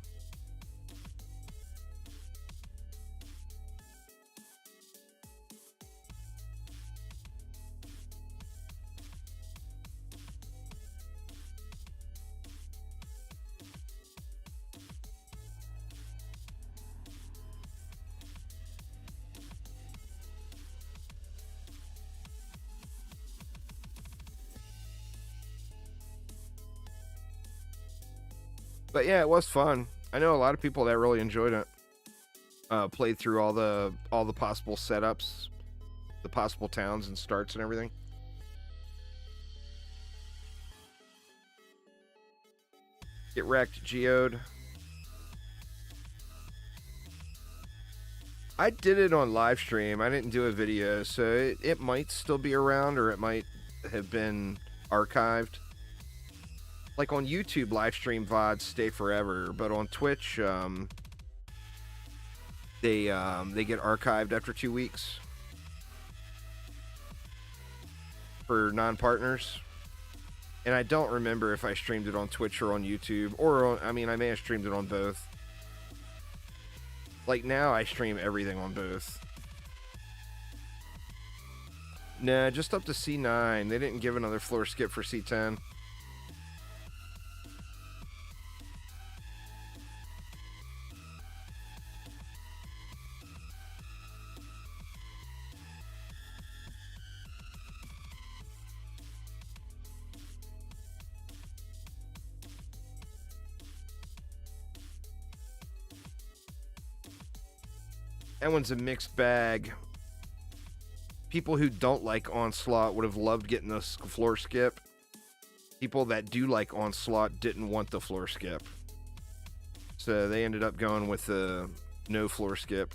Speaker 1: But yeah, it was fun. I know a lot of people that really enjoyed it. Played through all the possible setups, the possible towns and starts and everything. Get wrecked, Geode. I did it on live stream. I didn't do a video, so it might still be around, or it might have been archived. Like on YouTube, live stream VODs stay forever, but on Twitch, they get archived after 2 weeks for non-partners. And I don't remember if I streamed it on Twitch or on YouTube, or on, I mean, I may have streamed it on both. Like now, I stream everything on both. Nah, just up to C9. They didn't give another floor skip for C10. That one's a mixed bag. People who don't like Onslaught would have loved getting the floor skip. People that do like Onslaught didn't want the floor skip. So they ended up going with the no floor skip.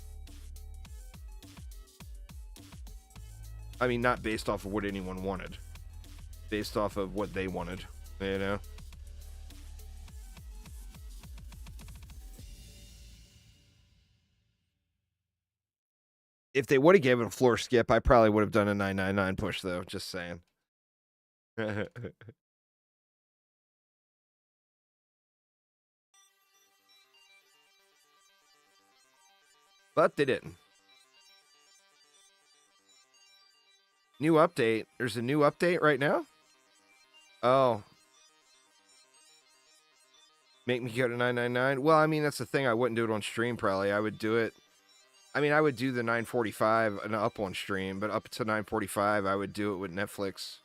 Speaker 1: I mean, not based off of what anyone wanted. Based off of what they wanted, you know? If they would have given a floor skip, I probably would have done a 999 push, though. Just saying. But they didn't. New update. There's a new update right now? Oh. Make me go to 999? Well, I mean, that's the thing. I wouldn't do it on stream, probably. I would do it. I mean, I would do the 945 and up on stream, but up to 945, I would do it with Netflix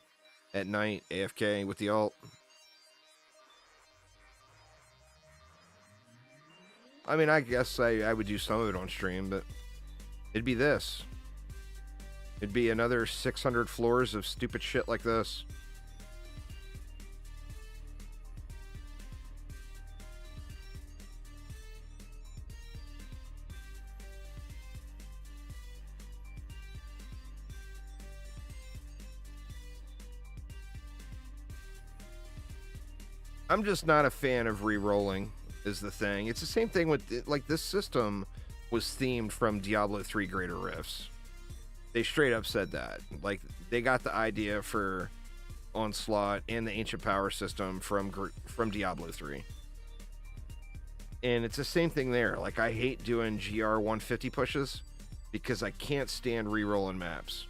Speaker 1: at night, AFK with the alt. I mean, I guess I would do some of it on stream, but it'd be this. It'd be another 600 floors of stupid shit like this. I'm just not a fan of re-rolling, is the thing. It's the same thing with, like, this system was themed from Diablo 3 Greater Rifts. They straight up said that. Like, they got the idea for Onslaught and the Ancient Power system from Diablo 3. And it's the same thing there. Like, I hate doing GR 150 pushes because I can't stand re-rolling maps.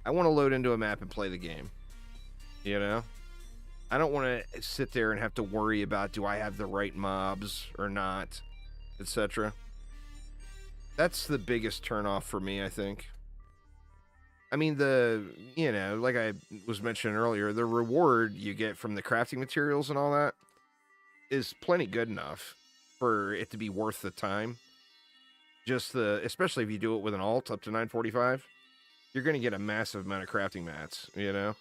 Speaker 1: I want to load into a map and play the game. You know? I don't want to sit there and have to worry about, do I have the right mobs or not, etc. That's the biggest turnoff for me, I think. I mean, like I was mentioning earlier, the reward you get from the crafting materials and all that is plenty good enough for it to be worth the time. Especially if you do it with an alt up to 945, you're going to get a massive amount of crafting mats, you know?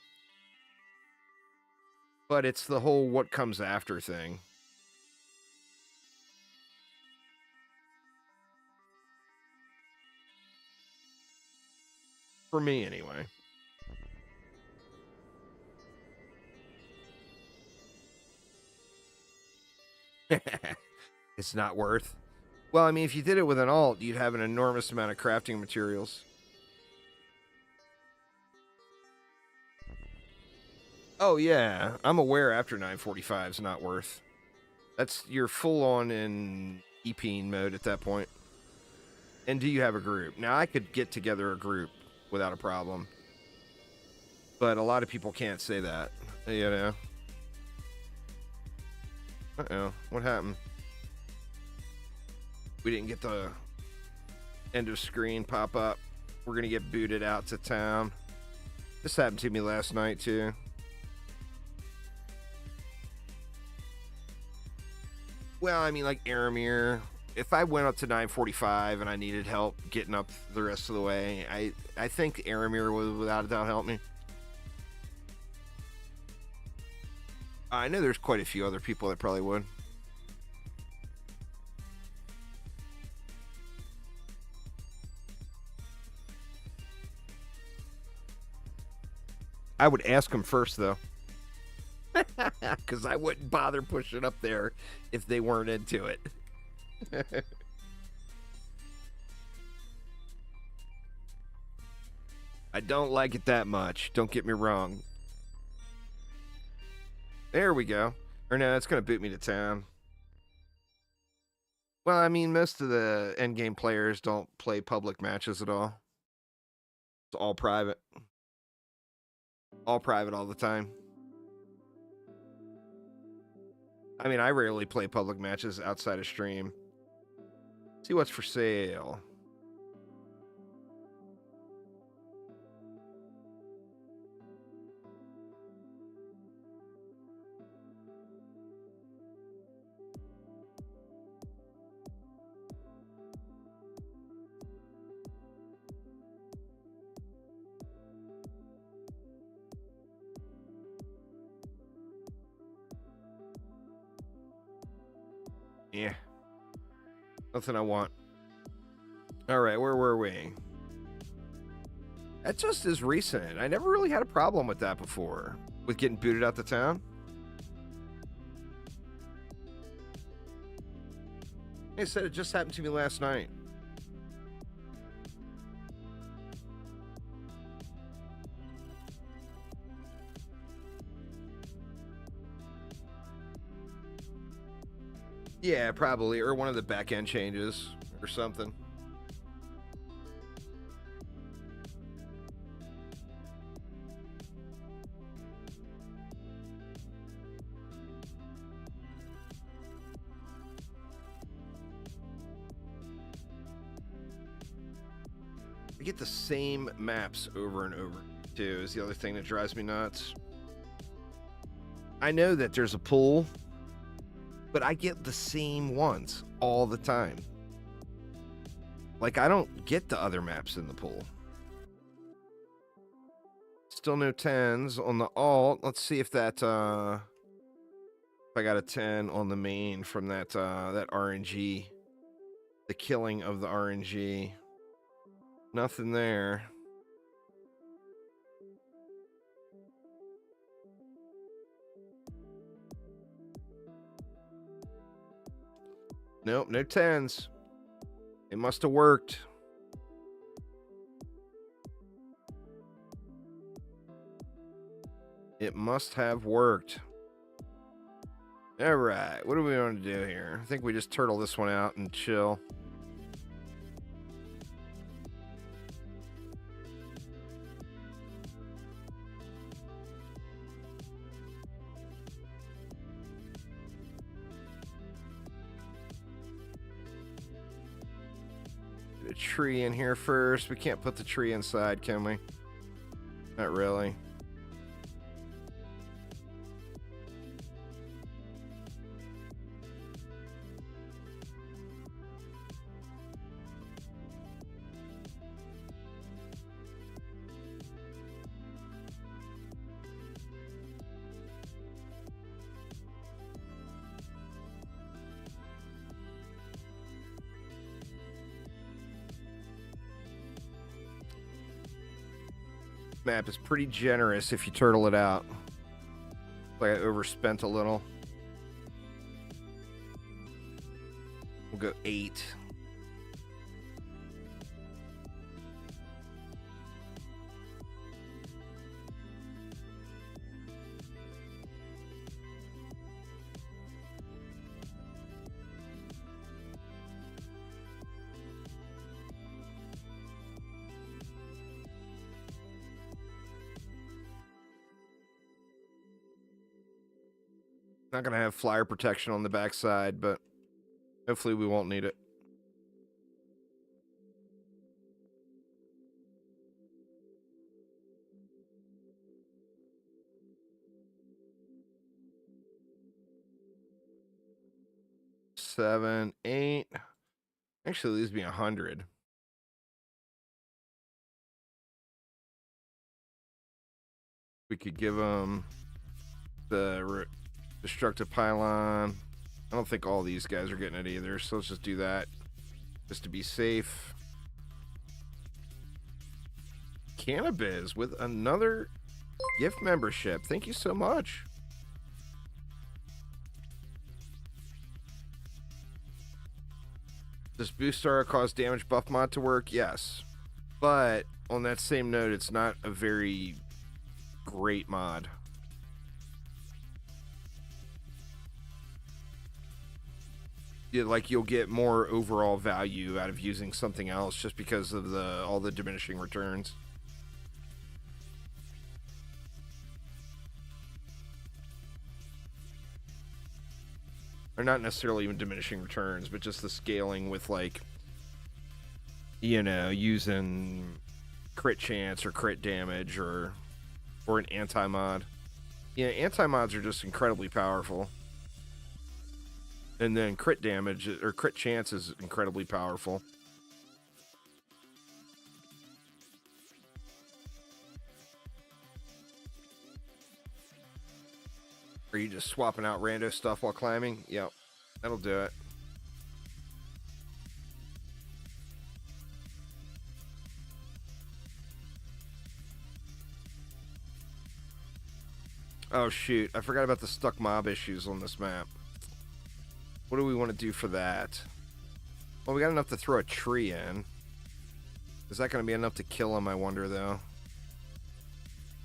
Speaker 1: But it's the whole what comes after thing. For me, anyway. It's not worth. Well, I mean, if you did it with an alt, you'd have an enormous amount of crafting materials. Oh, yeah. I'm aware after 945 is not worth. You're full on in EPing mode at that point. And do you have a group? Now, I could get together a group without a problem. But a lot of people can't say that, you know? Uh-oh. What happened? We didn't get the end of screen pop up. We're going to get booted out to town. This happened to me last night, too. Well, I mean, like Aramir. If I went up to 945 and I needed help getting up the rest of the way, I think Aramir would without a doubt help me. I know there's quite a few other people that probably would. I would ask them first, though. Because I wouldn't bother pushing up there if they weren't into it. I don't like it that much. Don't get me wrong. There we go. Or no, it's going to boot me to town. Well, I mean, most of the endgame players don't play public matches at all. It's all private. All private all the time. I mean, I rarely play public matches outside of stream. See what's for sale. Nothing I want. All right, where were we? That just is recent. I never really had a problem with that before, with getting booted out the town. Like I said, it just happened to me last night. Yeah, probably, or one of the back end changes or something. I get the same maps over and over, too, is the other thing that drives me nuts. I know that there's a pool, but I get the same ones all the time. Like, I don't get the other maps in the pool. Still no 10s on the alt. Let's see if that, if I got a 10 on the main from that, that RNG. The killing of the RNG. Nothing there. Nope, no 10s. It must have worked. It must have worked. All right, what do we want to do here? I think we just turtle this one out and chill. Get a tree in here first. We can't put the tree inside, can we? Not really. Map is pretty generous if you turtle it out. Like I overspent a little. We'll go 8. Not gonna have flyer protection on the backside, but hopefully we won't need it. Seven, 8. Actually leaves me 100. We could give them the destructive pylon. I don't think all these guys are getting it either, so let's just do that just to be safe. Cannabis with another gift membership. Thank you so much. Does Boost Star cause damage buff mod to work? Yes. But on that same note, it's not a very great mod. Yeah, like you'll get more overall value out of using something else just because of all the diminishing returns. Or not necessarily even diminishing returns, but just the scaling with, like, you know, using crit chance or crit damage or an anti-mod. Yeah, anti-mods are just incredibly powerful. And then crit damage or crit chance is incredibly powerful. Are you just swapping out rando stuff while climbing? Yep, that'll do it. Oh, shoot. I forgot about the stuck mob issues on this map. What do we want to do for that? Well, we got enough to throw a tree in. Is that going to be enough to kill him, I wonder, though?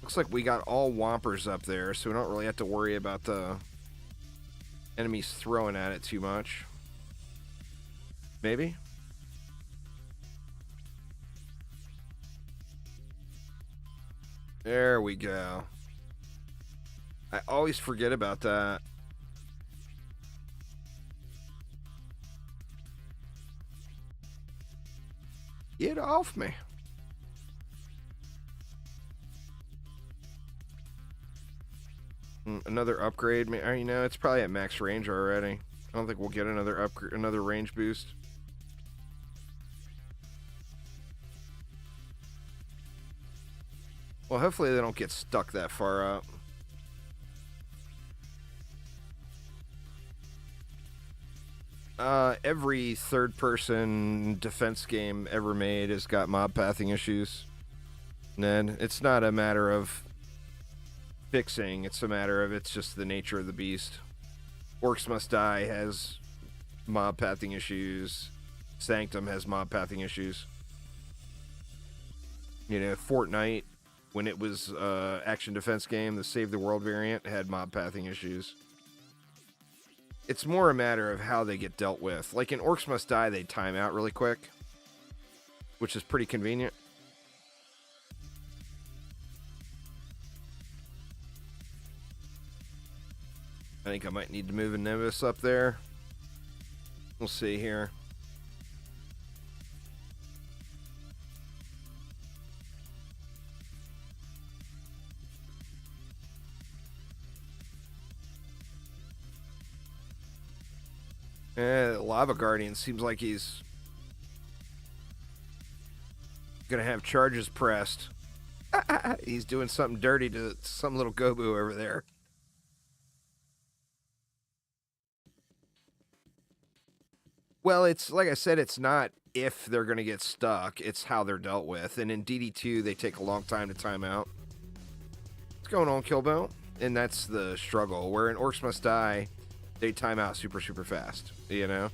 Speaker 1: Looks like we got all Whompers up there, so we don't really have to worry about the enemies throwing at it too much. Maybe? There we go. I always forget about that. Get off me. Another upgrade. You know, it's probably at max range already. I don't think we'll get another upgrade, another range boost. Well, hopefully they don't get stuck that far up. Every third-person defense game ever made has got mob pathing issues. Ned, it's not a matter of fixing, it's a matter of it's just the nature of the beast. Orcs Must Die has mob pathing issues. Sanctum has mob pathing issues. You know, Fortnite, when it was action defense game, the Save the World variant had mob pathing issues. It's more a matter of how they get dealt with. Like in Orcs Must Die, they time out really quick, which is pretty convenient. I think I might need to move a Nimbus up there. We'll see here. Lava Guardian seems like he's gonna have charges pressed. He's doing something dirty to some little Gobu over there. Well, it's like I said, it's not if they're gonna get stuck, it's how they're dealt with. And in DD2, they take a long time to time out. What's going on, Killbo? And that's the struggle. Where in Orcs Must Die, they time out super, super fast, you know?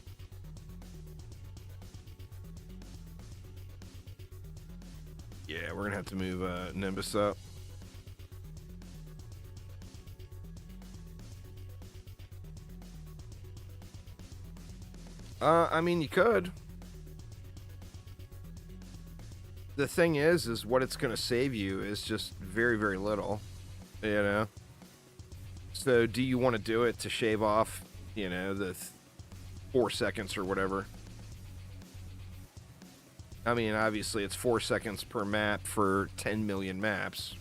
Speaker 1: Yeah, we're gonna have to move Nimbus up. I mean, you could. The thing is what it's gonna save you is just very, very little, you know? So, do you want to do it to shave off, you know, the 4 seconds or whatever? I mean, obviously, it's 4 seconds per map for 10 million maps.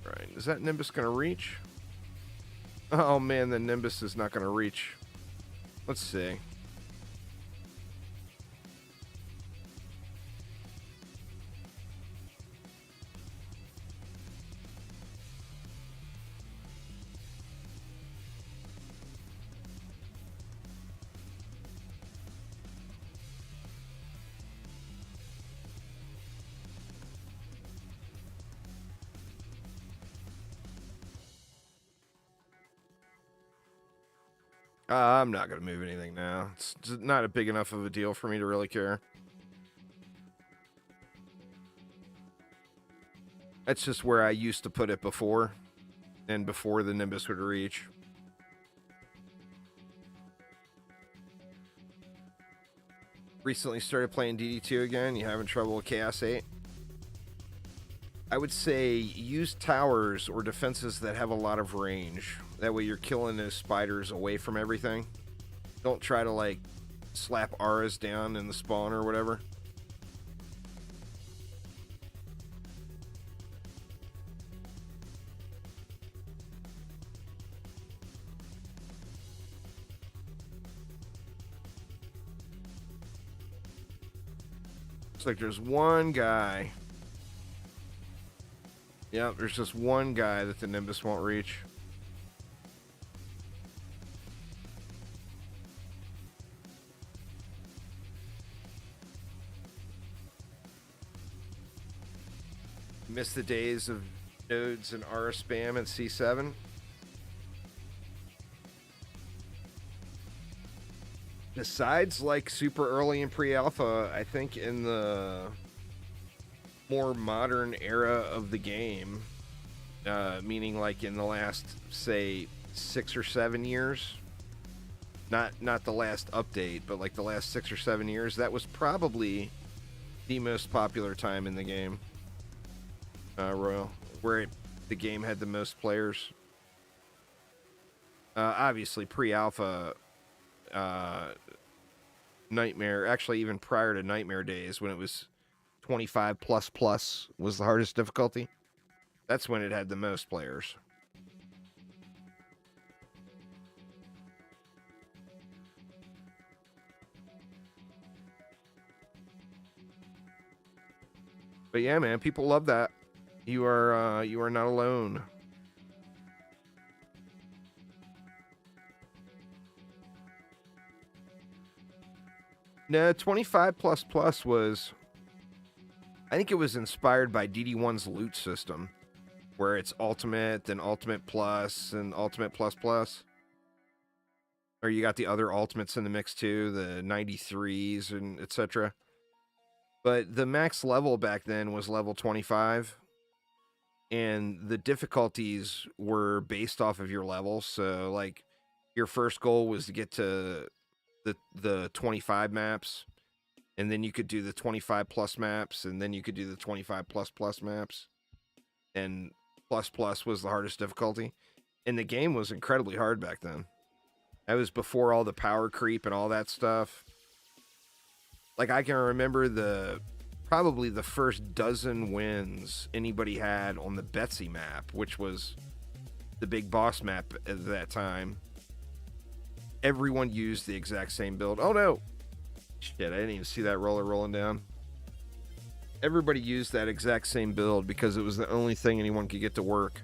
Speaker 1: Right, is that Nimbus going to reach? Oh, man, the Nimbus is not going to reach. Let's see. I'm not going to move anything now. It's not a big enough of a deal for me to really care. That's just where I used to put it before. And before the Nimbus would reach. Recently started playing DD2 again. You having trouble with Chaos 8? I would say use towers or defenses that have a lot of range. That way you're killing those spiders away from everything. Don't try to, like, slap auras down in the spawn or whatever. Looks like there's one guy. Yep, there's just one guy that the Nimbus won't reach. Miss the days of nodes and R spam and C7. Besides, like, super early in pre-alpha, I think in the more modern era of the game, meaning like in the last, say, 6 or 7 years, not the last update, but like the last 6 or 7 years, that was probably the most popular time in the game, Royal, where the game had the most players. Obviously, pre-alpha, Nightmare, actually even prior to Nightmare days, when it was 25 plus plus was the hardest difficulty. That's when it had the most players. But yeah, man, people love that. You are not alone. No, 25 plus plus was, I think it was inspired by DD1's loot system, where it's ultimate and ultimate plus and ultimate plus plus. Or you got the other ultimates in the mix too, the 93s and etc. But the max level back then was level 25, and the difficulties were based off of your level. So like your first goal was to get to the 25 maps, and then you could do the 25 plus maps, and then you could do the 25 plus plus maps, and plus plus was the hardest difficulty. And the game was incredibly hard back then. That was before all the power creep and all that stuff. Like, I can remember probably the first dozen wins anybody had on the Betsy map, which was the big boss map at that time. Everyone used the exact same build. Oh no! Shit, I didn't even see that roller rolling down. Everybody used that exact same build because it was the only thing anyone could get to work.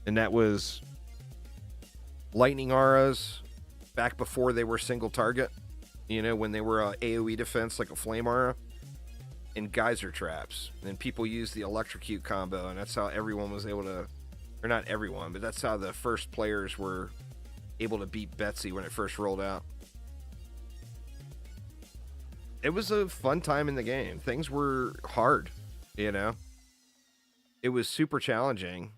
Speaker 1: And that was lightning auras back before they were single target. You know, when they were AoE defense like a flame aura. And geyser traps. And people used the electrocute combo, and that's how everyone was able to, or not everyone, but that's how the first players were able to beat Betsy when it first rolled out. It was a fun time in the game. Things were hard, you know? It was super challenging.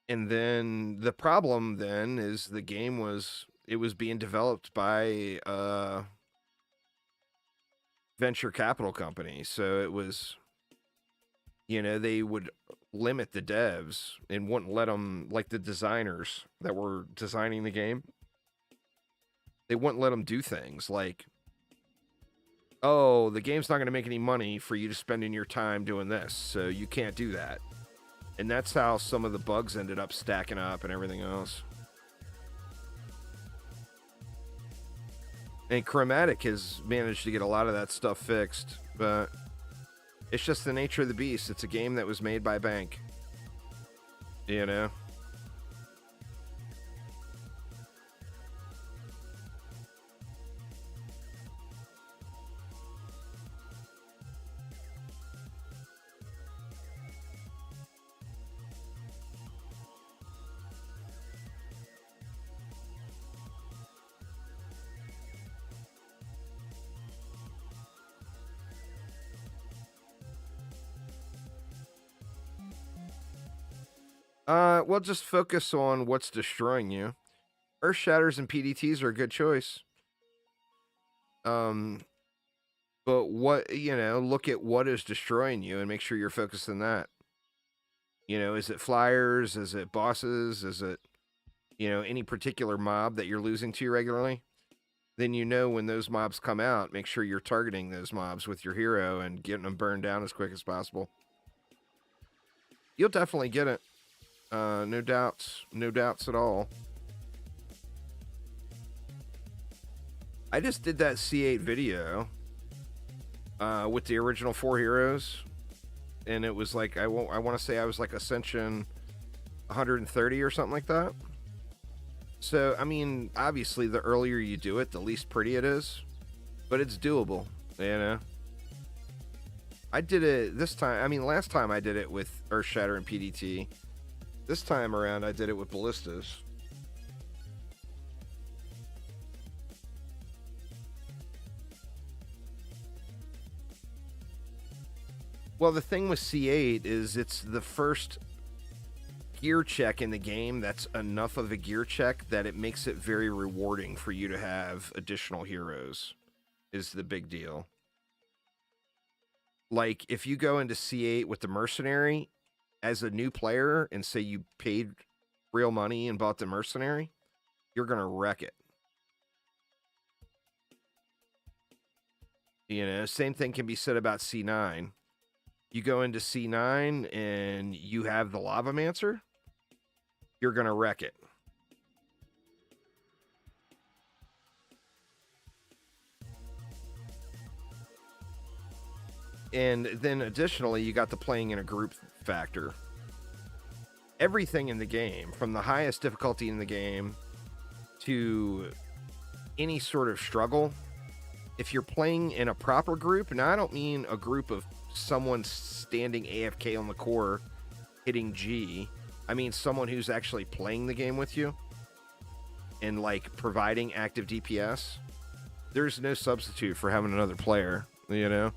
Speaker 1: And then the problem then is the game was being developed by venture capital company. So it was, you know, they would limit the devs and wouldn't let them, like the designers that were designing the game, they wouldn't let them do things like, oh, the game's not going to make any money for you to spend in your time doing this, so you can't do that. And that's how some of the bugs ended up stacking up and everything else. And Chromatic has managed to get a lot of that stuff fixed, but it's just the nature of the beast. It's a game that was made by Bank, you know? Well, just focus on what's destroying you. Earth Shatters and PDTs are a good choice. But what, you know, look at what is destroying you and make sure you're focused on that. You know, is it flyers? Is it bosses? Is it, you know, any particular mob that you're losing to regularly? Then you know when those mobs come out, make sure you're targeting those mobs with your hero and getting them burned down as quick as possible. You'll definitely get it. No doubts at all. I just did that C8 video with the original 4 heroes, and it was like I want to say I was like Ascension 130 or something like that. So I mean, obviously, the earlier you do it, the least pretty it is, but it's doable, you know. I did it this time. I mean, last time I did it with Earthshatter and PDT. This time around, I did it with Ballistas. Well, the thing with C8 is it's the first gear check in the game that's enough of a gear check that it makes it very rewarding for you to have additional heroes, is the big deal. Like, if you go into C8 with the Mercenary as a new player and say you paid real money and bought the Mercenary, you're going to wreck it. You know, same thing can be said about C9. You go into C9 and you have the Lavamancer, you're going to wreck it. And then additionally, you got the playing in a group factor. Everything in the game, from the highest difficulty in the game to any sort of struggle, if you're playing in a proper group, and I don't mean a group of someone standing AFK on the core hitting G, I mean someone who's actually playing the game with you and like providing active DPS, there's no substitute for having another player, you know?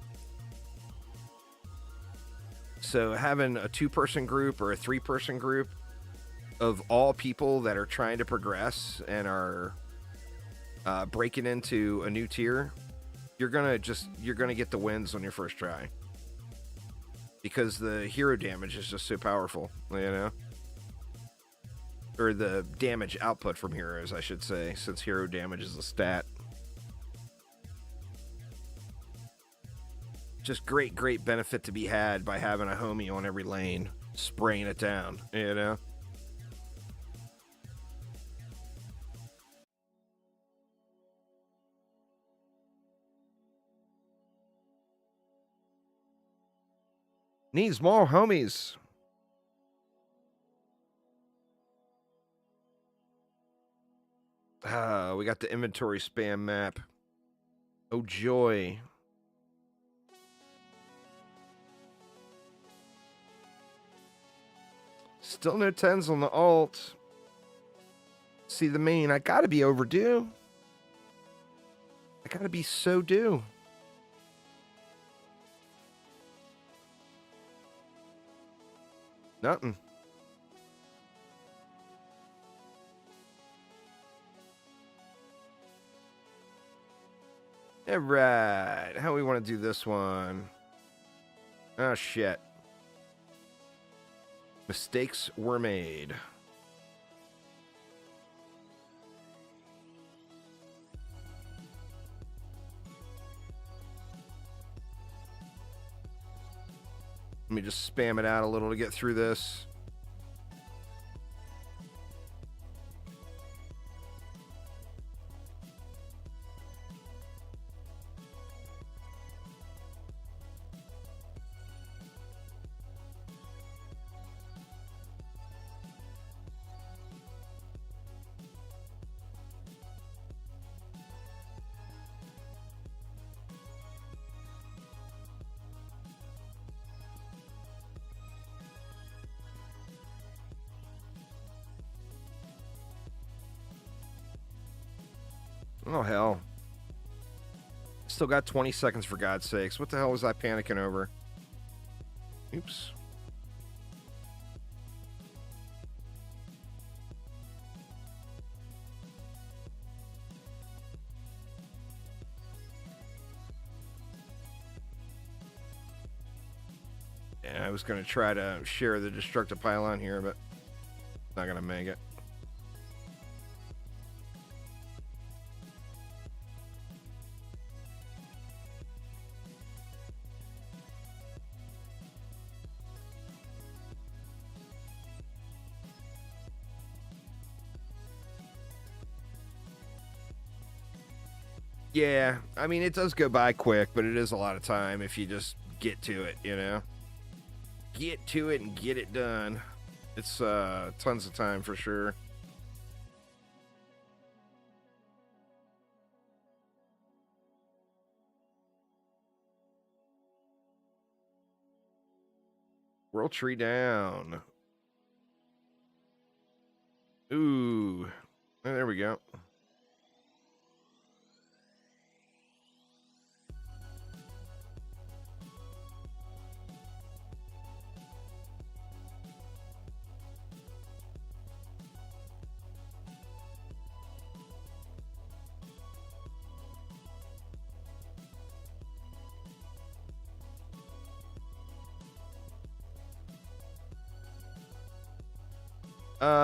Speaker 1: So having a 2-person group or a 3-person group of all people that are trying to progress and are breaking into a new tier, you're gonna get the wins on your first try because the hero damage is just so powerful, you know, or the damage output from heroes, I should say, since hero damage is a stat. Just great benefit to be had by having a homie on every lane, spraying it down, you know? Needs more homies. We got the inventory spam map. Oh, joy. Still no 10s on the alt. See the main. I gotta be overdue. I gotta be so due. Nothing. All right. How we want to do this one? Oh, shit. Mistakes were made. Let me just spam it out a little to get through this. Oh, hell. Still got 20 seconds, for God's sakes. What the hell was I panicking over? Oops. Yeah, I was going to try to share the destructive pylon here, but not going to make it. Yeah, I mean, it does go by quick, but it is a lot of time if you just get to it, you know? Get to it and get it done. It's tons of time for sure. World tree down. Ooh. There we go.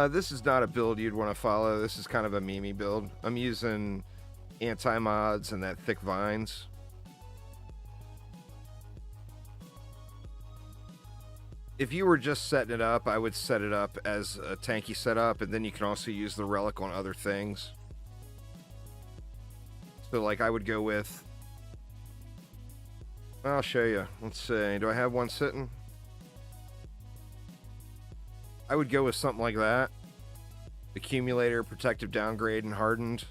Speaker 1: This is not a build you'd want to follow. This is kind of a meme build. I'm using anti-mods and that thick vines. If you were just setting it up, I would set it up as a tanky setup, and then you can also use the relic on other things. So, like, I would go with... I'll show you. Let's see. Do I have one sitting? I would go with something like that. Accumulator, protective downgrade, and hardened.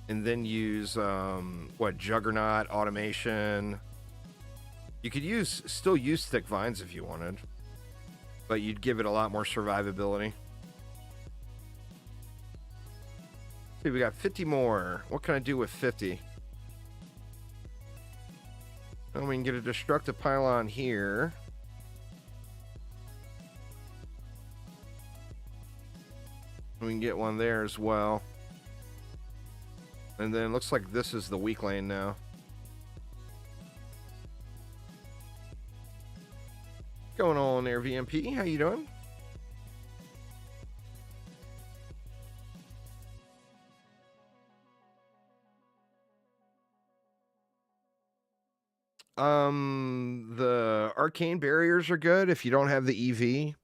Speaker 1: And then use, Juggernaut, automation. You could still use thick vines if you wanted. But you'd give it a lot more survivability. Okay, we got 50 more. What can I do with 50? Well, we can get a destructive pylon here. We can get one there as well. And then it looks like this is the weak lane now. What's going on there, VMP? How you doing? The arcane barriers are good if you don't have the EV.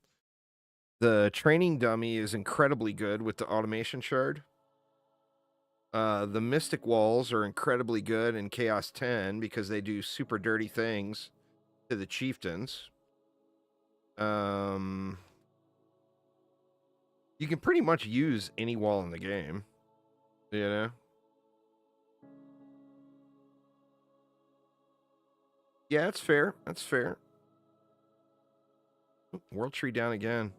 Speaker 1: The training dummy is incredibly good with the automation shard. The mystic walls are incredibly good in Chaos 10 because they do super dirty things to the chieftains. You can pretty much use any wall in the game, you know? Yeah, that's fair. That's fair. World tree down again.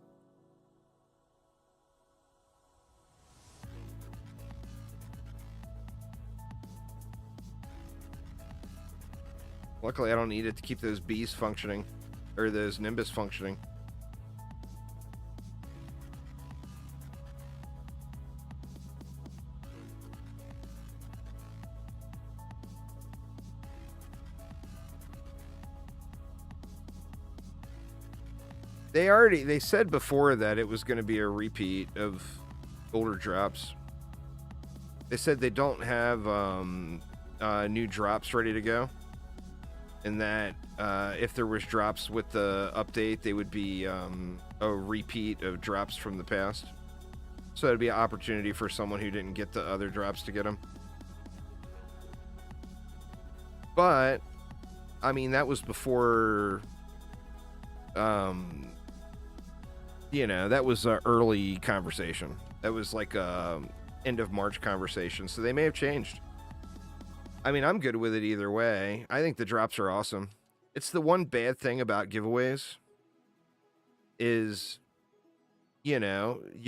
Speaker 1: Luckily, I don't need it to keep those bees functioning, or those Nimbus functioning. They said before that it was going to be a repeat of older drops. They said they don't have new drops ready to go. And that if there was drops with the update, they would be a repeat of drops from the past. So it'd be an opportunity for someone who didn't get the other drops to get them. But, I mean, that was before, that was an early conversation. That was like a end of March conversation. So they may have changed. I mean, I'm good with it either way. I think the drops are awesome. It's the one bad thing about giveaways is, you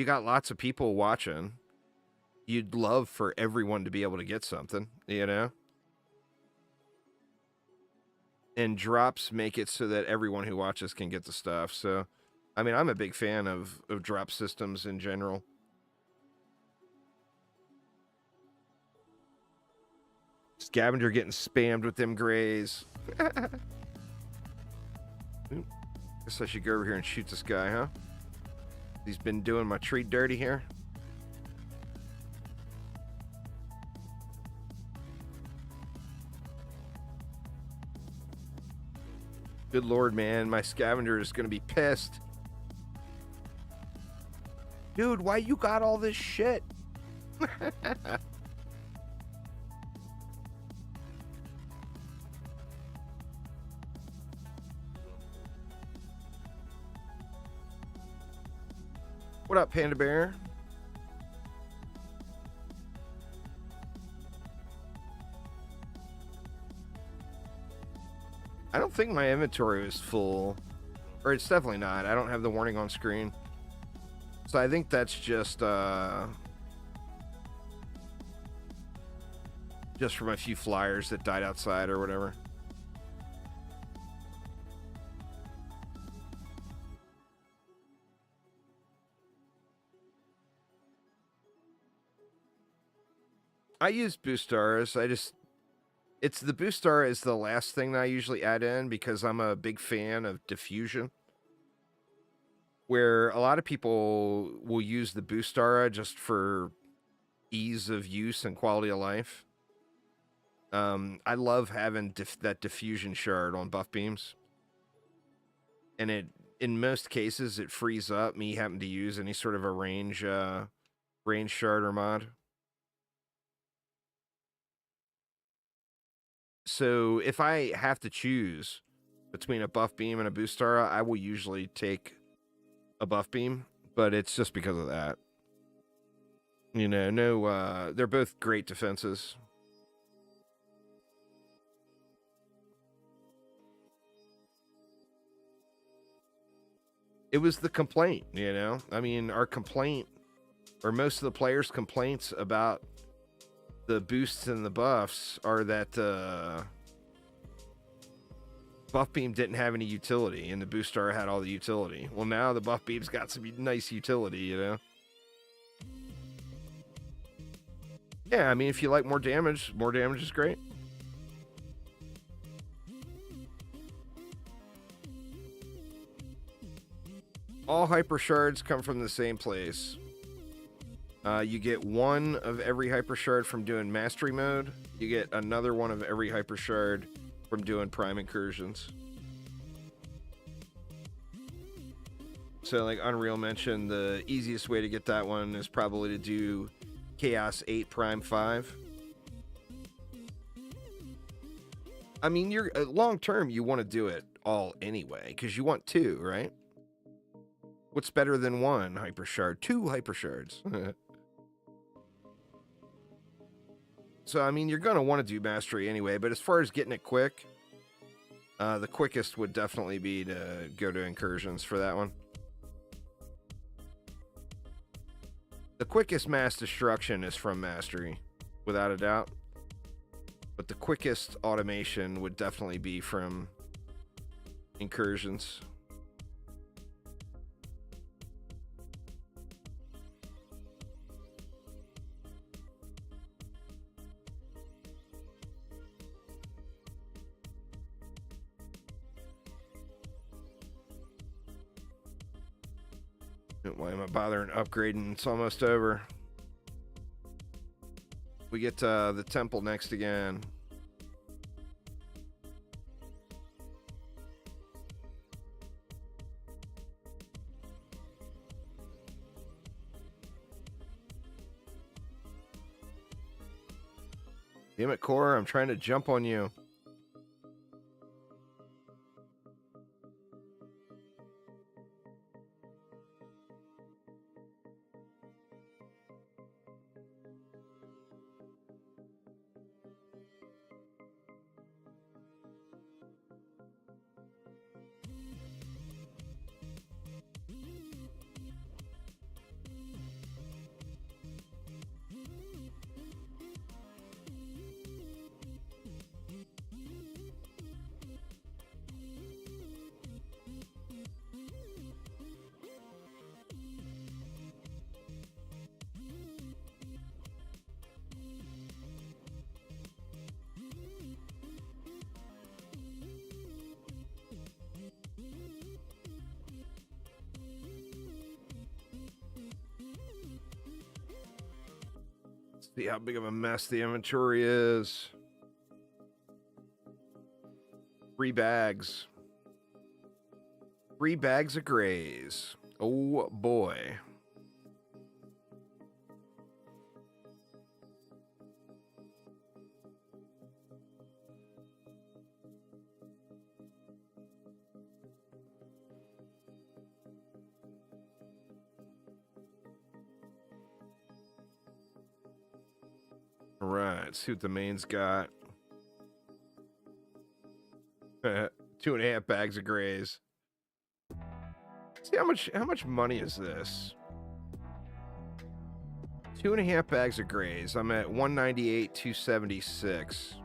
Speaker 1: got lots of people watching. You'd love for everyone to be able to get something, And drops make it so that everyone who watches can get the stuff. So, I mean, I'm a big fan of drop systems in general. Scavenger getting spammed with them grays. Guess I should go over here and shoot this guy, huh? He's been doing my tree dirty here. Good lord, man. My scavenger is going to be pissed. Dude, why you got all this shit? What up, Panda Bear? I don't think my inventory was full. Or it's definitely not. I don't have the warning on screen. So I think that's just from a few flyers that died outside or whatever. I use boost stars. It's the boost star is the last thing that I usually add in because I'm a big fan of diffusion. Where a lot of people will use the boost star just for ease of use and quality of life. I love having that diffusion shard on buff beams. And in most cases, it frees up me having to use any sort of a range shard or mod. So if I have to choose between a buff beam and a boost star, I will usually take a buff beam, but it's just because of that. You know, they're both great defenses. It was the complaint, you know? I mean, our complaint, or most of the players' complaints about the boosts and the buffs are that buff beam didn't have any utility and the boost star had all the utility. Well, now the buff beam's got some nice utility, you know? Yeah, I mean, if you like more damage is great. All hyper shards come from the same place. You get one of every hyper shard from doing mastery mode. You get another one of every hyper shard from doing prime incursions. So, like Unreal mentioned, the easiest way to get that one is probably to do Chaos 8 Prime 5. I mean, you're long term, you want to do it all anyway, because you want two, right? What's better than one hyper shard? Two hyper shards. So, I mean, you're going to want to do mastery anyway, but as far as getting it quick, the quickest would definitely be to go to incursions for that one. The quickest mass destruction is from mastery, without a doubt. But the quickest automation would definitely be from incursions. Why am I bothering upgrading? It's almost over. We get the temple next again. Damn it, Core, I'm trying to jump on you. See how big of a mess the inventory is. 3 bags. 3 bags of grays. Oh boy. All right, let's see what the main's got. 2.5 bags of grays. See how much money is this? 2.5 bags of grays. I'm at 198, 276.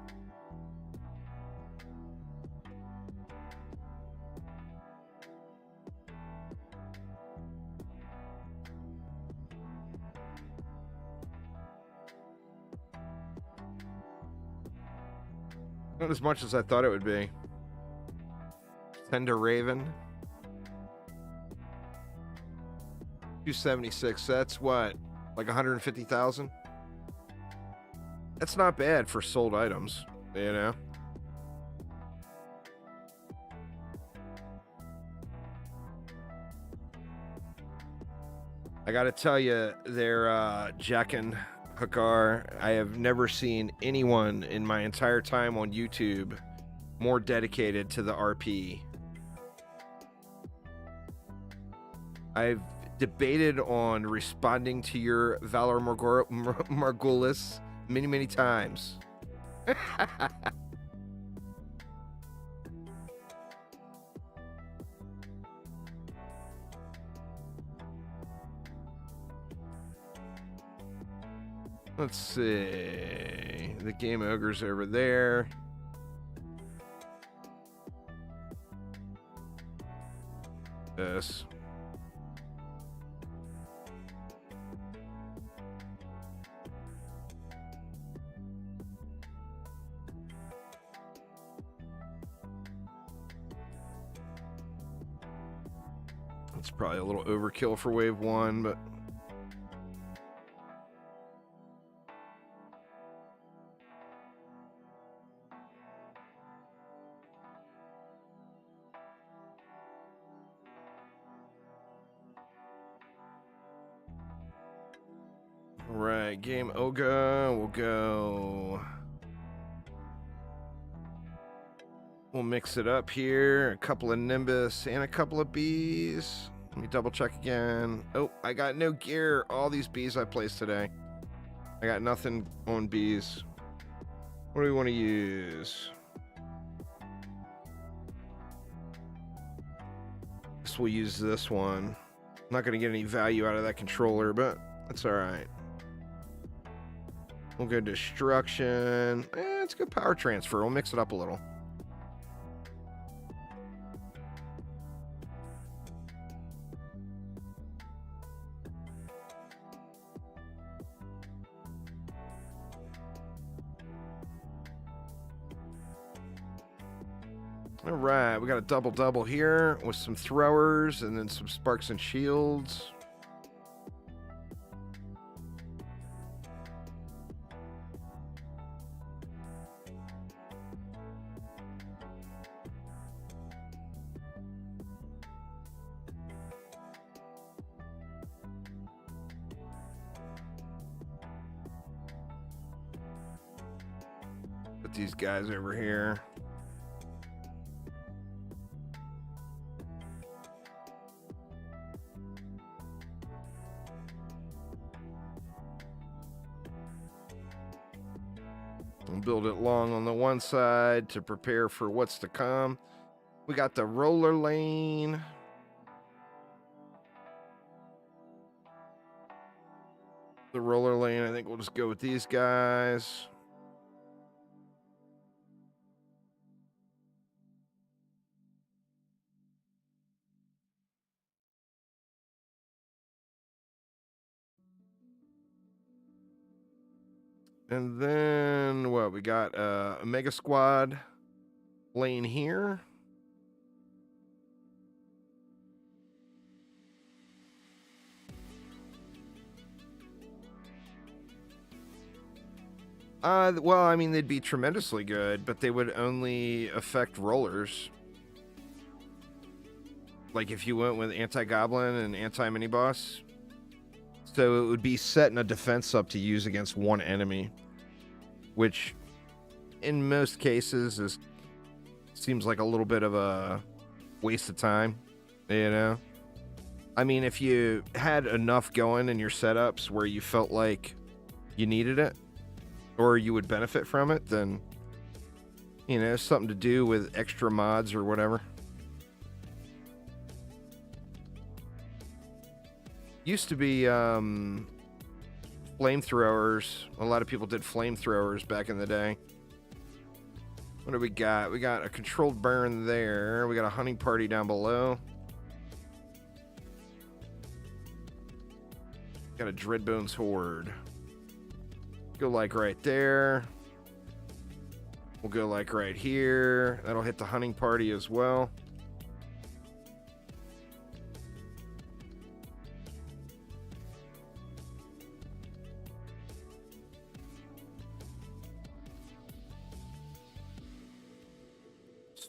Speaker 1: Not as much as I thought it would be. Tender Raven. 276. That's what? Like 150,000? That's not bad for sold items, you know? I gotta tell you, they're Jack and Hakar. I have never seen anyone in my entire time on YouTube more dedicated to the RP. I've debated on responding to your Valor Margulis many times. Let's see. The Game Ogre's over there. This. It's probably a little overkill for wave 1, but right, Game Oga, we'll go. We'll mix it up here. A couple of Nimbus and a couple of bees. Let me double check again. Oh, I got no gear. All these bees I placed today. I got nothing on bees. What do we want to use? Guess we'll use this one. I'm not going to get any value out of that controller, but that's all right. We'll go destruction. It's good power transfer. We'll mix it up a little. All right, we got a double here with some throwers and then some sparks and shields. Put these guys over here. Build it long on the one side to prepare for what's to come. We got the roller lane. The roller lane, I think we'll just go with these guys. And then, what, we got a Mega Squad lane here. Well, I mean, they'd be tremendously good, but they would only affect rollers. Like if you went with anti-goblin and anti-mini-boss. So it would be setting a defense up to use against one enemy, which in most cases seems like a little bit of a waste of time, you know? I mean, if you had enough going in your setups where you felt like you needed it or you would benefit from it, then You know, something to do with extra mods or whatever. Used to be flamethrowers. A lot of people did flamethrowers back in the day. What do we got? We got a controlled burn there. We got a hunting party down below. Got a Dreadbones Horde. Go like right there. We'll go like right here. That'll hit the hunting party as well.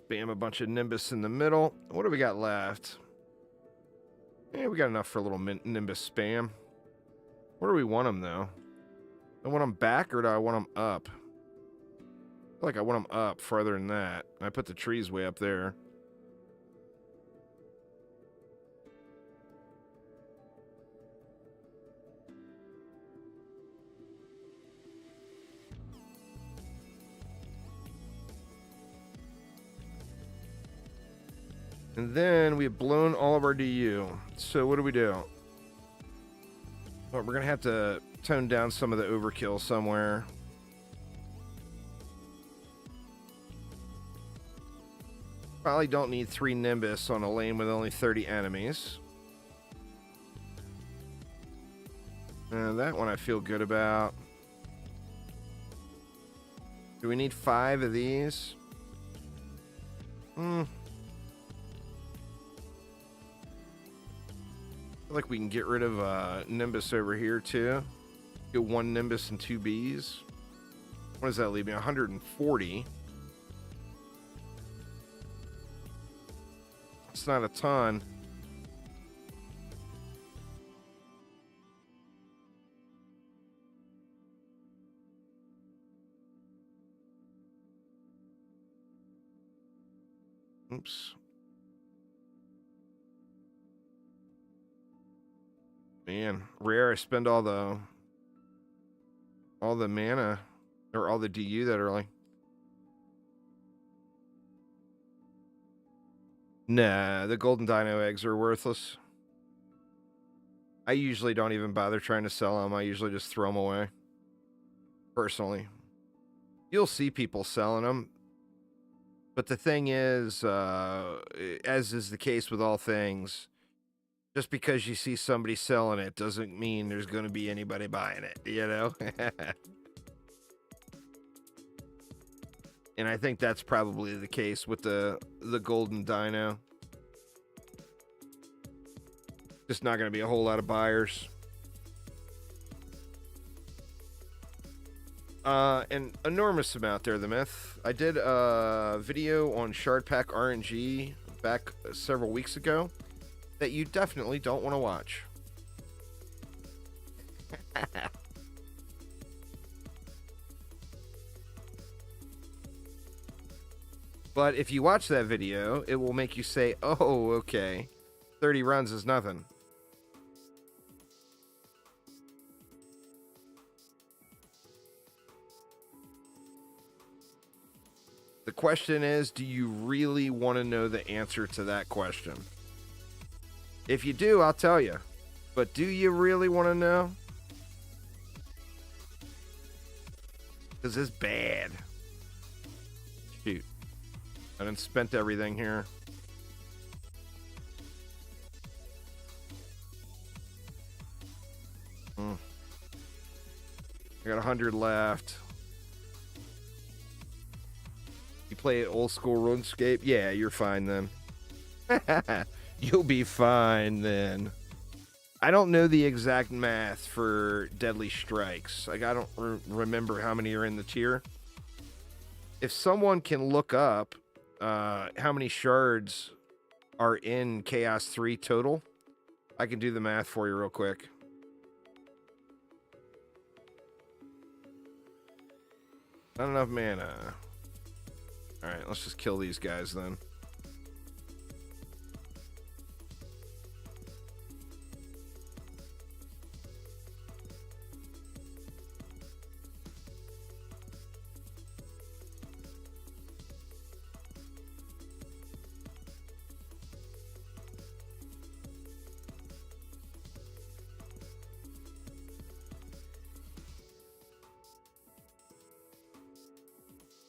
Speaker 1: Spam a bunch of Nimbus in the middle. What do we got left? Yeah, we got enough for a little Nimbus spam. Where do we want them, though? Do I want them back, or do I want them up? I feel like I want them up farther than that. I put the trees way up there. And then we have blown all of our DU. So what do we do? Well, we're going to have to tone down some of the overkill somewhere. Probably don't need 3 Nimbus on a lane with only 30 enemies. And that one I feel good about. Do we need 5 of these? I feel like we can get rid of Nimbus over here too. Get 1 Nimbus and 2 Bs. What does that leave me? 140. It's not a ton. Oops. Man, rare. I spend all the mana or all the DU that early. Nah, the golden dino eggs are worthless. I usually don't even bother trying to sell them. I usually just throw them away. Personally. You'll see people selling them. But the thing is, as is the case with all things, just because you see somebody selling it doesn't mean there's going to be anybody buying it, you know? And I think that's probably the case with the golden dino. Just not going to be a whole lot of buyers. An enormous amount there, the myth. I did a video on Shard Pack RNG back several weeks ago that you definitely don't want to watch. But if you watch that video, it will make you say, oh, okay, 30 runs is nothing. The question is, do you really want to know the answer to that question? If you do, I'll tell you. But do you really want to know? Because it's bad. Shoot. I done spent everything here. I got 100 left. You play old school RuneScape? Yeah, you're fine then. You'll be fine then. I don't know the exact math for Deadly Strikes. Like, I don't remember how many are in the tier. If someone can look up how many shards are in Chaos 3 total, I can do the math for you real quick. Not enough mana. Alright, let's just kill these guys then.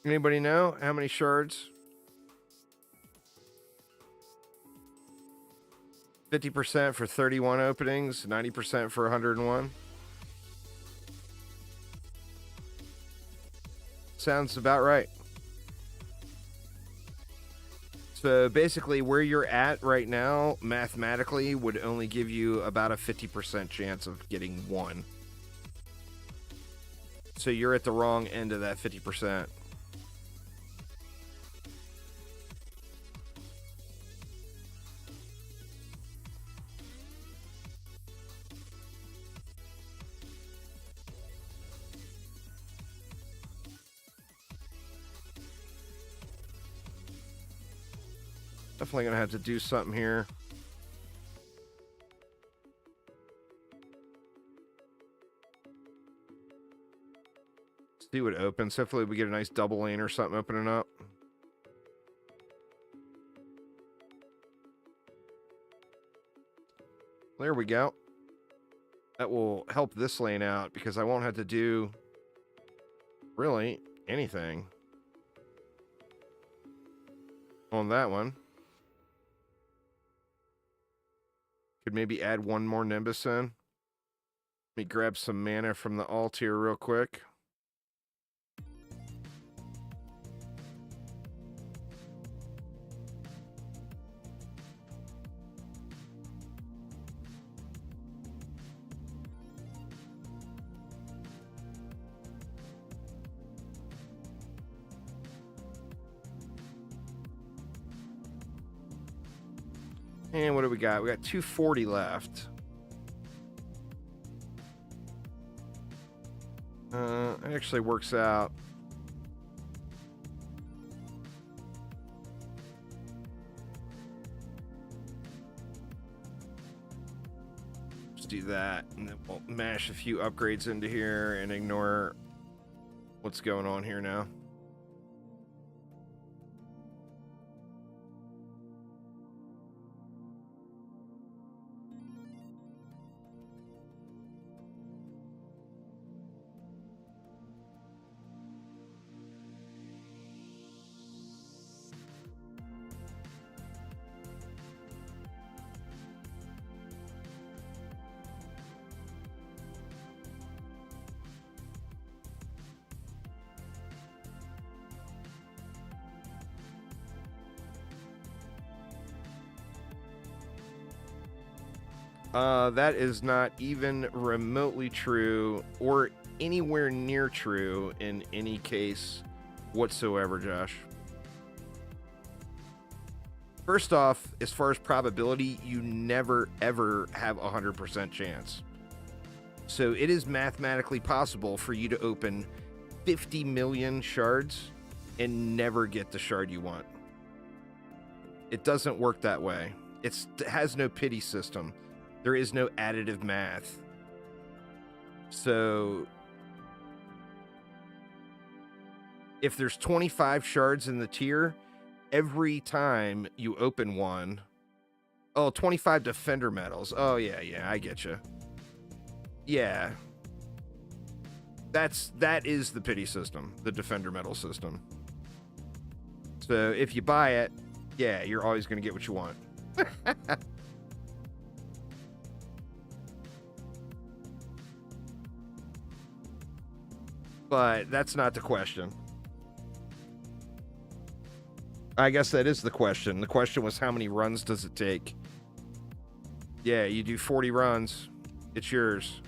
Speaker 1: Anybody know how many shards? 50% for 31 openings, 90% for 101. Sounds about right. So basically, where you're at right now, mathematically, would only give you about a 50% chance of getting one. So you're at the wrong end of that 50%. Definitely gonna have to do something here. See what opens. Hopefully we get a nice double lane or something opening up. There we go. That will help this lane out because I won't have to do really anything on that one. Could maybe add one more Nimbus in. Let me grab some mana from the alt here real quick. And what do we got? We got 240 left. It actually works out. Let's do that, and then we'll mash a few upgrades into here and ignore what's going on here now. That is not even remotely true or anywhere near true in any case whatsoever, Josh. First off, as far as probability, you never ever have a 100% chance. So it is mathematically possible for you to open 50 million shards and never get the shard you want. It doesn't work that way. It has no pity system. There is no additive math. So if there's 25 shards in the tier, every time you open one, 25 defender medals. Oh, yeah, I get you. Yeah. That is the pity system, the defender medal system. So if you buy it, yeah, you're always going to get what you want. But that's not the question. I guess that is the question. The question was, how many runs does it take? Yeah, you do 40 runs. It's yours.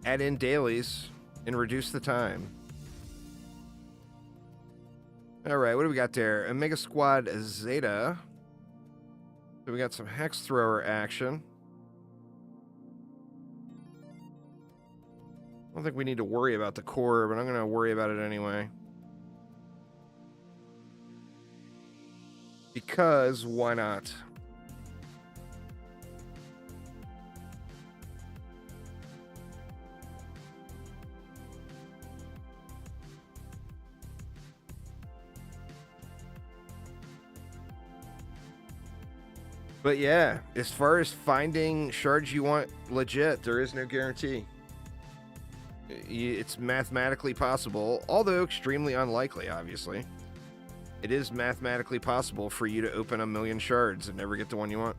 Speaker 1: Add in dailies and reduce the time. All right, what do we got there? Omega Squad Zeta. So we got some Hex Thrower action. I don't think we need to worry about the core, but I'm going to worry about it anyway. Because why not? But yeah, as far as finding shards you want legit, there is no guarantee. It's mathematically possible, although extremely unlikely, obviously. It is mathematically possible for you to open 1,000,000 shards and never get the one you want.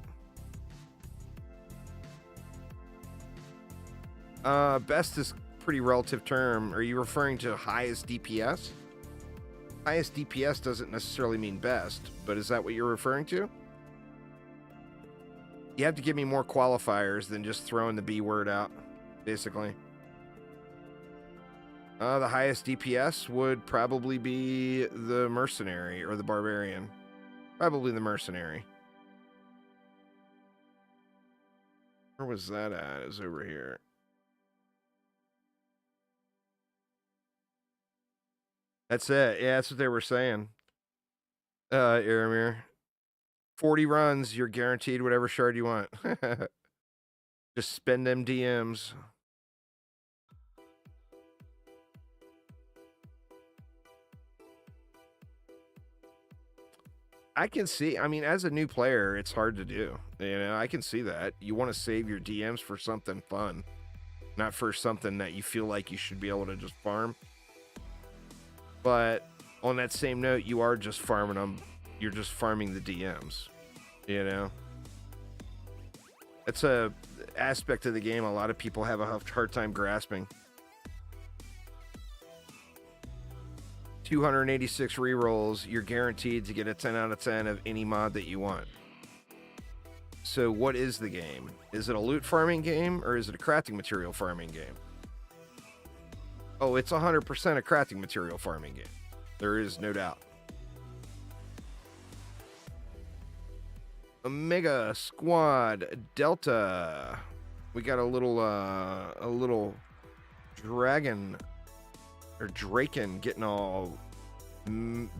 Speaker 1: Best is pretty relative term. Are you referring to highest DPS? Highest DPS doesn't necessarily mean best, but is that what you're referring to? You have to give me more qualifiers than just throwing the B word out, basically. The highest DPS would probably be the Mercenary or the Barbarian. Probably the Mercenary. Where was that at? It was over here. That's it. Yeah, that's what they were saying. Aramir. 40 runs, you're guaranteed whatever shard you want. Just spend them DMs. I can see, I mean, as a new player, it's hard to do. You know, I can see that. You want to save your DMs for something fun, not for something that you feel like you should be able to just farm. But on that same note, you are just farming them. You're just farming the DMs, you know? It's a aspect of the game a lot of people have a hard time grasping. 286 rerolls, you're guaranteed to get a 10 out of 10 of any mod that you want. So what is the game? Is it a loot farming game or is it a crafting material farming game? Oh, it's 100% a crafting material farming game. There is no doubt. Omega Squad Delta. We got a little dragon or Draken getting all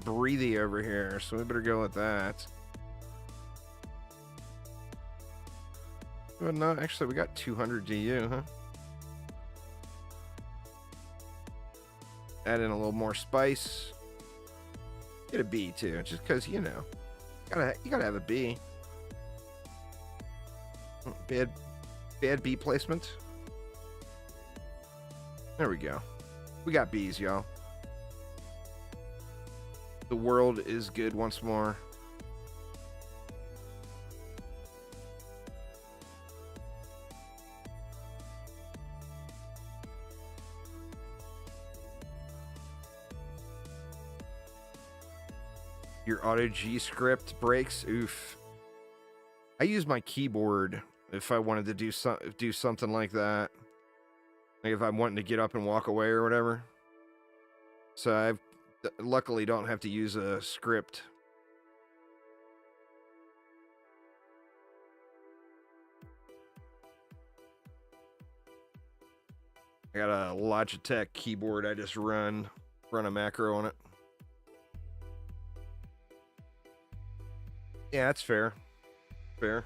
Speaker 1: breathy over here, so we better go with that. Well, no, actually, we got 200 DU, huh? Add in a little more spice. Get a B too, just because you know, you gotta have a B. Bad B placement. There we go. We got B's, y'all. The world is good once more. Your auto G script breaks. Oof. I use my keyboard if I wanted to do something like that. Like if I'm wanting to get up and walk away or whatever. So I luckily don't have to use a script. I got a Logitech keyboard. I just run a macro on it. Yeah, that's fair. Fair.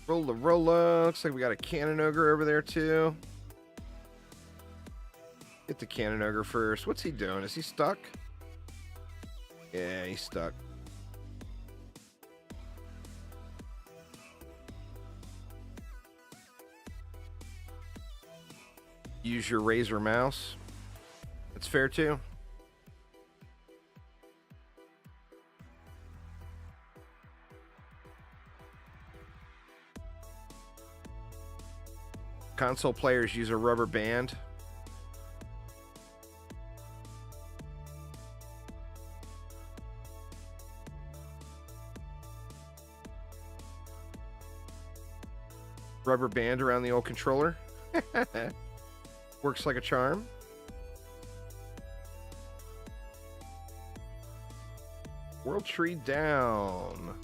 Speaker 1: Rolla. Looks like we got a Cannon Ogre over there too. Get the Cannon Ogre first. What's he doing? Is he stuck? Yeah, he's stuck. Use your Razer mouse. That's fair too. Console players use a rubber band. Rubber band around the old controller. Works like a charm. World Tree down.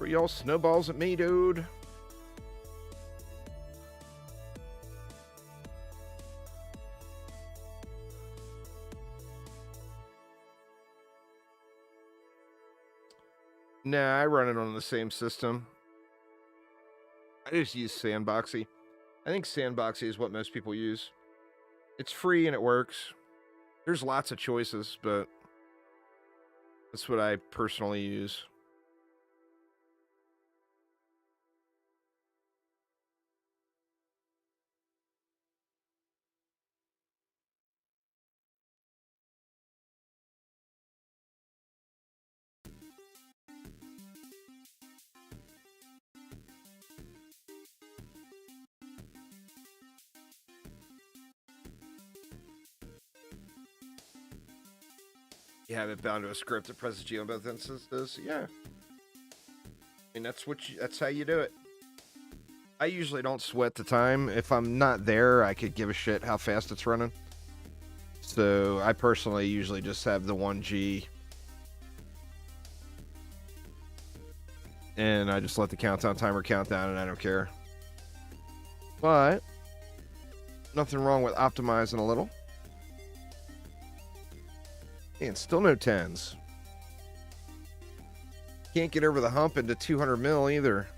Speaker 1: Throw y'all snowballs at me, dude. Nah, I run it on the same system. I just use Sandboxy. I think Sandboxy is what most people use. It's free and it works. There's lots of choices, but that's what I personally use. You have it bound to a script that presses G on both instances. Yeah. I mean, that's how you do it. I usually don't sweat the time. If I'm not there, I could give a shit how fast it's running. So I personally usually just have the 1G. And I just let the countdown timer count down and I don't care. But nothing wrong with optimizing a little. And still no 10s. Can't get over the hump into 200 mil either.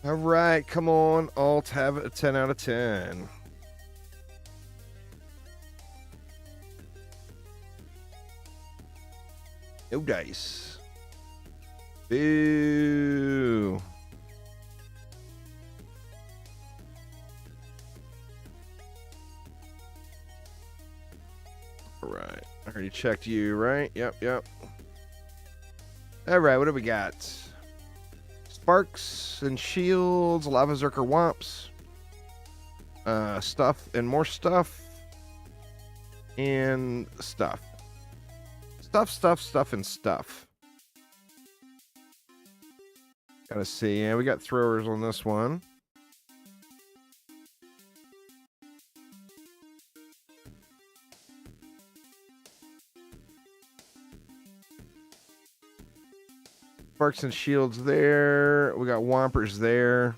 Speaker 1: All right, come on. Alt, have it a 10 out of 10. No dice. Boo. All right. I already checked you, right? Yep. All right, what do we got? Sparks and shields, lava zerker womps, stuff and more stuff, and stuff. Stuff, and stuff. Gotta see. Yeah, we got throwers on this one. Sparks and shields there. We got Wompers there.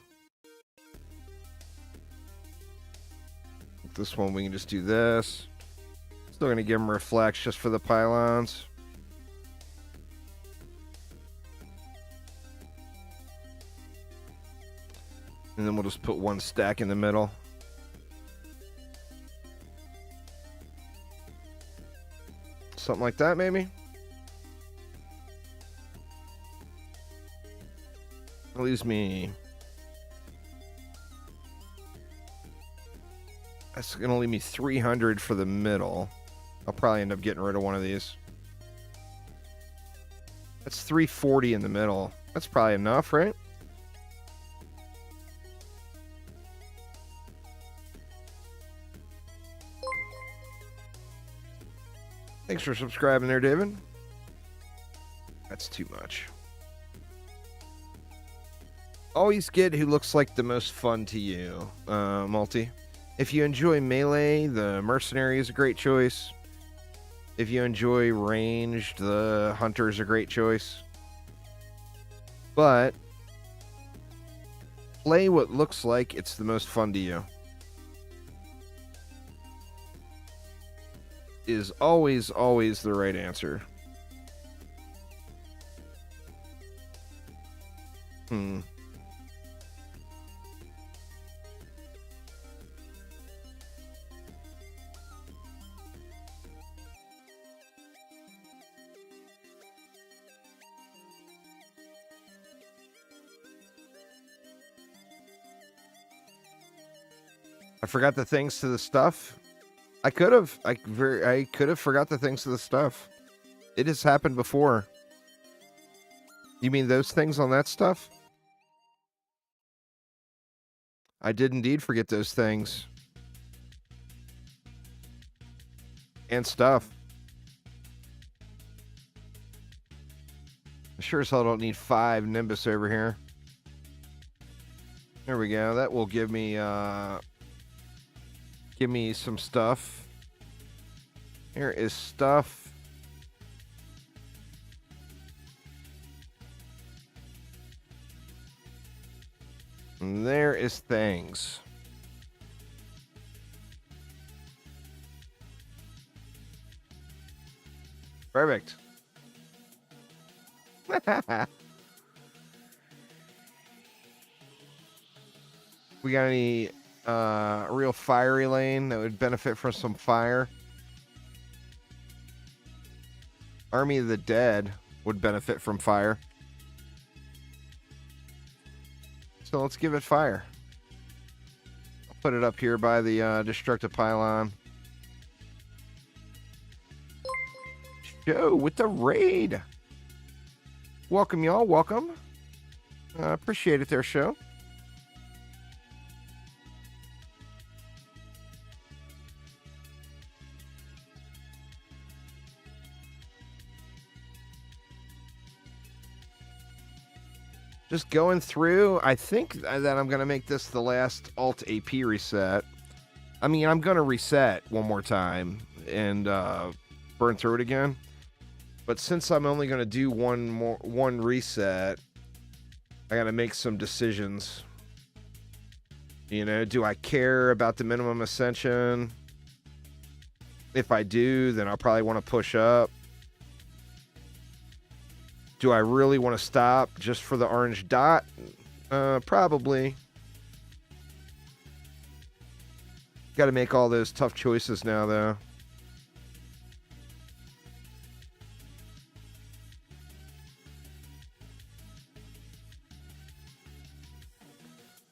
Speaker 1: This one, we can just do this. Still going to give them reflects just for the pylons. And then we'll just put one stack in the middle. Something like that, maybe? That leaves me... That's going to leave me 300 for the middle. I'll probably end up getting rid of one of these. That's 340 in the middle. That's probably enough, right? Thanks for subscribing there, David. That's too much. Always get who looks like the most fun to you, Multi. If you enjoy melee, the mercenary is a great choice. If you enjoy ranged, the hunter is a great choice. But play what looks like it's the most fun to you. Is always the right answer. I forgot the things to the stuff. I could have forgot the things to the stuff. It has happened before. You mean those things on that stuff? I did indeed forget those things. And stuff. I sure as hell don't need 5 Nimbus over here. There we go. That will give me some stuff. Here is stuff. And there is things. Perfect. We got any real fiery lane that would benefit from some fire? Army of the Dead would benefit from fire. So let's give it fire. I'll put it up here by the destructive pylon. Joe with the raid. Welcome, y'all. Welcome. Appreciate it there, Show. Just going through, I think that I'm going to make this the last alt AP reset. I mean, I'm going to reset one more time and burn through it again. But since I'm only going to do one reset, I got to make some decisions. You know, do I care about the minimum ascension? If I do, then I'll probably want to push up. Do I really want to stop just for the orange dot? Probably. Got to make all those tough choices now, though.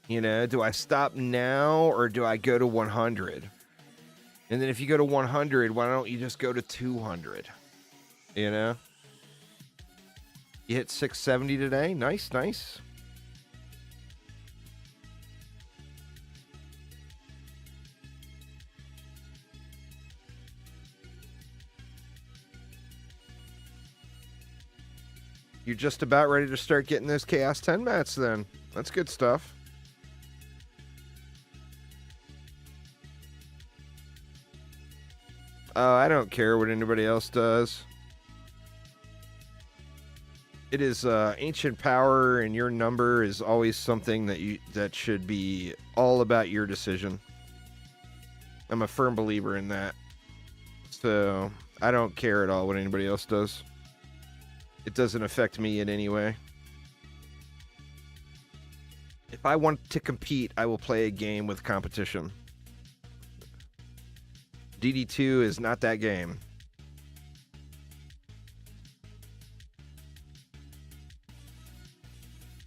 Speaker 1: You know, do I stop now or do I go to 100? And then if you go to 100, why don't you just go to 200? You know? You hit 670 today. Nice, nice. You're just about ready to start getting those Chaos 10 mats then. That's good stuff. I don't care what anybody else does. It is ancient power, and your number is always something that should be all about your decision. I'm a firm believer in that. So I don't care at all what anybody else does. It doesn't affect me in any way. If I want to compete, I will play a game with competition. DD2 is not that game.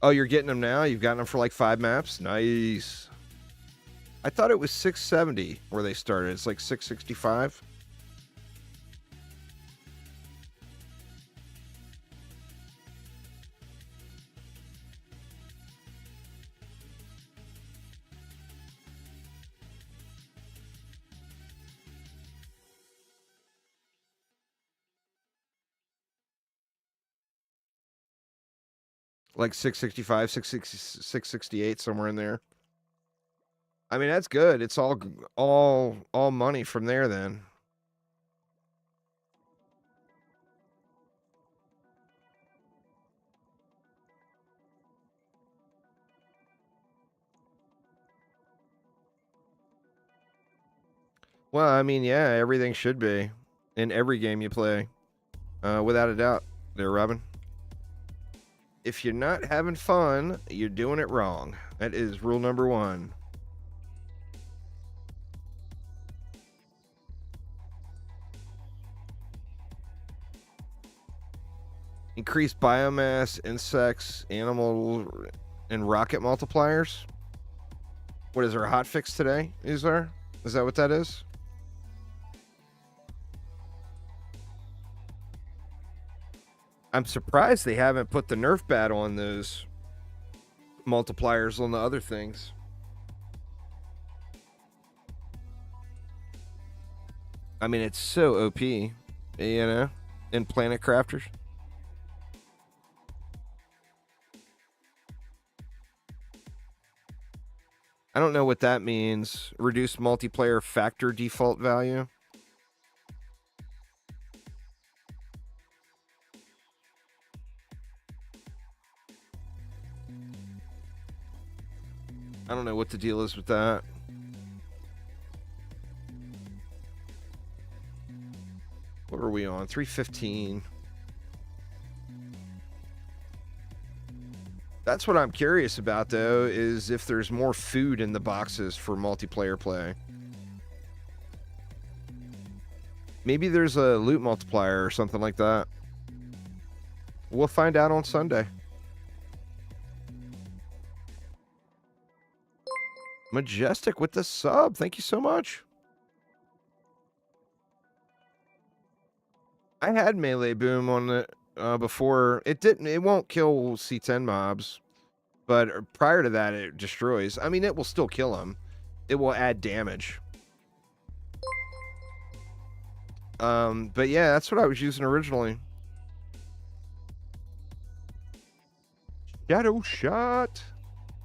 Speaker 1: Oh, you're getting them now? You've gotten them for like 5 maps? Nice. I thought it was 670 where they started. It's like 665. Like 665, 668, somewhere in there. I mean, that's good. It's all money from there then. Well, I mean, yeah, everything should be in every game you play. Without a doubt there, Robin. If you're not having fun, you're doing it wrong. That is rule number 1. Increase biomass, insects, animal, and rocket multipliers. What is there, a hotfix today? Is there? Is that what that is? I'm surprised they haven't put the nerf bat on those multipliers on the other things. I mean, it's so OP, you know, in Planet Crafters. I don't know what that means. Reduce multiplayer factor default value. I don't know what the deal is with that. What are we on? 315. That's what I'm curious about, though, is if there's more food in the boxes for multiplayer play. Maybe there's a loot multiplier or something like that. We'll find out on Sunday. Majestic with the sub. Thank you so much. I had melee boom on the before. It won't kill C10 mobs, but prior to that it destroys. I mean, it will still kill them. It will add damage. But yeah, that's what I was using originally. Shadow Shot.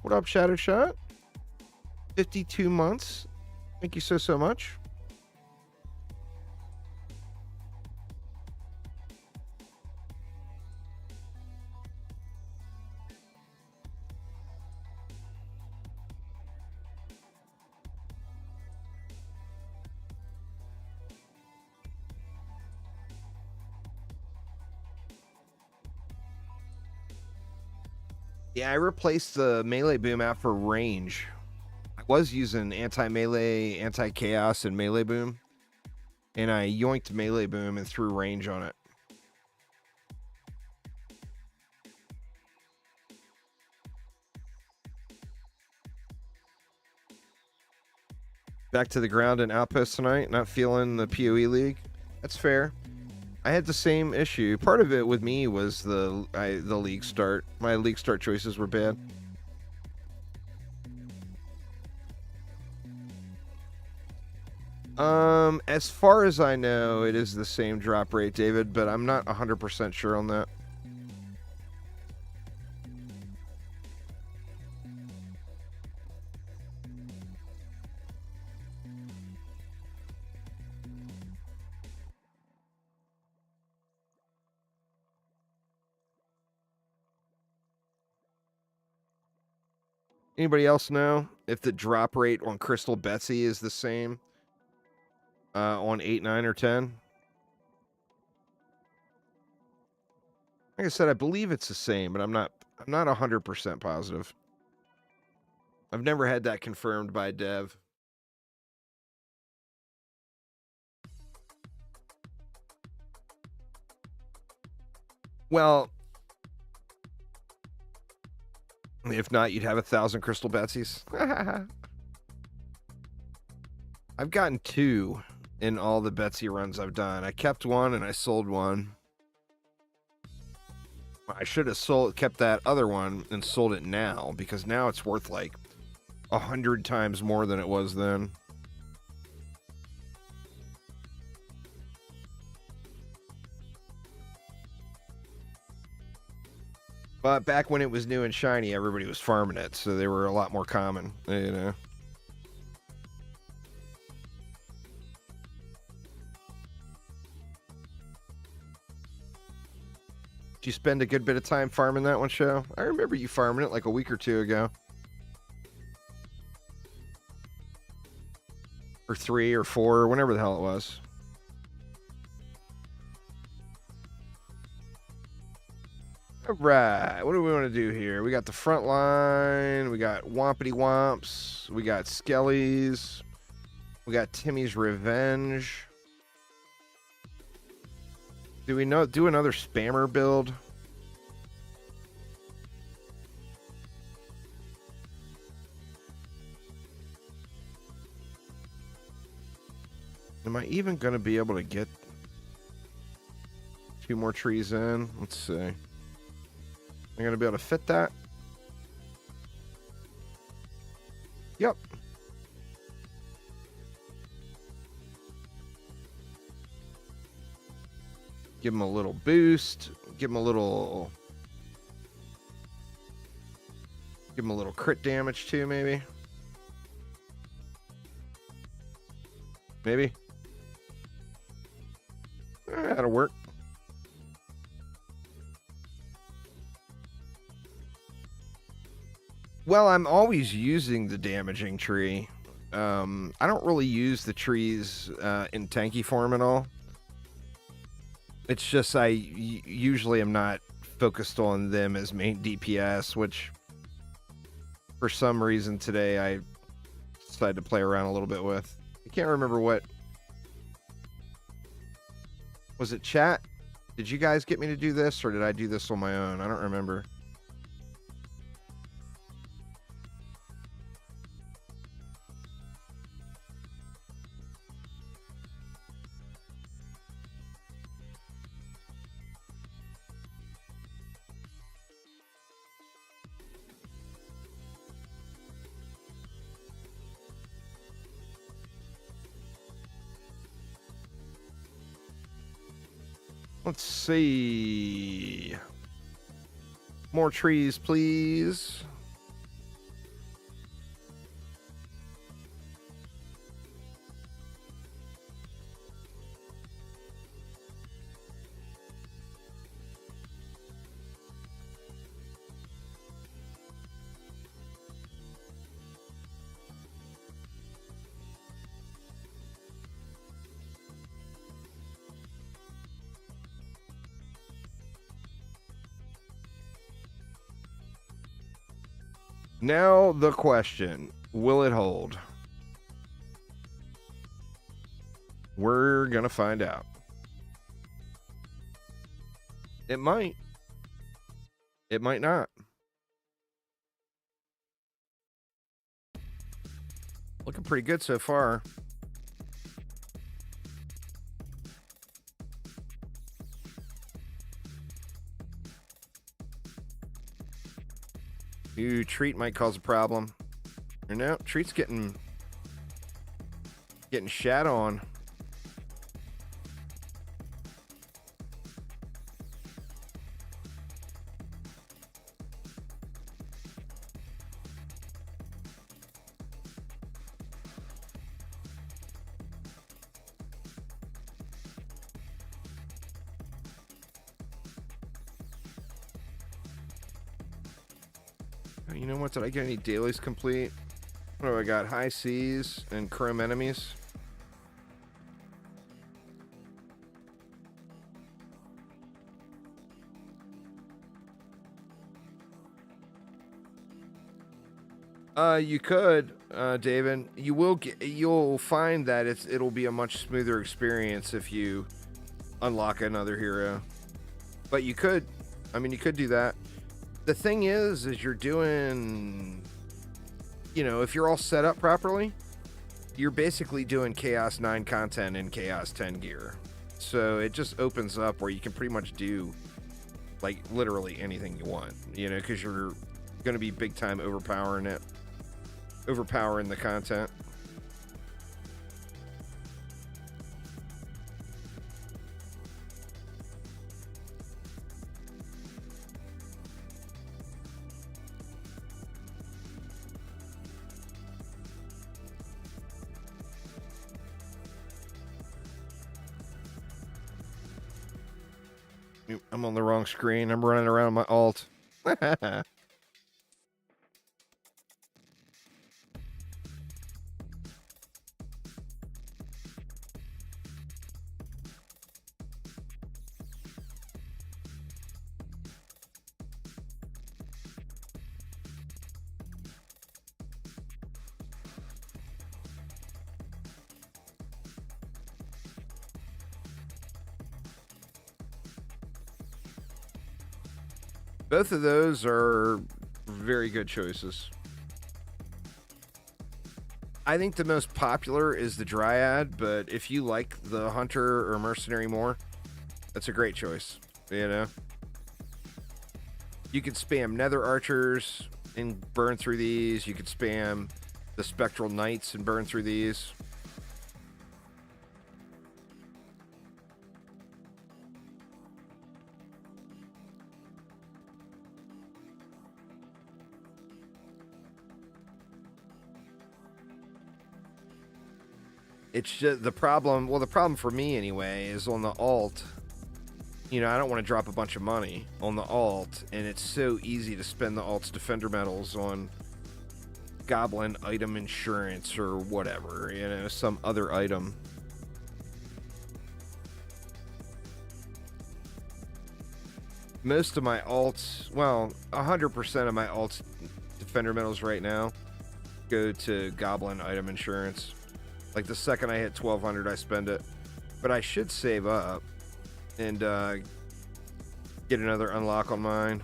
Speaker 1: What up, Shadow Shot? 52 months. Thank you so much. Yeah, I replaced the melee boom out for range. I was using anti-melee, anti-chaos, and melee boom. And I yoinked melee boom and threw range on it. Back to the ground and outpost tonight. Not feeling the PoE league. That's fair. I had the same issue. Part of it with me was the league start. My league start choices were bad. As far as I know, it is the same drop rate, David, but I'm not 100% sure on that. Anybody else know if the drop rate on Crystal Betsy is the same on 8, 9, or 10? Like I said, I believe it's the same, but I'm not 100% positive. I've never had that confirmed by dev. Well, if not, you'd have 1,000 Crystal Betsies. I've gotten 2 in all the Betsy runs I've done. I kept one and I sold one. I should have kept that other one and sold it now, because now it's worth like 100 times more than it was then. But back when it was new and shiny, everybody was farming it, so they were a lot more common, you know. Did you spend a good bit of time farming that one, Show? I remember you farming it like a week or 2 ago. Or 3 or 4, or whenever the hell it was. All right, what do we want to do here? We got the front line. We got Wompity Womps. We got Skellies. We got Timmy's Revenge. Do we do another spammer build? Am I even going to be able to get 2 more trees in? Let's see. Am I going to be able to fit that? Yep. Give him a little boost. Give him a little crit damage too, maybe. Maybe. That'll work. Well, I'm always using the damaging tree. I don't really use the trees in tanky form at all. It's just I usually am not focused on them as main DPS, which for some reason today I decided to play around a little bit with. I can't remember what. Was it chat? Did you guys get me to do this, or did I do this on my own? I don't remember. Let's see. More trees, please. Now the question, will it hold? We're gonna find out. It might. It might not. Looking pretty good so far. Ooh, treat might cause a problem. Or no, treat's getting shat on. You know what? Did I get any dailies complete? What do I got? High seas and chrome enemies. You could, David. You'll find that it'll be a much smoother experience if you unlock another hero. But you could, you could do that. The thing is you're doing, if you're all set up properly, you're basically doing Chaos 9 content in Chaos 10 gear. So it just opens up where you can pretty much do, like, literally anything you want, because you're going to be big time overpowering the content. I'm on the wrong screen. I'm running around my alt. Both of those are very good choices. I think the most popular is the Dryad, but if you like the Hunter or Mercenary more, that's a great choice, You could spam Nether Archers and burn through these. You could spam the Spectral Knights and burn through these. It's just the problem. Well, the problem for me anyway is on the alt. I don't want to drop a bunch of money on the alt, and it's so easy to spend the alt's defender medals on goblin item insurance or whatever, you know, some other item. Most of my alts, well, 100% of my alts defender medals right now go to goblin item insurance. Like the second I hit 1200, I spend it. But I should save up and get another unlock on mine.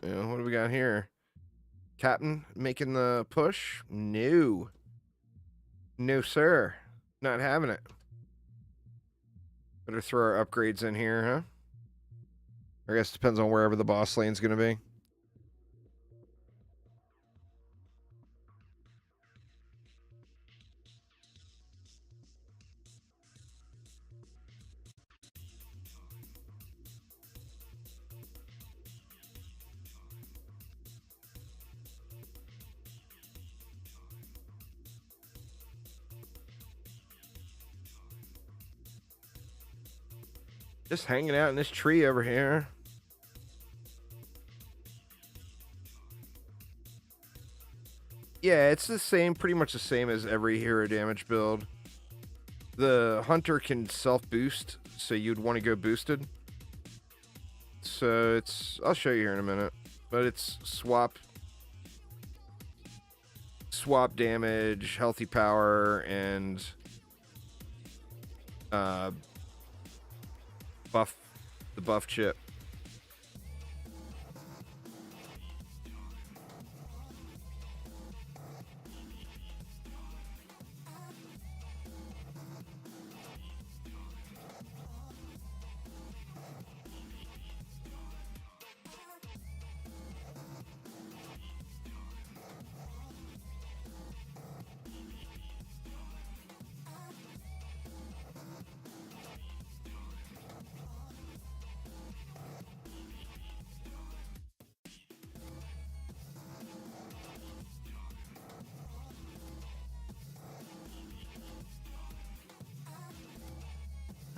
Speaker 1: What do we got here? Captain making the push? No. No, sir. Not having it. Better throw our upgrades in here, huh? I guess it depends on wherever the boss lane's going to be. Just hanging out in this tree over here. Yeah, it's the same, pretty much the same as every hero damage build. The hunter can self-boost, so you'd want to go boosted. So it's, I'll show you here in a minute, but it's swap damage, healthy power, and buff, the buff chip.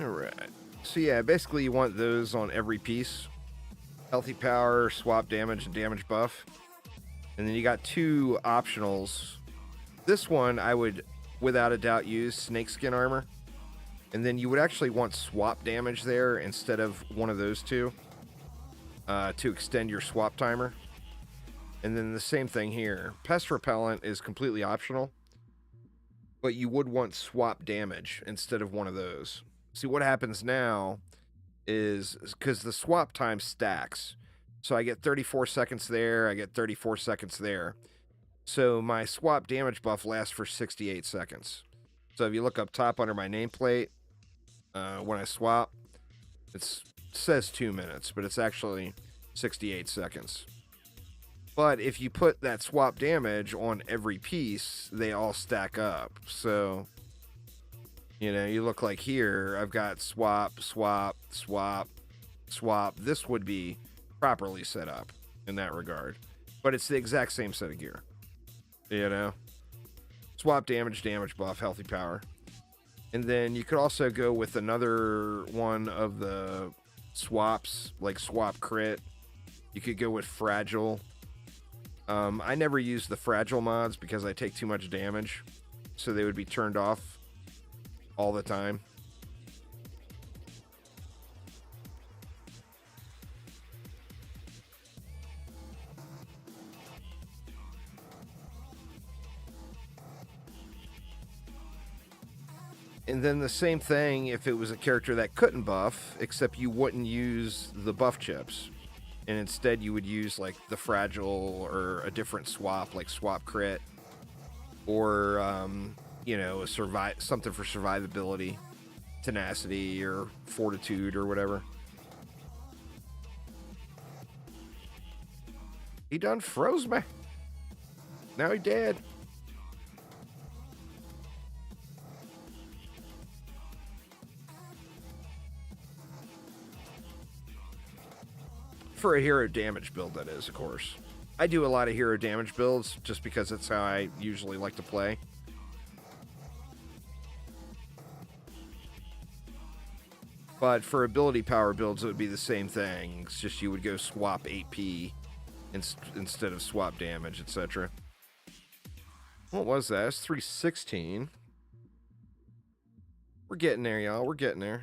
Speaker 1: Alright. So yeah, basically you want those on every piece. Healthy power, swap damage, and damage buff. And then you got two optionals. This one I would, without a doubt, use snakeskin armor. And then you would actually want swap damage there instead of one of those two. To extend your swap timer. And then the same thing here. Pest repellent is completely optional. But you would want swap damage instead of one of those. See, what happens now is because the swap time stacks. So I get 34 seconds there, I get 34 seconds there. So my swap damage buff lasts for 68 seconds. So if you look up top under my nameplate, when I swap, it says 2 minutes, but it's actually 68 seconds. But if you put that swap damage on every piece, they all stack up. So, you know, you look like here, I've got swap, swap, swap, swap. This would be properly set up in that regard. But it's the exact same set of gear. You know? Swap damage, damage buff, healthy power. And then you could also go with another one of the swaps, like swap crit. You could go with fragile. I never use the fragile mods because I take too much damage. So they would be turned off all the time. And then the same thing if it was a character that couldn't buff, except you wouldn't use the buff chips. And instead you would use like the fragile or a different swap, like swap crit. Or, you know, something for survivability, tenacity, or fortitude, or whatever. He done froze me. Now he dead. For a hero damage build, that is, of course. I do a lot of hero damage builds just because that's how I usually like to play. But for ability power builds, it would be the same thing. It's just you would go swap AP instead of swap damage, etc. What was that? It's 316. We're getting there, y'all. We're getting there.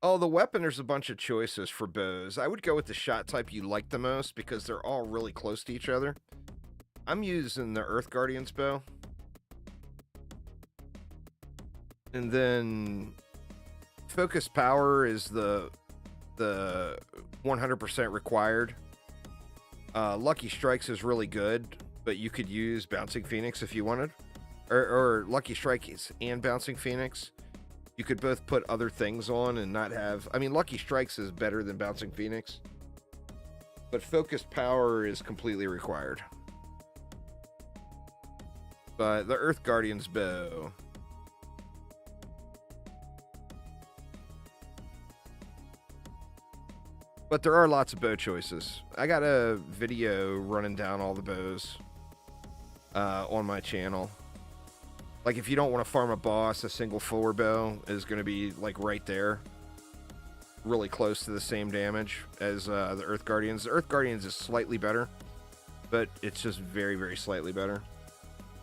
Speaker 1: Oh, the weapon, there's a bunch of choices for bows. I would go with the shot type you like the most because they're all really close to each other. I'm using the Earth Guardian's bow. And then focus power is the 100% required. Lucky Strikes is really good, but you could use Bouncing Phoenix if you wanted. Or Lucky Strikes and Bouncing Phoenix. You could both put other things on and not have... I mean, Lucky Strikes is better than Bouncing Phoenix. But Focused Power is completely required. But the Earth Guardian's bow... But there are lots of bow choices. I got a video running down all the bows on my channel. Like, if you don't want to farm a boss, a single forward bow is going to be, like, right there. Really close to the same damage as the Earth Guardians. The Earth Guardians is slightly better, but it's just very, very slightly better.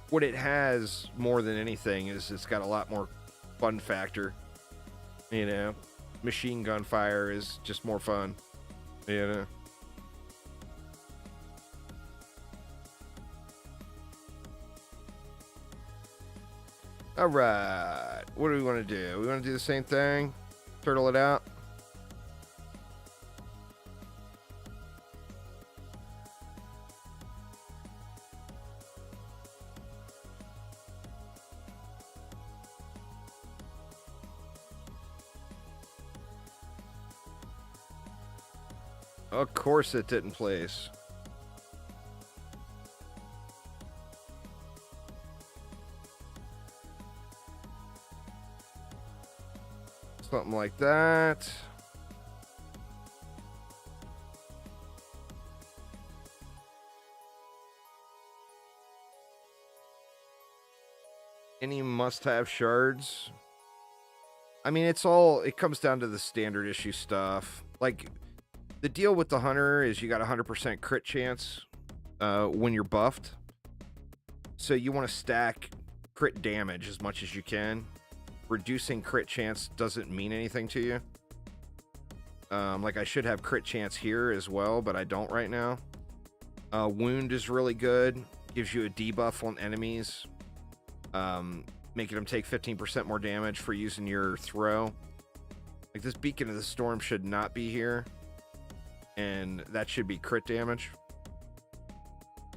Speaker 1: What it has more than anything is it's got a lot more fun factor. You know, machine gun fire is just more fun. You know. All right. What do we want to do? We want to do the same thing? Turtle it out? Of course it didn't place. Something like that. Any must-have shards? I mean, it comes down to the standard issue stuff. Like, the deal with the hunter is you got a 100% crit chance when you're buffed. So you want to stack crit damage as much as you can. Reducing crit chance doesn't mean anything to you. Like, I should have crit chance here as well, but I don't right now. Wound is really good. Gives you a debuff on enemies. Making them take 15% more damage for using your throw. Like, this Beacon of the Storm should not be here. And that should be crit damage.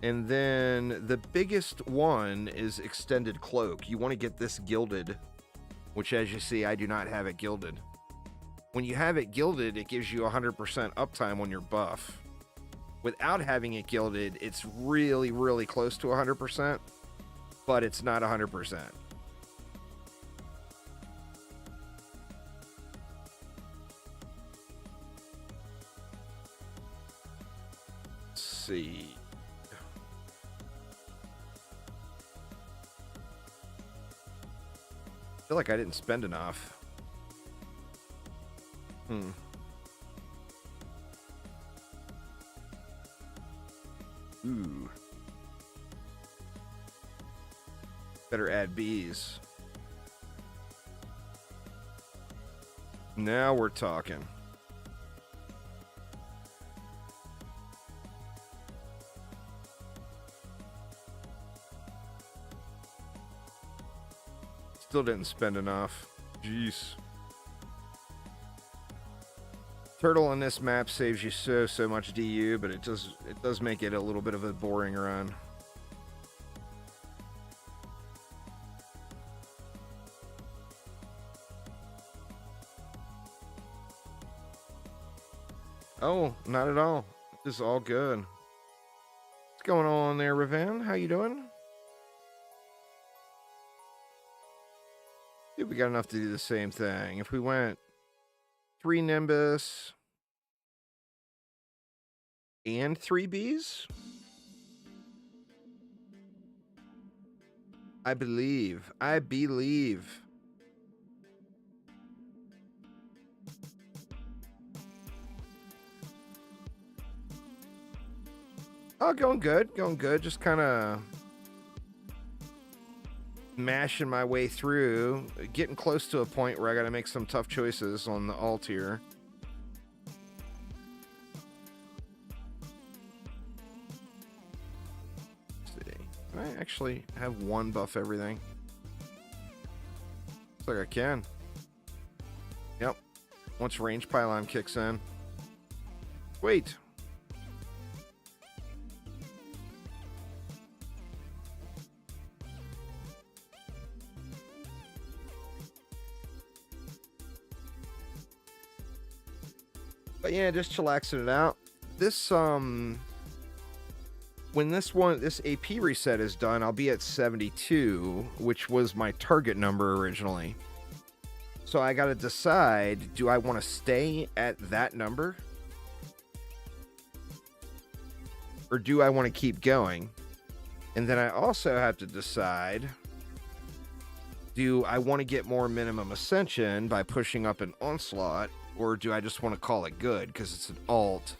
Speaker 1: And then the biggest one is Extended Cloak. You want to get this gilded, which, as you see, I do not have it gilded. When you have it gilded, it gives you 100% uptime on your buff. Without having it gilded, it's really, really close to 100%, but it's not 100%. Let's see. I feel like I didn't spend enough. Ooh. Better add bees. Now we're talking. Still didn't spend enough. Jeez. Turtle on this map saves you so much DU, but it does make it a little bit of a boring run. Oh, not at all. This is all good. What's going on there, Raven? How you doing? Dude, we got enough to do the same thing. If we went 3 Nimbus and 3 Bs, I believe. Oh, going good. Just kind of mashing my way through, getting close to a point where I got to make some tough choices on the alt here. Let's see. Can I actually have one buff everything? Looks like I can. Yep. Once range pylon kicks in. Wait. But yeah, just chillaxing it out. This when this AP reset is done, I'll be at 72, which was my target number originally. So I got to decide, do I want to stay at that number? Or do I want to keep going? And then I also have to decide, do I want to get more minimum ascension by pushing up an onslaught? Or do I just want to call it good because it's an alt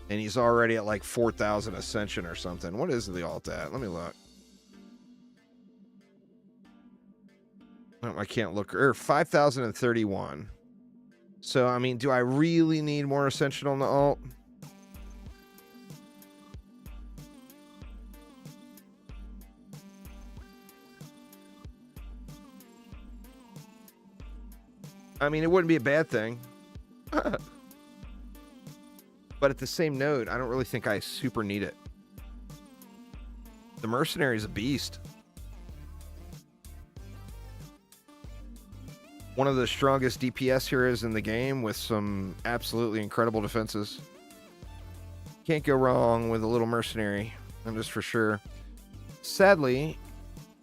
Speaker 1: and he's already at like 4,000 ascension or something? What is the alt at? Let me look. Oh, I can't look. 5,031. So, I mean, do I really need more ascension on the alt? I mean, it wouldn't be a bad thing. But at the same note, I don't really think I super need it. The mercenary is a beast. One of the strongest DPS heroes in the game with some absolutely incredible defenses. Can't go wrong with a little mercenary, I'm just for sure. Sadly,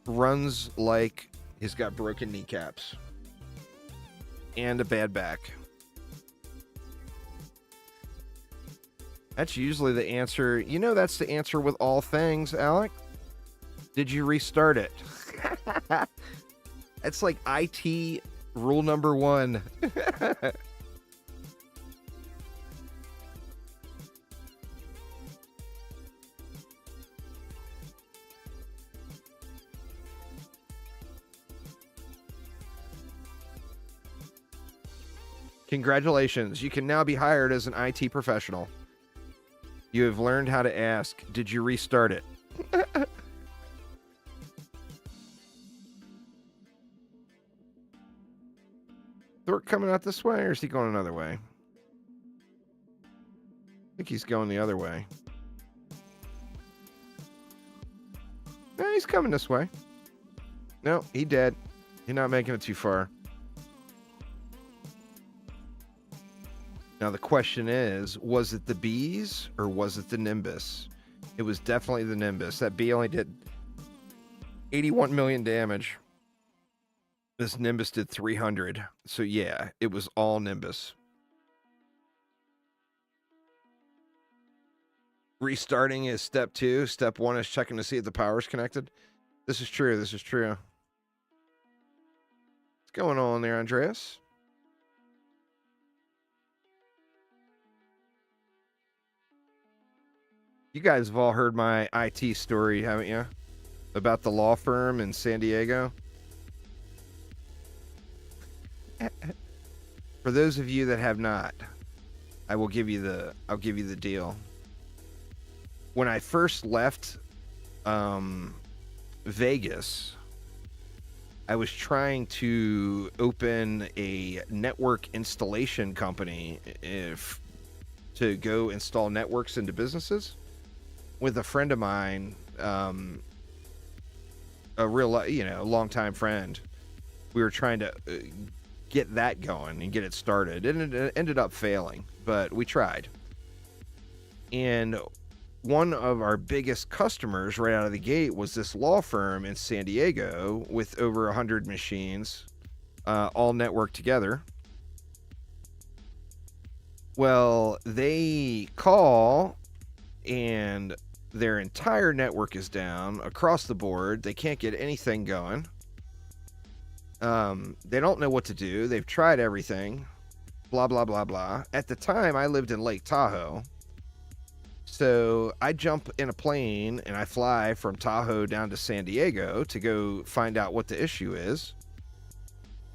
Speaker 1: runs like he's got broken kneecaps and a bad back. That's usually the answer. You know, that's the answer with all things, Alec. Did you restart it? It's like IT rule number 1. Congratulations. You can now be hired as an IT professional. You have learned how to ask, did you restart it? Thork coming out this way, or is he going another way? I think he's going the other way. No, he's coming this way. No, he dead. You're not making it too far. Now the question is, was it the bees or was it the Nimbus? It was definitely the Nimbus. That bee only did 81 million damage. This Nimbus did 300. So yeah, it was all Nimbus. Restarting is step 2. Step 1 is checking to see if the power's connected. This is true. What's going on there, Andreas? You guys have all heard my IT story, haven't you? About the law firm in San Diego. For those of you that have not, I'll give you the deal. When I first left Vegas, I was trying to open a network installation company to go install networks into businesses with a friend of mine, a real, longtime friend. We were trying to get that going and get it started. It ended up failing, but we tried. And one of our biggest customers right out of the gate was this law firm in San Diego with over 100 machines, all networked together. Well, they call and their entire network is down across the board. They can't get anything going. They don't know what to do. They've tried everything. Blah, blah, blah, blah. At the time, I lived in Lake Tahoe. So I jump in a plane and I fly from Tahoe down to San Diego to go find out what the issue is.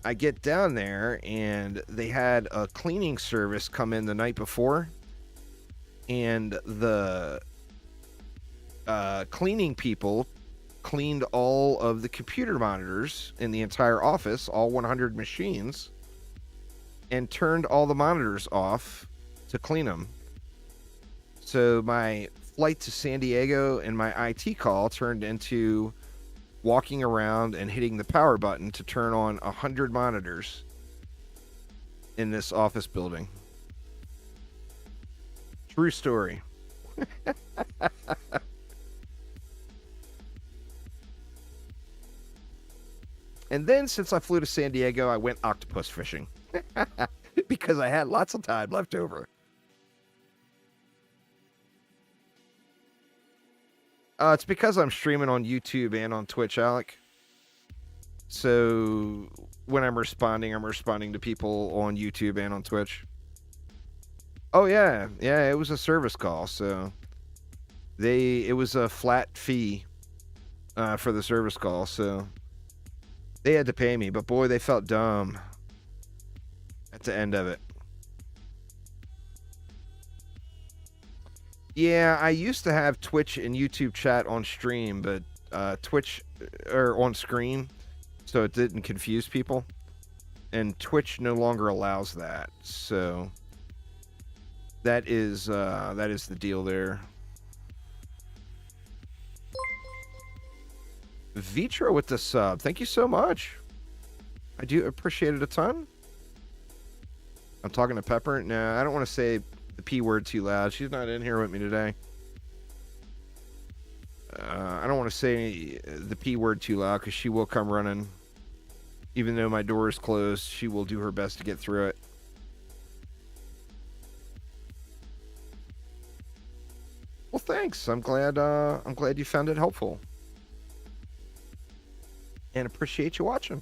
Speaker 1: I get down there and they had a cleaning service come in the night before, and the cleaning people cleaned all of the computer monitors in the entire office, all 100 machines, and turned all the monitors off to clean them. So my flight to San Diego and my IT call turned into walking around and hitting the power button to turn on 100 monitors in this office building. True story. And then since I flew to San Diego, I went octopus fishing because I had lots of time left over. It's because I'm streaming on YouTube and on Twitch, Alec. So when I'm responding to people on YouTube and on Twitch. Oh yeah, it was a service call, so it was a flat fee for the service call, so they had to pay me, but boy, they felt dumb at the end of it. Yeah, I used to have Twitch and YouTube chat on stream, but Twitch or on screen, so it didn't confuse people. And Twitch no longer allows that, so that is the deal there. Vitro with the sub, thank you so much. I do appreciate it a ton. I'm talking to Pepper. No, I don't want to say the P word too loud. She's not in here with me today. I don't want to say the P word too loud because she will come running. Even though my door is closed, she will do her best to get through it. Well, thanks. I'm glad you found it helpful. And appreciate you watching.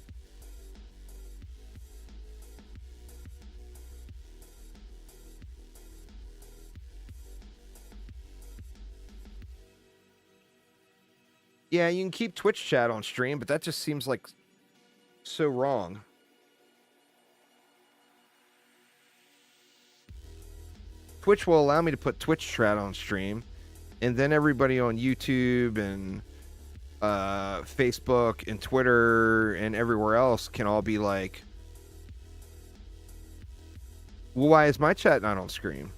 Speaker 1: Yeah, you can keep Twitch chat on stream, but that just seems like so wrong. Twitch will allow me to put Twitch chat on stream, and then everybody on YouTube and Facebook and Twitter and everywhere else can all be like, well, why is my chat not on screen?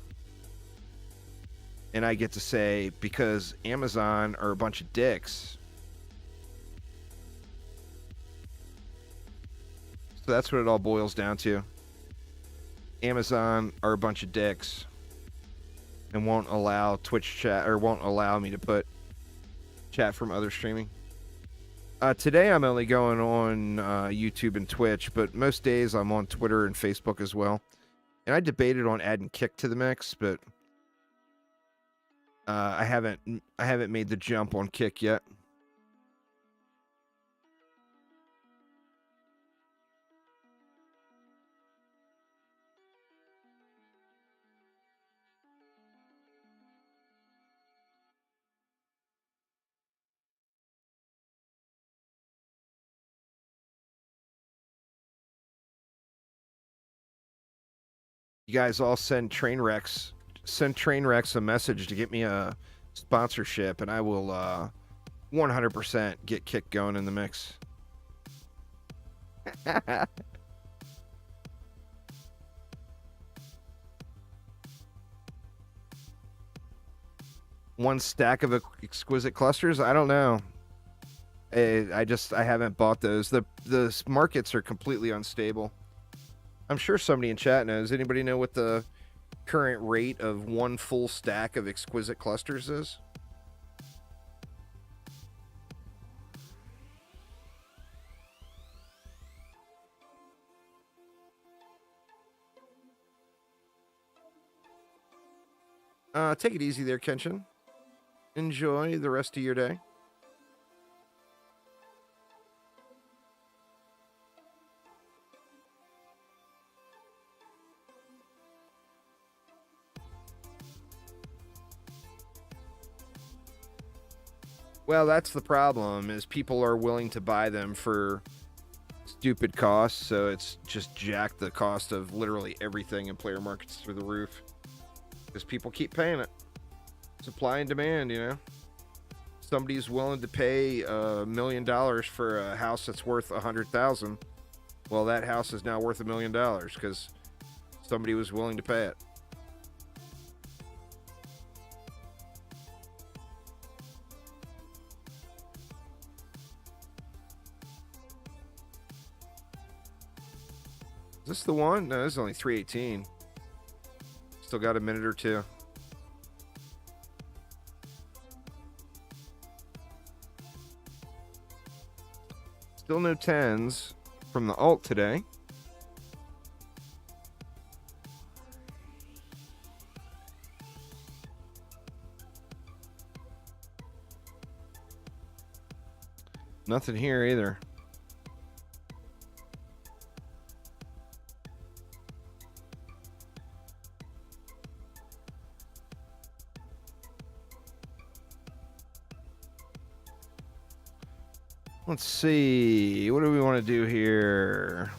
Speaker 1: And I get to say, because Amazon are a bunch of dicks. So that's what it all boils down to. Amazon are a bunch of dicks and won't allow Twitch chat, or won't allow me to put chat from other streaming. Today I'm only going on YouTube and Twitch, but most days I'm on Twitter and Facebook as well. And I debated on adding Kick to the mix, but I haven't made the jump on Kick yet. You guys all send train wrecks a message to get me a sponsorship, and I will 100% get Kick going in the mix. One stack of exquisite clusters? I don't know. I haven't bought those. The markets are completely unstable. I'm sure somebody in chat knows. Anybody know what the current rate of one full stack of exquisite clusters is? Take it easy there, Kenshin. Enjoy the rest of your day. Well, that's the problem, is people are willing to buy them for stupid costs, so it's just jacked the cost of literally everything in player markets through the roof. Because people keep paying it. Supply and demand, you know? Somebody's willing to pay $1 million for a house that's worth $100,000. Well, that house is now worth $1 million because somebody was willing to pay it. Is this the one? No, this is only 318. Still got a minute or two. Still no 10s from the alt today. Nothing here either. Let's see. What do we want to do here?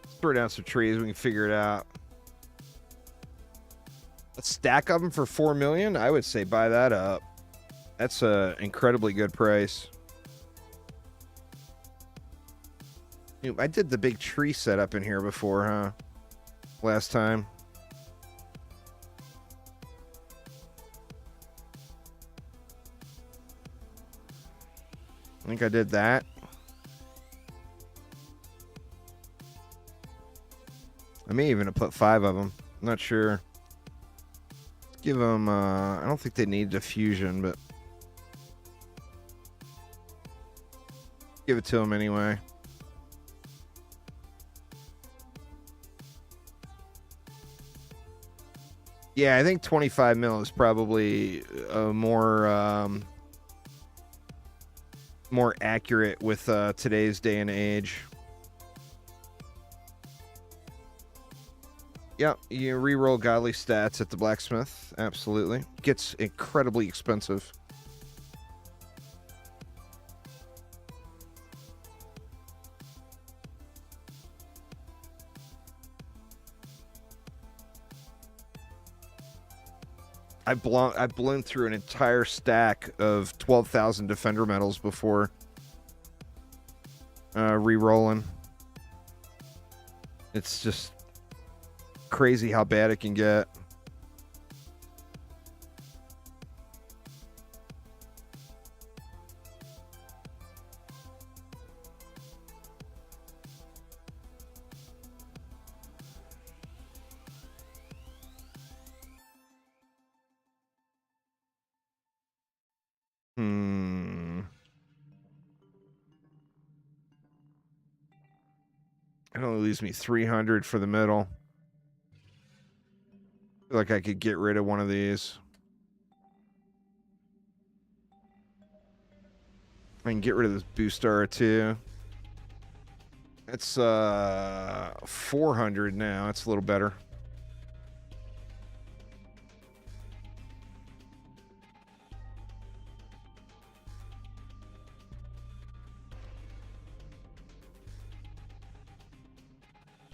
Speaker 1: Let's throw down some trees. We can figure it out. A stack of them for $4 million? I would say buy that up. That's an incredibly good price. I did the big tree setup in here before, huh? Last time. I think I did that. I may even have put 5 of them. I'm not sure. Give them, I don't think they need diffusion, but give it to them anyway. Yeah, I think 25 mil is probably more accurate with today's day and age. Yep, you reroll godly stats at the blacksmith. Absolutely. Gets incredibly expensive. I've blown through an entire stack of 12,000 defender medals before re-rolling. It's just crazy how bad it can get. It only leaves me 300 for the middle. I feel like I could get rid of one of these. I can get rid of this booster too. It's 400 now. It's a little better.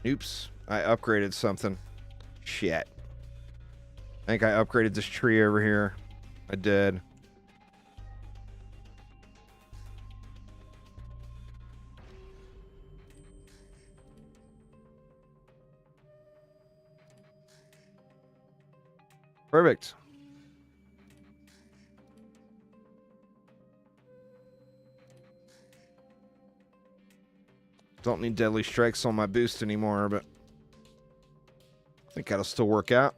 Speaker 1: Oops, I upgraded something. Shit. I think I upgraded this tree over here. I did. Perfect. Don't need deadly strikes on my boost anymore, but I think that'll still work out.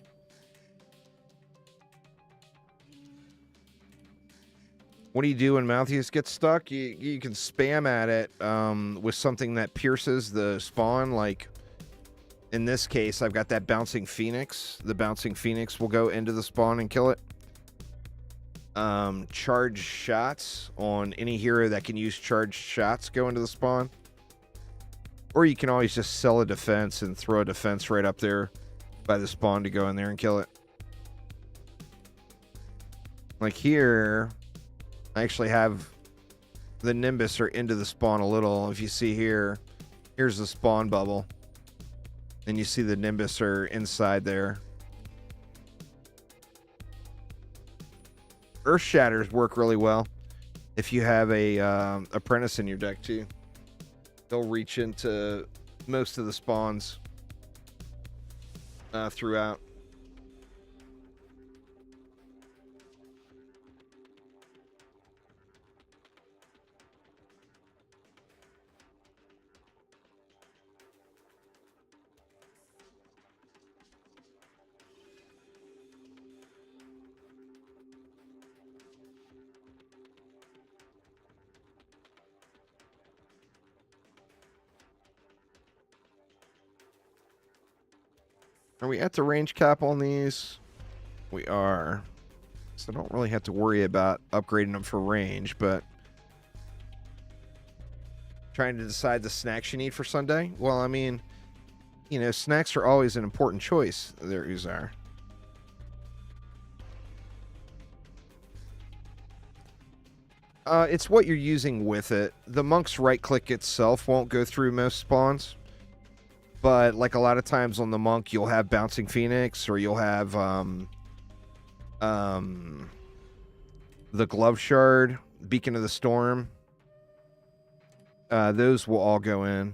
Speaker 1: What do you do when Malthus gets stuck? You can spam at it with something that pierces the spawn. Like, in this case, I've got that bouncing phoenix. The bouncing phoenix will go into the spawn and kill it. Charged shots on any hero that can use charged shots go into the spawn. Or you can always just sell a defense and throw a defense right up there by the spawn to go in there and kill it. Like here, I actually have the Nimbus are into the spawn a little. If you see here, here's the spawn bubble. And you see the Nimbus are inside there. Earth Shatters work really well if you have a Apprentice in your deck too. They'll reach into most of the spawns throughout. Are we at the range cap on these? We are. So I don't really have to worry about upgrading them for range, but trying to decide the snacks you need for Sunday? Well, I mean, you know, snacks are always an important choice there, Uzar. It's what you're using with it. The monk's right click itself won't go through most spawns. But like a lot of times on the monk, you'll have bouncing phoenix, or you'll have the glove shard, beacon of the storm. Those will all go in.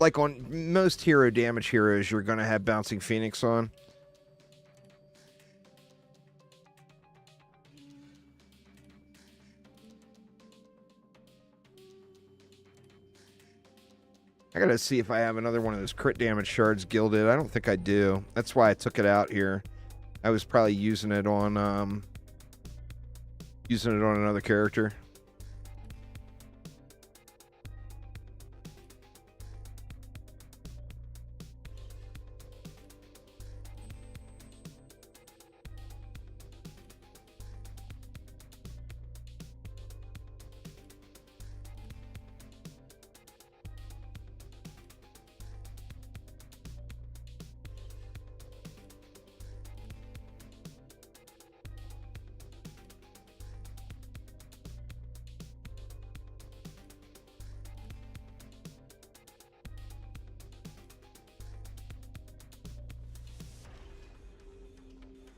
Speaker 1: Like on most hero damage heroes, you're going to have bouncing phoenix on. I gotta see if I have another one of those crit damage shards gilded. I don't think I do. That's why I took it out here. I was probably using it on another character.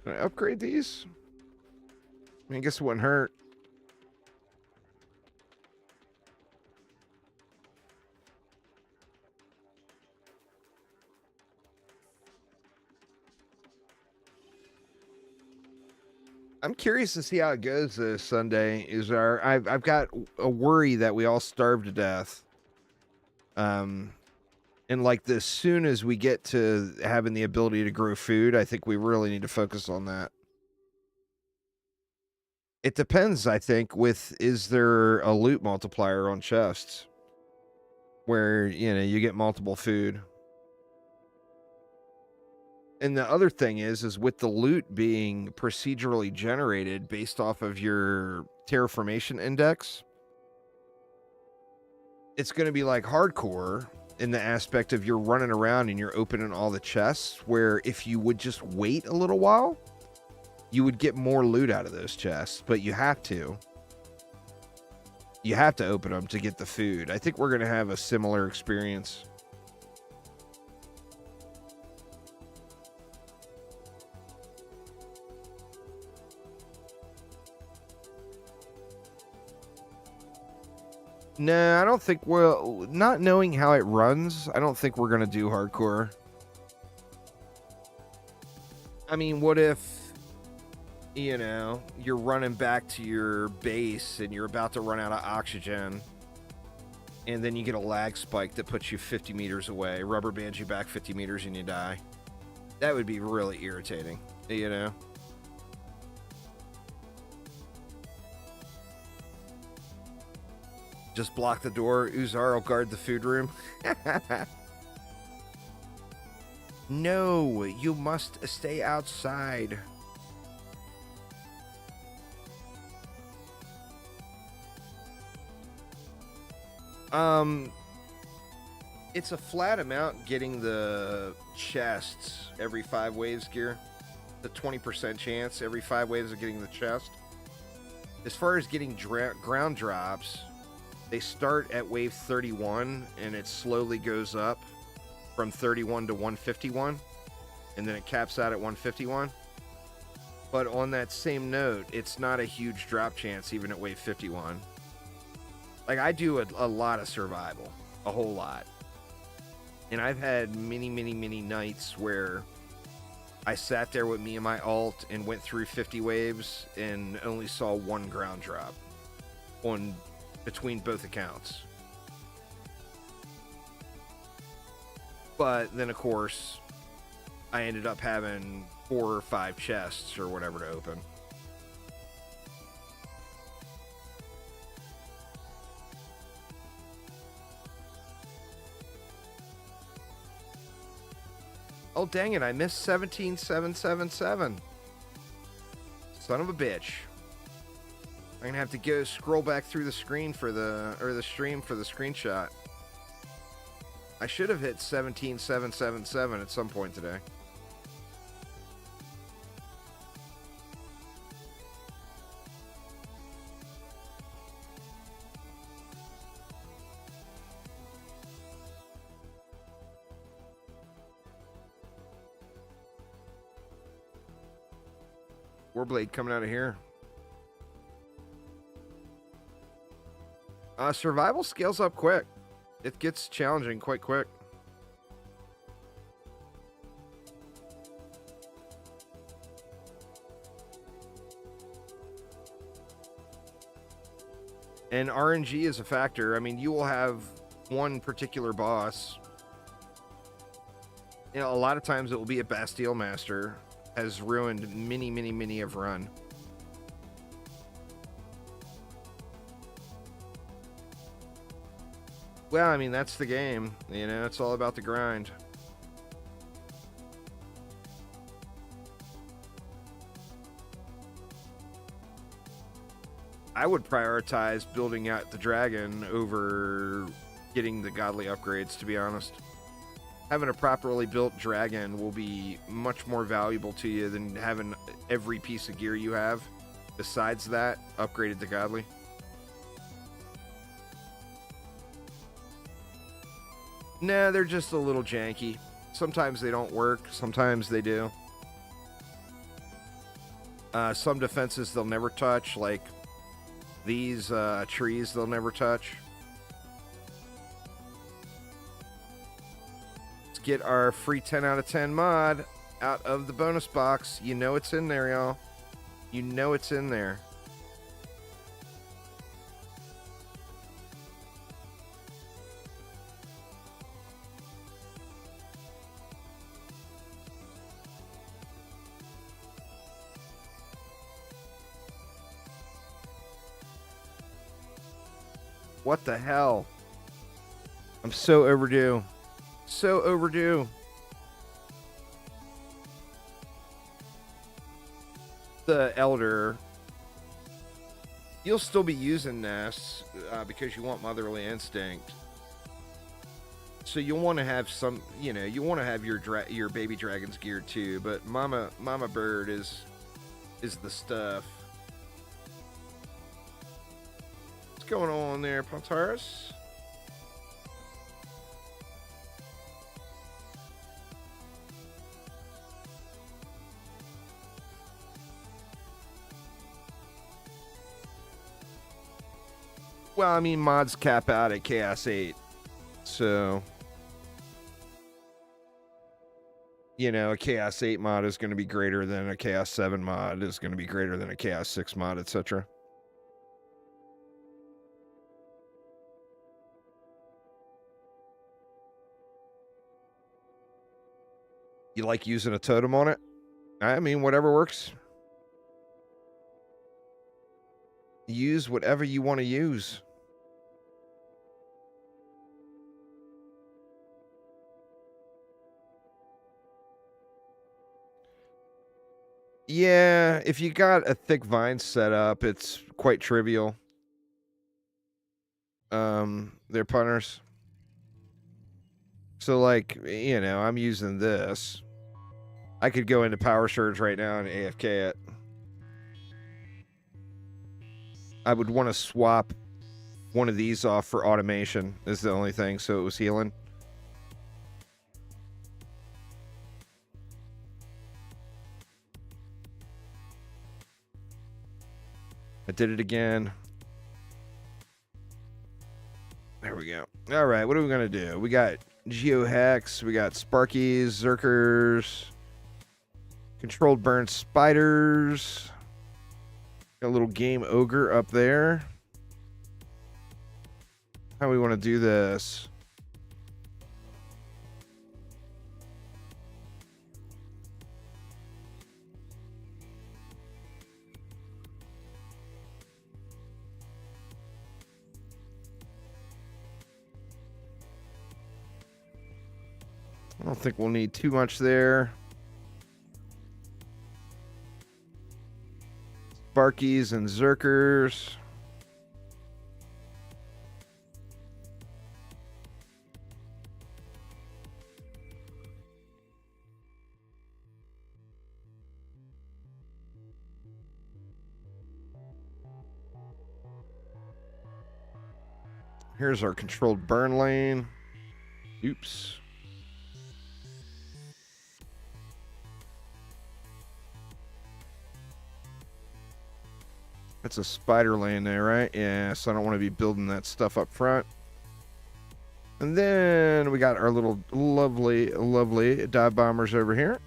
Speaker 1: Can I upgrade these? I mean, I guess it wouldn't hurt. I'm curious to see how it goes this Sunday. I've got a worry that we all starve to death. And like as soon as we get to having the ability to grow food, I think we really need to focus on that. It depends, I think, is there a loot multiplier on chests where, you know, you get multiple food. And the other thing is with the loot being procedurally generated based off of your terraformation index, it's going to be like hardcore in the aspect of you're running around and you're opening all the chests, where if you would just wait a little while, you would get more loot out of those chests, but you have to open them to get the food. I think we're going to have a similar experience. No, I don't think not knowing how it runs, I don't think we're going to do hardcore. I mean, what if you know, you're running back to your base and you're about to run out of oxygen, and then you get a lag spike that puts you 50 meters away, rubber bands you back 50 meters, and you die. That would be really irritating, you know? Just block the door. Uzar will guard the food room. No, you must stay outside. It's a flat amount getting the chests every 5 waves gear. The 20% chance every 5 waves of getting the chest. As far as getting ground drops, they start at wave 31 and it slowly goes up from 31 to 151, and then it caps out at 151. But on that same note, it's not a huge drop chance even at wave 51. Like, I do a lot of survival, a whole lot. And I've had many nights where I sat there with me and my alt and went through 50 waves and only saw 1 ground drop on between both accounts. But then, of course, I ended up having 4 or 5 chests or whatever to open. Oh, dang it, I missed 17777. Son of a bitch. I'm gonna have to go scroll back through the screen for the stream for the screenshot. I should have hit 17777 at some point today. Warblade coming out of here. Survival scales up quick. It gets challenging quite quick. And RNG is a factor. I mean, you will have one particular boss. You know, a lot of times it will be a Bastille Master. Has ruined many have run. Well, I mean, that's the game. You know, it's all about the grind. I would prioritize building out the dragon over getting the godly upgrades, to be honest. Having a properly built dragon will be much more valuable to you than having every piece of gear you have, besides that, upgraded to godly. Nah, they're just a little janky. Sometimes they don't work, sometimes they do. Some defenses they'll never touch, like these trees they'll never touch. Let's get our free 10 out of 10 mod out of the bonus box. You know it's in there, y'all. You know it's in there. What the hell? I'm so overdue. So overdue. The Elder. You'll still be using nests because you want Motherly Instinct. So you'll want to have some, you know, you want to have your baby dragon's gear too, but Mama Bird is the stuff. Going on there, Pontaris? Well, I mean, mods cap out at Chaos 8, so you know, a Chaos 8 mod is going to be greater than a Chaos 7 mod, is going to be greater than a Chaos 6 mod, etc. You like using a totem on it? I mean, whatever works. Use whatever you want to use. Yeah, if you got a thick vine set up, it's quite trivial. They're punters. So, like, you know, I'm using this. I could go into Power Surge right now and AFK it. I would want to swap one of these off for automation, is the only thing, so it was healing. I did it again. There we go. All right, what are we going to do? We got Geohex, we got Sparkies, Zerkers, Controlled Burn Spiders, got a little Game Ogre up there. How do we want to do this? I don't think we'll need too much there. Sparkies and Zerkers. Here's our controlled burn lane. Oops. That's a spider lane there, right? Yeah, so I don't want to be building that stuff up front. And then we got our little lovely, lovely dive bombers over here.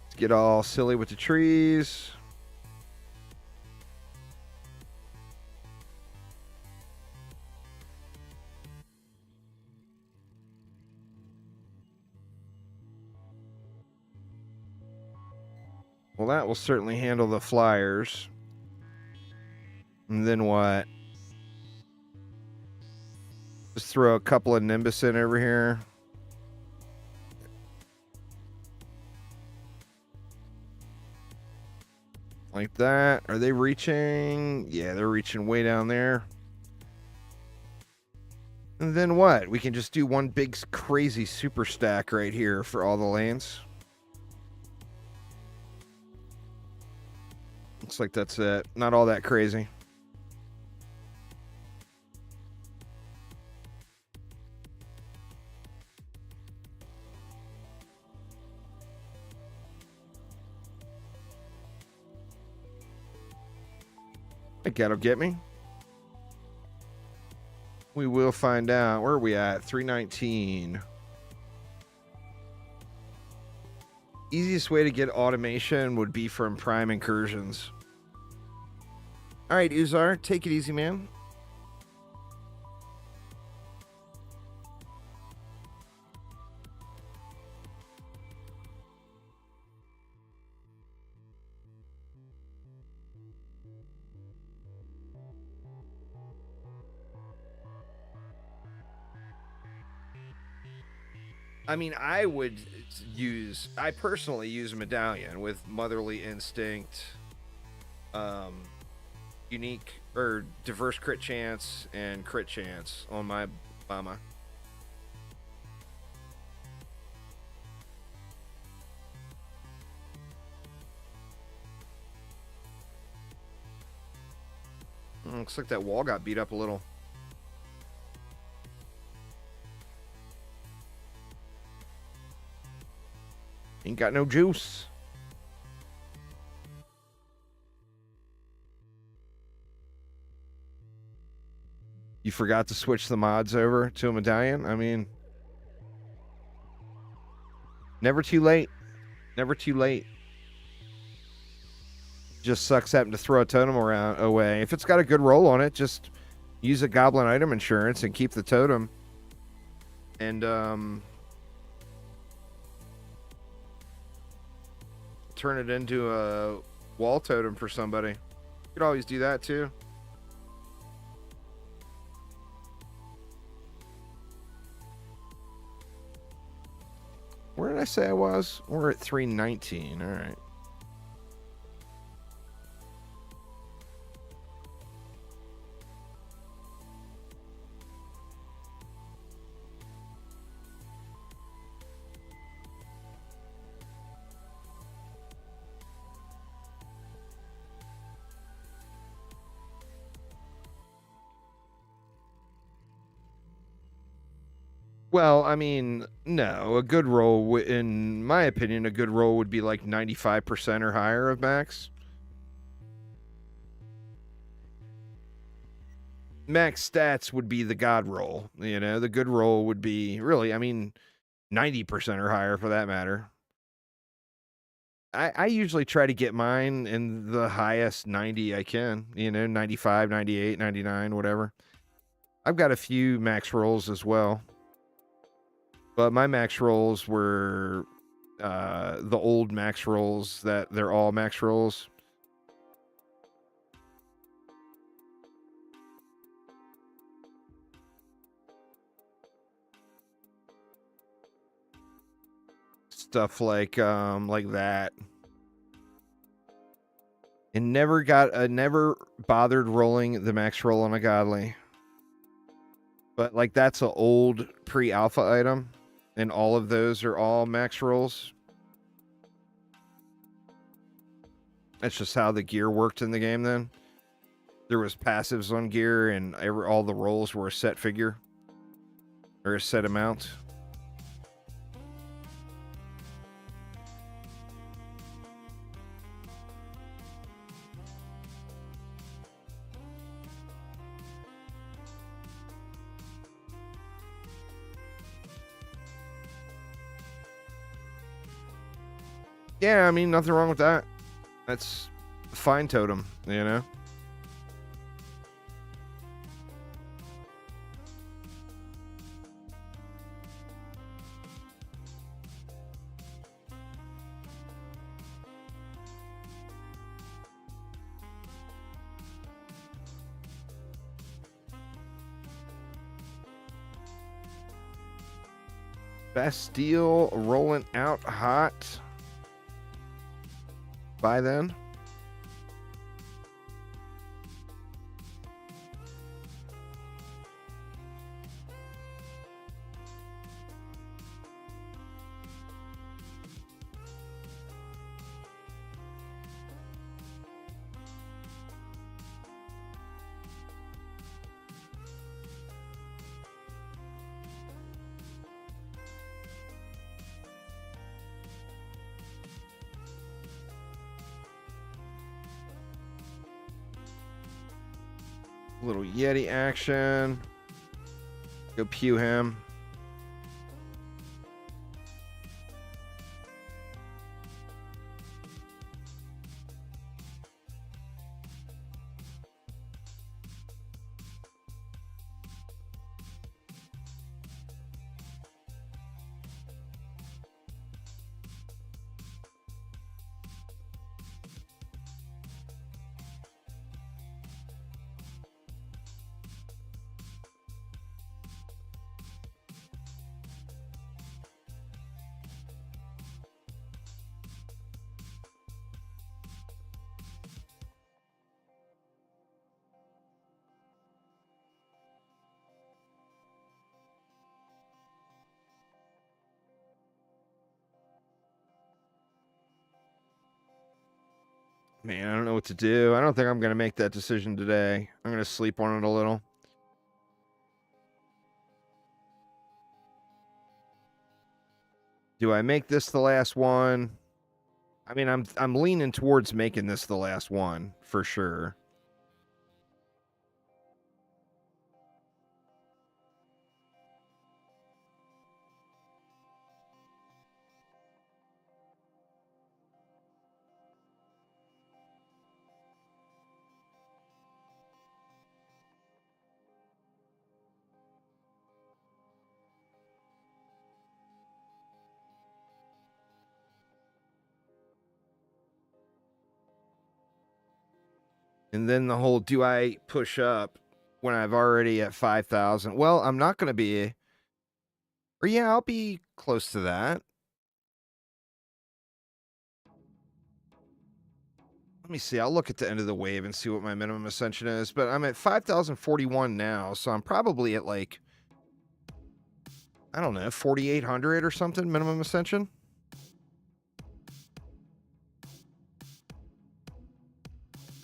Speaker 1: Let's get all silly with the trees. Well, that will certainly handle the flyers. And then what? Just throw a couple of Nimbus in over here. Like that. Are they reaching? Yeah, they're reaching way down there. And then what? We can just do one big crazy super stack right here for all the lanes. Looks like that's it. Not all that crazy. I think that'll get me. We will find out. Where are we at? 319. Easiest way to get automation would be from prime incursions. All right, Uzar, take it easy, man. I mean, I personally use Medallion with Motherly Instinct, unique or diverse crit chance and crit chance on my Bama. Looks like that wall got beat up a little. Ain't got no juice. You forgot to switch the mods over to a medallion? I mean, never too late. Never too late. Just sucks having to throw a totem around away. If it's got a good roll on it, just use a goblin item insurance and keep the totem. And turn it into a wall totem for somebody. You could always do that too. Where did I say I was? We're at 319. All right. Well, I mean, no. A good roll, in my opinion, a good roll would be like 95% or higher of max. Max stats would be the god roll. You know, the good roll would be really, I mean, 90% or higher for that matter. I usually try to get mine in the highest 90 I can, you know, 95, 98, 99, whatever. I've got a few max rolls as well. But my max rolls were the old max rolls that they're all max rolls. Stuff like that. And never bothered rolling the max roll on a godly. But like that's an old pre-alpha item, and all of those are all max rolls. That's just how the gear worked in the game then. There was passives on gear, and all the rolls were a set figure. Or a set amount. Yeah, I mean, nothing wrong with that. That's fine totem, you know? Bastille rolling out hot. By then. Little Yeti action. Go pew him. Man, I don't know what to do. I don't think I'm going to make that decision today. I'm going to sleep on it a little. Do I make this the last one? I mean, I'm leaning towards making this the last one for sure. And then the whole, do I push up when I've already at 5,000? Well, I'm not going to be, or yeah, I'll be close to that. Let me see. I'll look at the end of the wave and see what my minimum ascension is. But I'm at 5,041 now, so I'm probably at like, I don't know, 4,800 or something minimum ascension.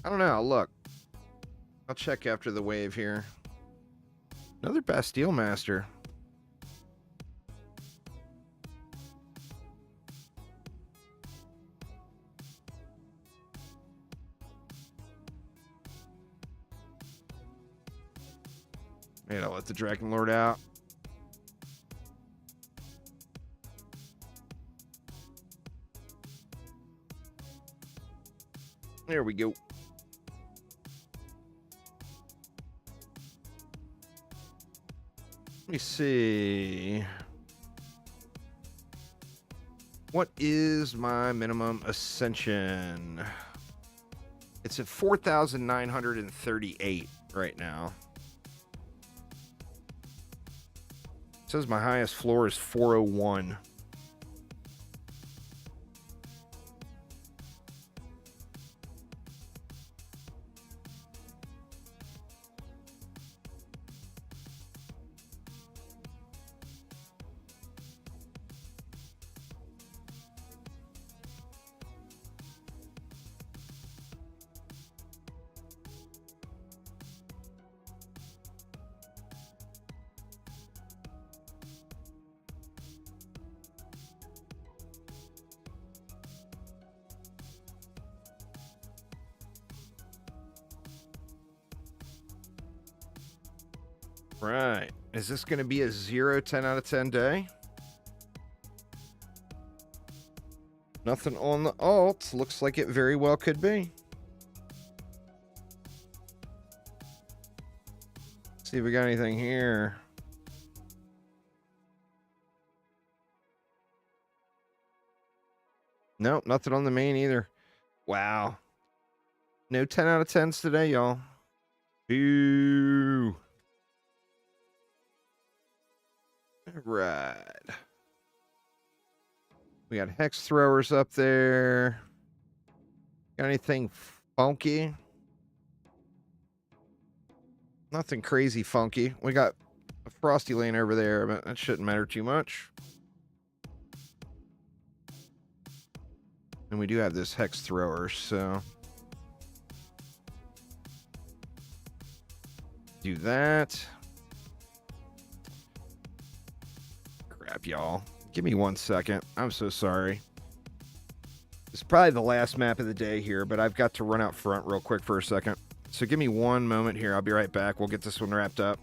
Speaker 1: I don't know. I'll look. I'll check after the wave here. Another Bastille Master. Maybe I'll let the Dragon Lord out. There we go. Let me see. What is my minimum ascension? It's at 4,938 right now. It says my highest floor is 401. Right. Is this going to be a 0, 10 out of 10 day? Nothing on the alt. Looks like it very well could be. See if we got anything here. Nope, nothing on the main either. Wow. No 10 out of 10s today, y'all. Boo. All right. We got hex throwers up there. Got anything funky? Nothing crazy funky. We got a frosty lane over there, but that shouldn't matter too much. And we do have this hex thrower, so do that. Crap, y'all. Give me 1 second. I'm so sorry. It's probably the last map of the day here, but I've got to run out front real quick for a second. So give me one moment here. I'll be right back. We'll get this one wrapped up.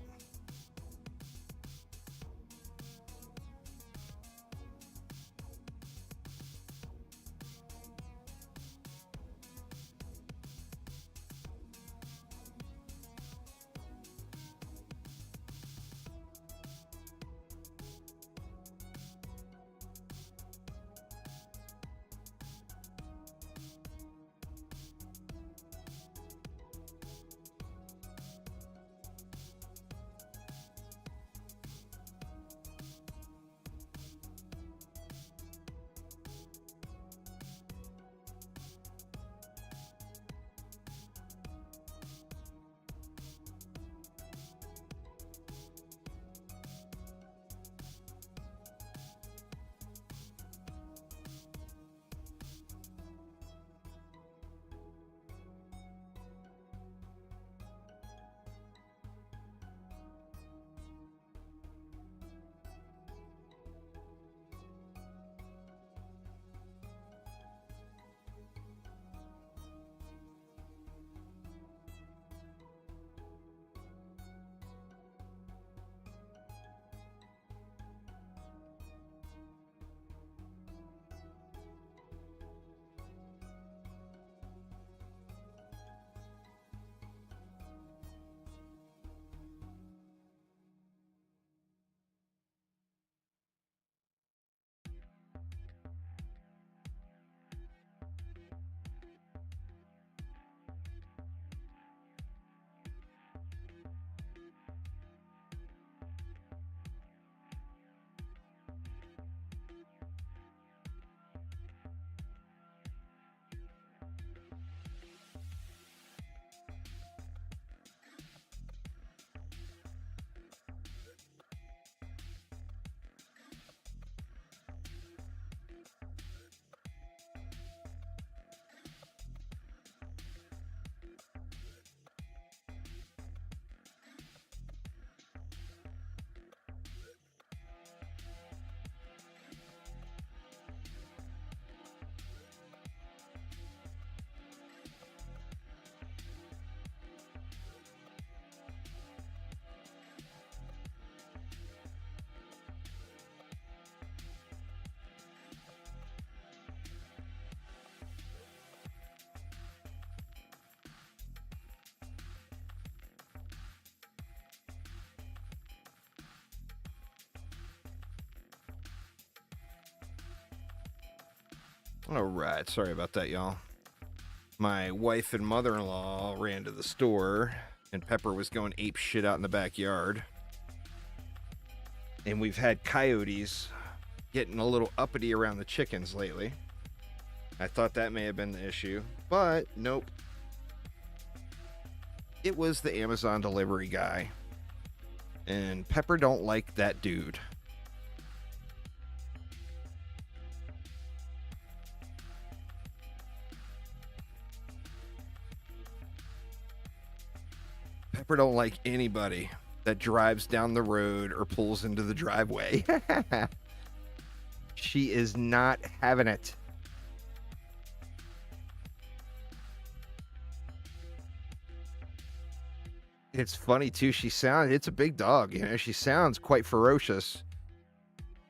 Speaker 1: All right, sorry about that, y'all. My wife and mother-in-law ran to the store, and Pepper was going ape shit out in the backyard. And we've had coyotes getting a little uppity around the chickens lately. I thought that may have been the issue, but nope. It was the Amazon delivery guy. And Pepper don't like that dude. Pepper don't like anybody that drives down the road or pulls into the driveway. She is not having it. It's funny too. It's a big dog, you know, she sounds quite ferocious.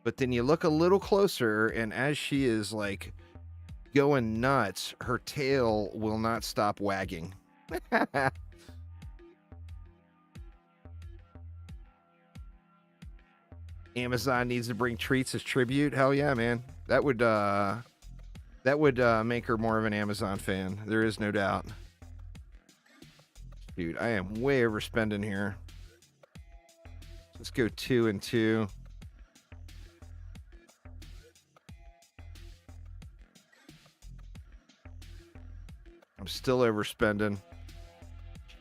Speaker 1: But then you look a little closer, and as she is like going nuts, her tail will not stop wagging. Amazon needs to bring treats as tribute. Hell yeah, man. That would make her more of an Amazon fan. There is no doubt. Dude, I am way overspending here. Let's go 2 and 2. I'm still overspending.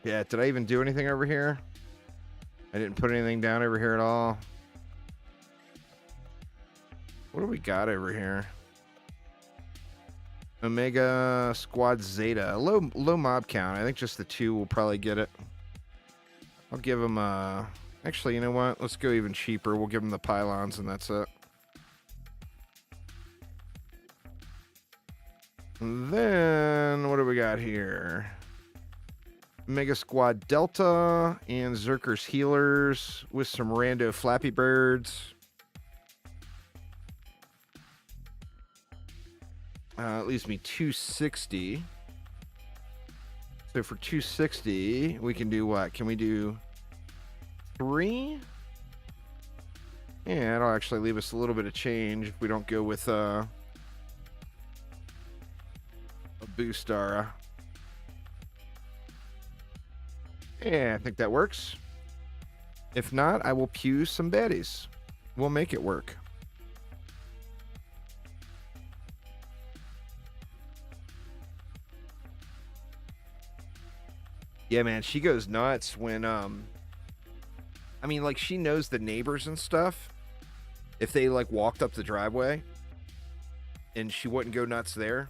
Speaker 1: Yeah, did I even do anything over here? I didn't put anything down over here at all. What do we got over here? Omega Squad Zeta. Low mob count. I think just the 2 will probably get it. I'll give them actually, you know what? Let's go even cheaper. We'll give them the pylons and that's it. And then what do we got here? Mega Squad Delta and Zerker's Healers with some rando Flappy Birds. It leaves me 260. So for 260, we can do what? Can we do 3? Yeah, it'll actually leave us a little bit of change if we don't go with a Boostara. Yeah, I think that works. If not, I will pew some baddies. We'll make it work. Yeah, man, she goes nuts when, I mean, like, she knows the neighbors and stuff. If they, like, walked up the driveway, and she wouldn't go nuts there.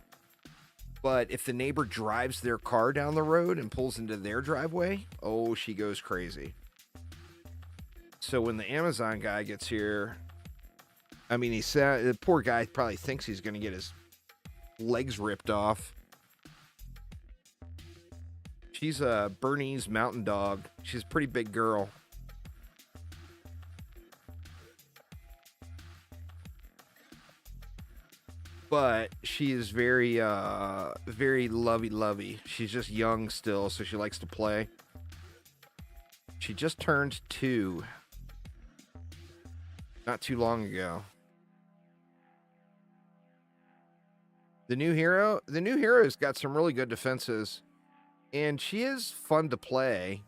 Speaker 1: But if the neighbor drives their car down the road and pulls into their driveway, oh, she goes crazy. So when the Amazon guy gets here, I mean, the poor guy probably thinks he's going to get his legs ripped off. She's a Bernese mountain dog. She's a pretty big girl. But she is very, very lovey-lovey. She's just young still, so she likes to play. She just turned 2. Not too long ago. The new hero's got some really good defenses. And she is fun to play.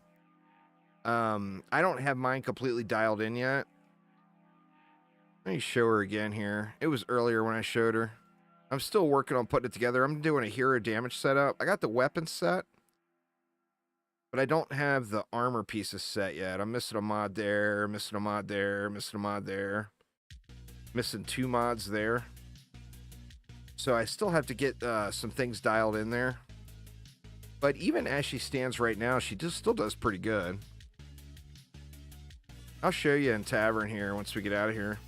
Speaker 1: I don't have mine completely dialed in yet. Let me show her again here. It was earlier when I showed her. I'm still working on putting it together. I'm doing a hero damage setup. I got the weapon set, but I don't have the armor pieces set yet. I'm missing a mod there, missing a mod there, missing a mod there. Missing 2 mods there. So I still have to get some things dialed in there. But even as she stands right now, she still does pretty good. I'll show you in Tavern here once we get out of here.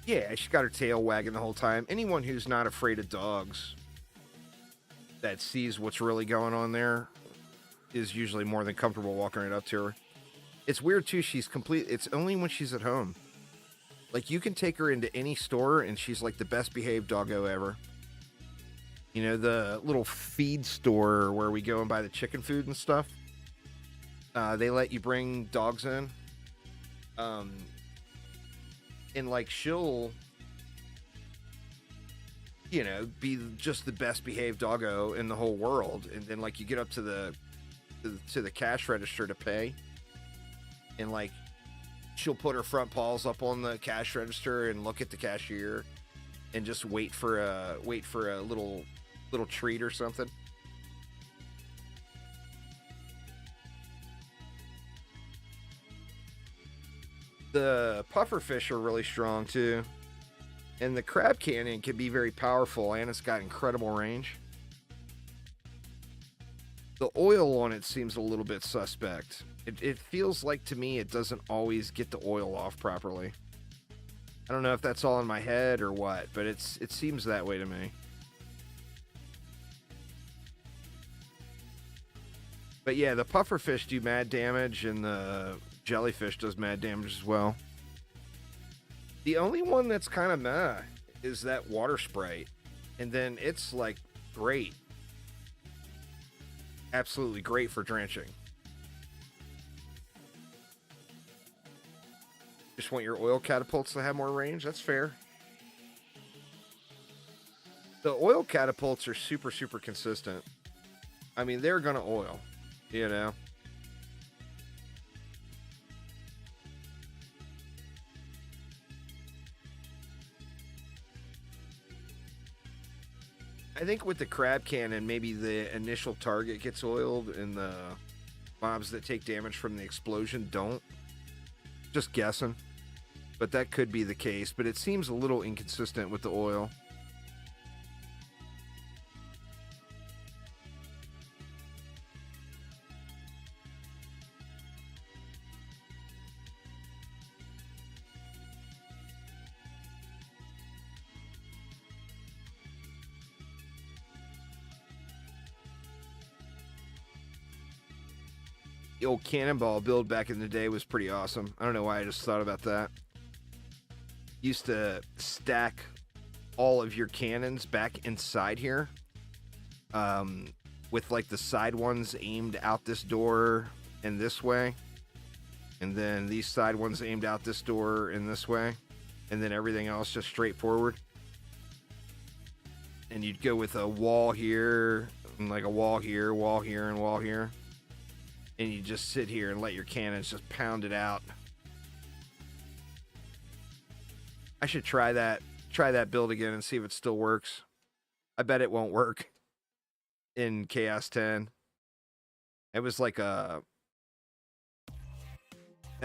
Speaker 1: Yeah, she's got her tail wagging the whole time. Anyone who's not afraid of dogs that sees what's really going on there is usually more than comfortable walking right up to her. It's weird too, it's only when she's at home. Like, you can take her into any store, and she's like the best behaved doggo ever. You know, the little feed store where we go and buy the chicken food and stuff. They let you bring dogs in. And like, she'll, you know, be just the best behaved doggo in the whole world. And then like you get up to the cash register to pay, and like she'll put her front paws up on the cash register and look at the cashier and just wait for a little treat or something. The pufferfish are really strong too, and the crab cannon can be very powerful, and it's got incredible range. The oil on it seems a little bit suspect. It feels like to me it doesn't always get the oil off properly. I don't know if that's all in my head or what, but it seems that way to me. But yeah, the pufferfish do mad damage, and the jellyfish does mad damage as well. The only one that's kind of meh is that water sprite, and then it's like great. Absolutely great for drenching. Just want your oil catapults to have more range? That's fair. The oil catapults are super, super consistent. I mean, they're gonna oil, you know? I think with the crab cannon, maybe the initial target gets oiled and the mobs that take damage from the explosion don't. Just guessing. But that could be the case, but it seems a little inconsistent with the oil. The old cannonball build back in the day was pretty awesome. I don't know why I just thought about that. Used to stack all of your cannons back inside here, with like the side ones aimed out this door and this way, and then these side ones aimed out this door and this way, and then everything else just straight forward. And you'd go with a wall here, and like a wall here, and wall here, and you just sit here and let your cannons just pound it out. I should try that build again and see if it still works. I bet it won't work in Chaos 10. It was like that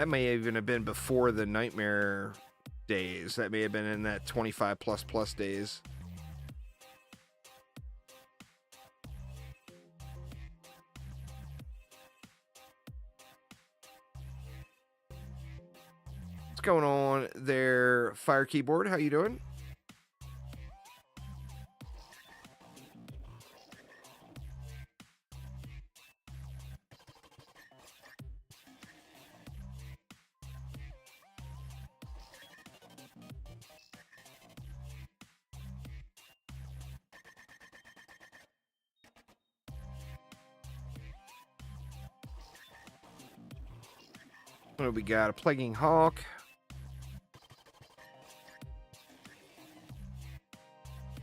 Speaker 1: may even have been before the Nightmare days. That may have been in that 25 plus days. What's going on there, Fire Keyboard? How you doing? What do we got? A Plaguing Hawk.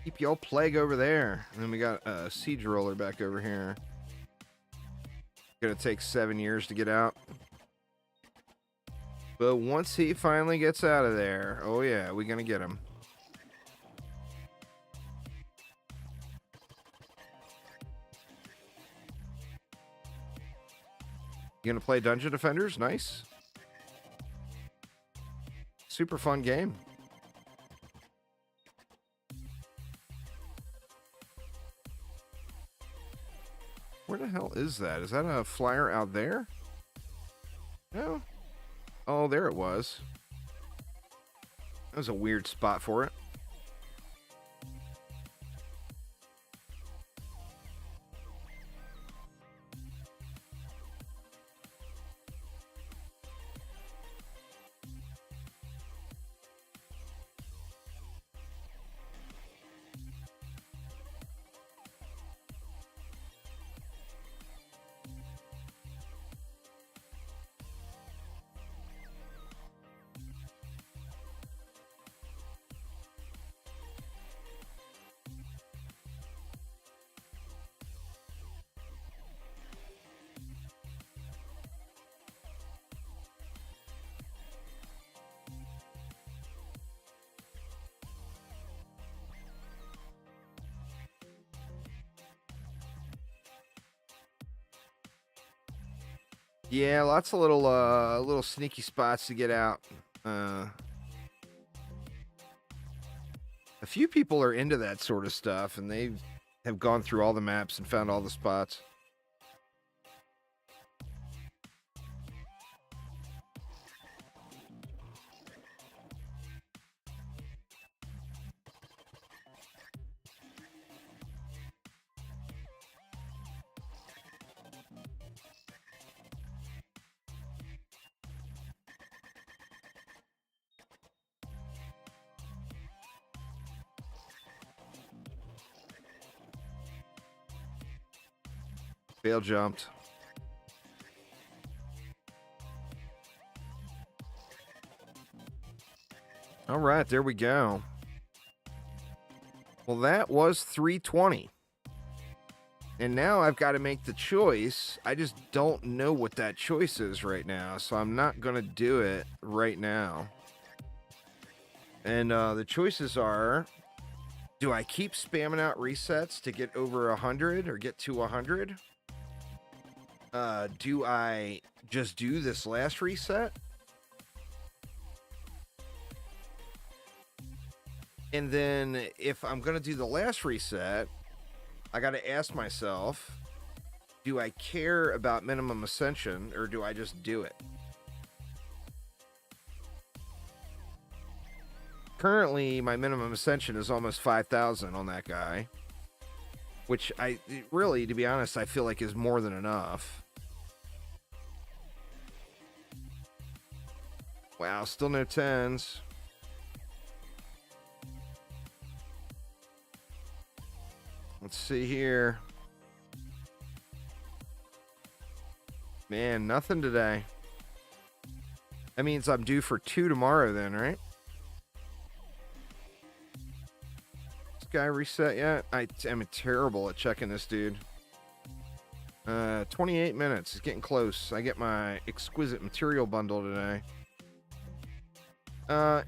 Speaker 1: Keep y'all plague over there. And then we got a Siege Roller back over here. Gonna take 7 years to get out. But once he finally gets out of there, oh yeah, we're gonna get him. You gonna play Dungeon Defenders? Nice. Super fun game. Where the hell is that? Is that a flyer out there? No. Oh, there it was. That was a weird spot for it. Yeah, lots of little sneaky spots to get out. A few people are into that sort of stuff, and they have gone through all the maps and found all the spots. Fail jumped. All right, there we go. Well, that was 320. And now I've got to make the choice. I just don't know what that choice is right now, so I'm not going to do it right now. And the choices are, do I keep spamming out resets to get over 100 or get to 100? Do I just do this last reset? And then if I'm going to do the last reset, I got to ask myself, do I care about minimum ascension or do I just do it? Currently, my minimum ascension is almost 5,000 on that guy, which really, to be honest, I feel like is more than enough. Wow, still no 10s. Let's see here. Man, nothing today. That means I'm due for 2 tomorrow then, right? This guy reset yet? I am terrible at checking this dude. 28 minutes. It's getting close. I get my exquisite material bundle today.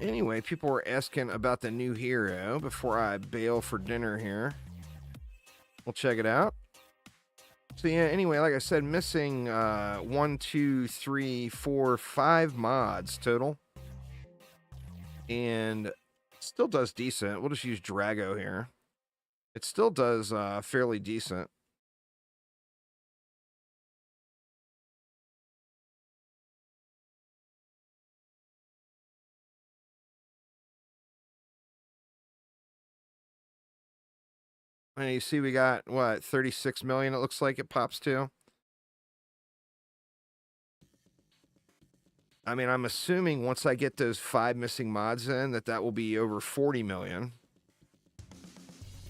Speaker 1: Anyway, people were asking about the new hero before I bail for dinner here. We'll check it out. So yeah, anyway, like I said, missing 1, 2, 3, 4, 5 mods total. And it still does decent. We'll just use Drago here. It still does fairly decent. And you see we got, what, 36 million it looks like it pops to. I mean, I'm assuming once I get those 5 missing mods in, that will be over 40 million.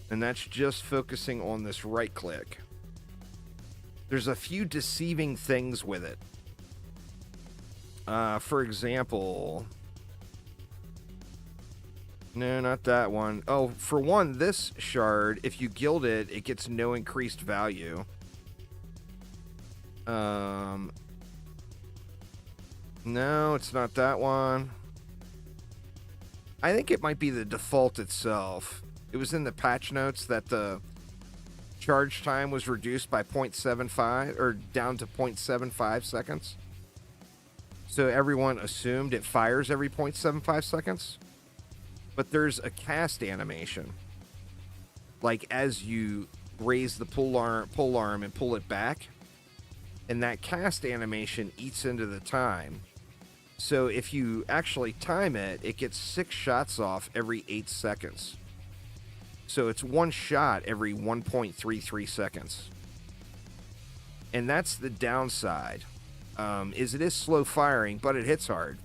Speaker 1: And that's just focusing on this right click. There's a few deceiving things with it. For example... No, not that one. Oh, for one, this shard, if you gild it, it gets no increased value. No, it's not that one. I think it might be the default itself. It was in the patch notes that the charge time was reduced by 0.75 or down to 0.75 seconds. So everyone assumed it fires every 0.75 seconds. But there's a cast animation. Like as you raise the pull arm and pull it back. And that cast animation eats into the time. So if you actually time it, it gets 6 shots off every 8 seconds. So it's 1 shot every 1.33 seconds. And that's the downside. Is it is slow firing, but it hits hard.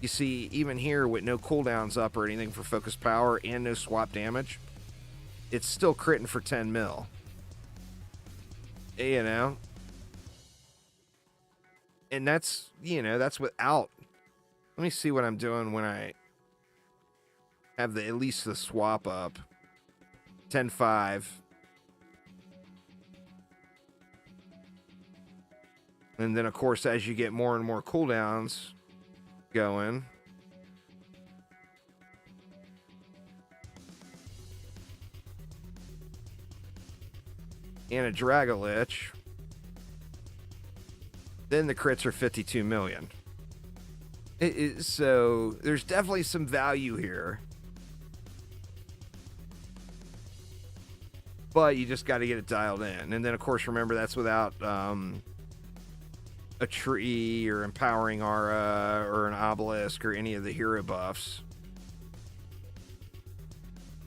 Speaker 1: You see, even here with no cooldowns up or anything for focus power and no swap damage, it's still critting for 10 mil. You know? And that's, that's without. Let me see what I'm doing when I have at least the swap up. 10-5. And then, of course, as you get more and more cooldowns going, and a Dragolich, then the crits are 52 million. So there's definitely some value here. But you just got to get it dialed in. And then, of course, remember, that's without a tree or empowering aura or an obelisk or any of the hero buffs.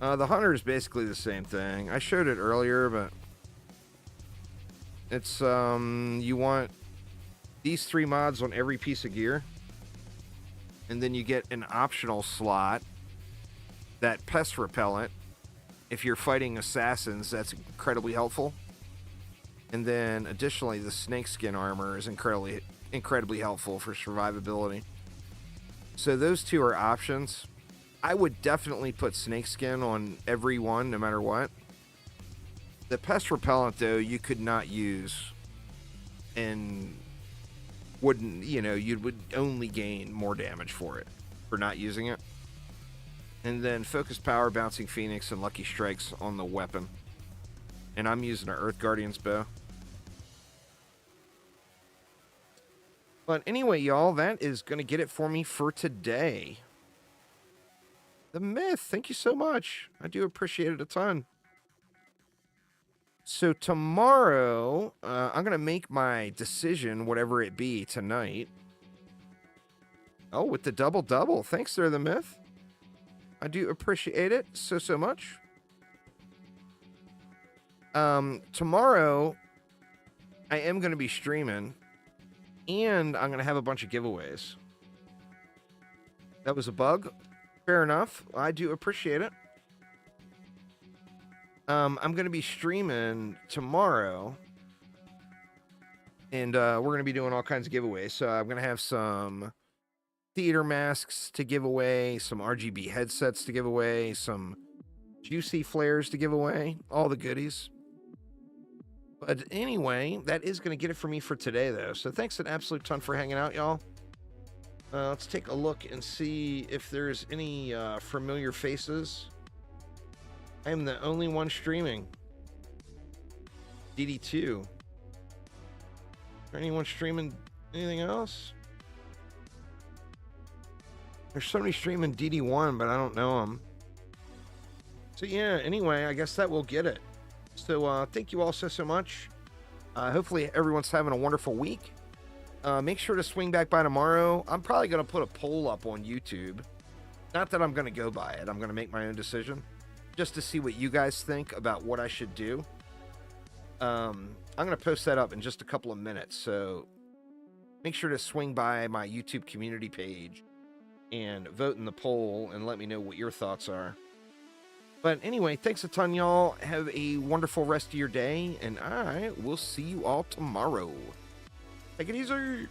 Speaker 1: The hunter is basically the same thing. I showed it earlier, but it's you want these 3 mods on every piece of gear, and then you get an optional slot, that pest repellent. If you're fighting assassins, that's incredibly helpful. And then additionally, the snakeskin armor is incredibly helpful for survivability. So those 2 are options. I would definitely put snakeskin on every one, no matter what. The pest repellent, though, you could not use, and wouldn't, you would only gain more damage for it, for not using it. And then Focus Power, Bouncing Phoenix, and Lucky Strikes on the weapon. And I'm using an Earth Guardian's bow. But anyway, y'all, that is going to get it for me for today. The Myth, thank you so much. I do appreciate it a ton. So tomorrow, I'm going to make my decision, whatever it be, tonight. Oh, with the double-double. Thanks there, The Myth. I do appreciate it so much. Tomorrow, I am going to be streaming, and I'm going to have a bunch of giveaways. That was a bug. Fair enough. I do appreciate it. I'm going to be streaming tomorrow, and we're going to be doing all kinds of giveaways. So I'm going to have some theater masks to give away, some RGB headsets to give away, some juicy flares to give away, all the goodies. But anyway, that is going to get it for me for today, though. So thanks an absolute ton for hanging out, y'all. Let's take a look and see if there's any familiar faces. I am the only one streaming. DD2. Is there anyone streaming anything else? There's somebody streaming DD1, but I don't know them. So yeah, anyway, I guess that will get it. So thank you all so much. Hopefully everyone's having a wonderful week. Make sure to swing back by tomorrow. I'm probably going to put a poll up on YouTube. Not that I'm going to go by it. I'm going to make my own decision, just to see what you guys think about what I should do. I'm going to post that up in just a couple of minutes. So make sure to swing by my YouTube community page and vote in the poll and let me know what your thoughts are. But anyway, thanks a ton, y'all. Have a wonderful rest of your day, and I will see you all tomorrow. Take it easy.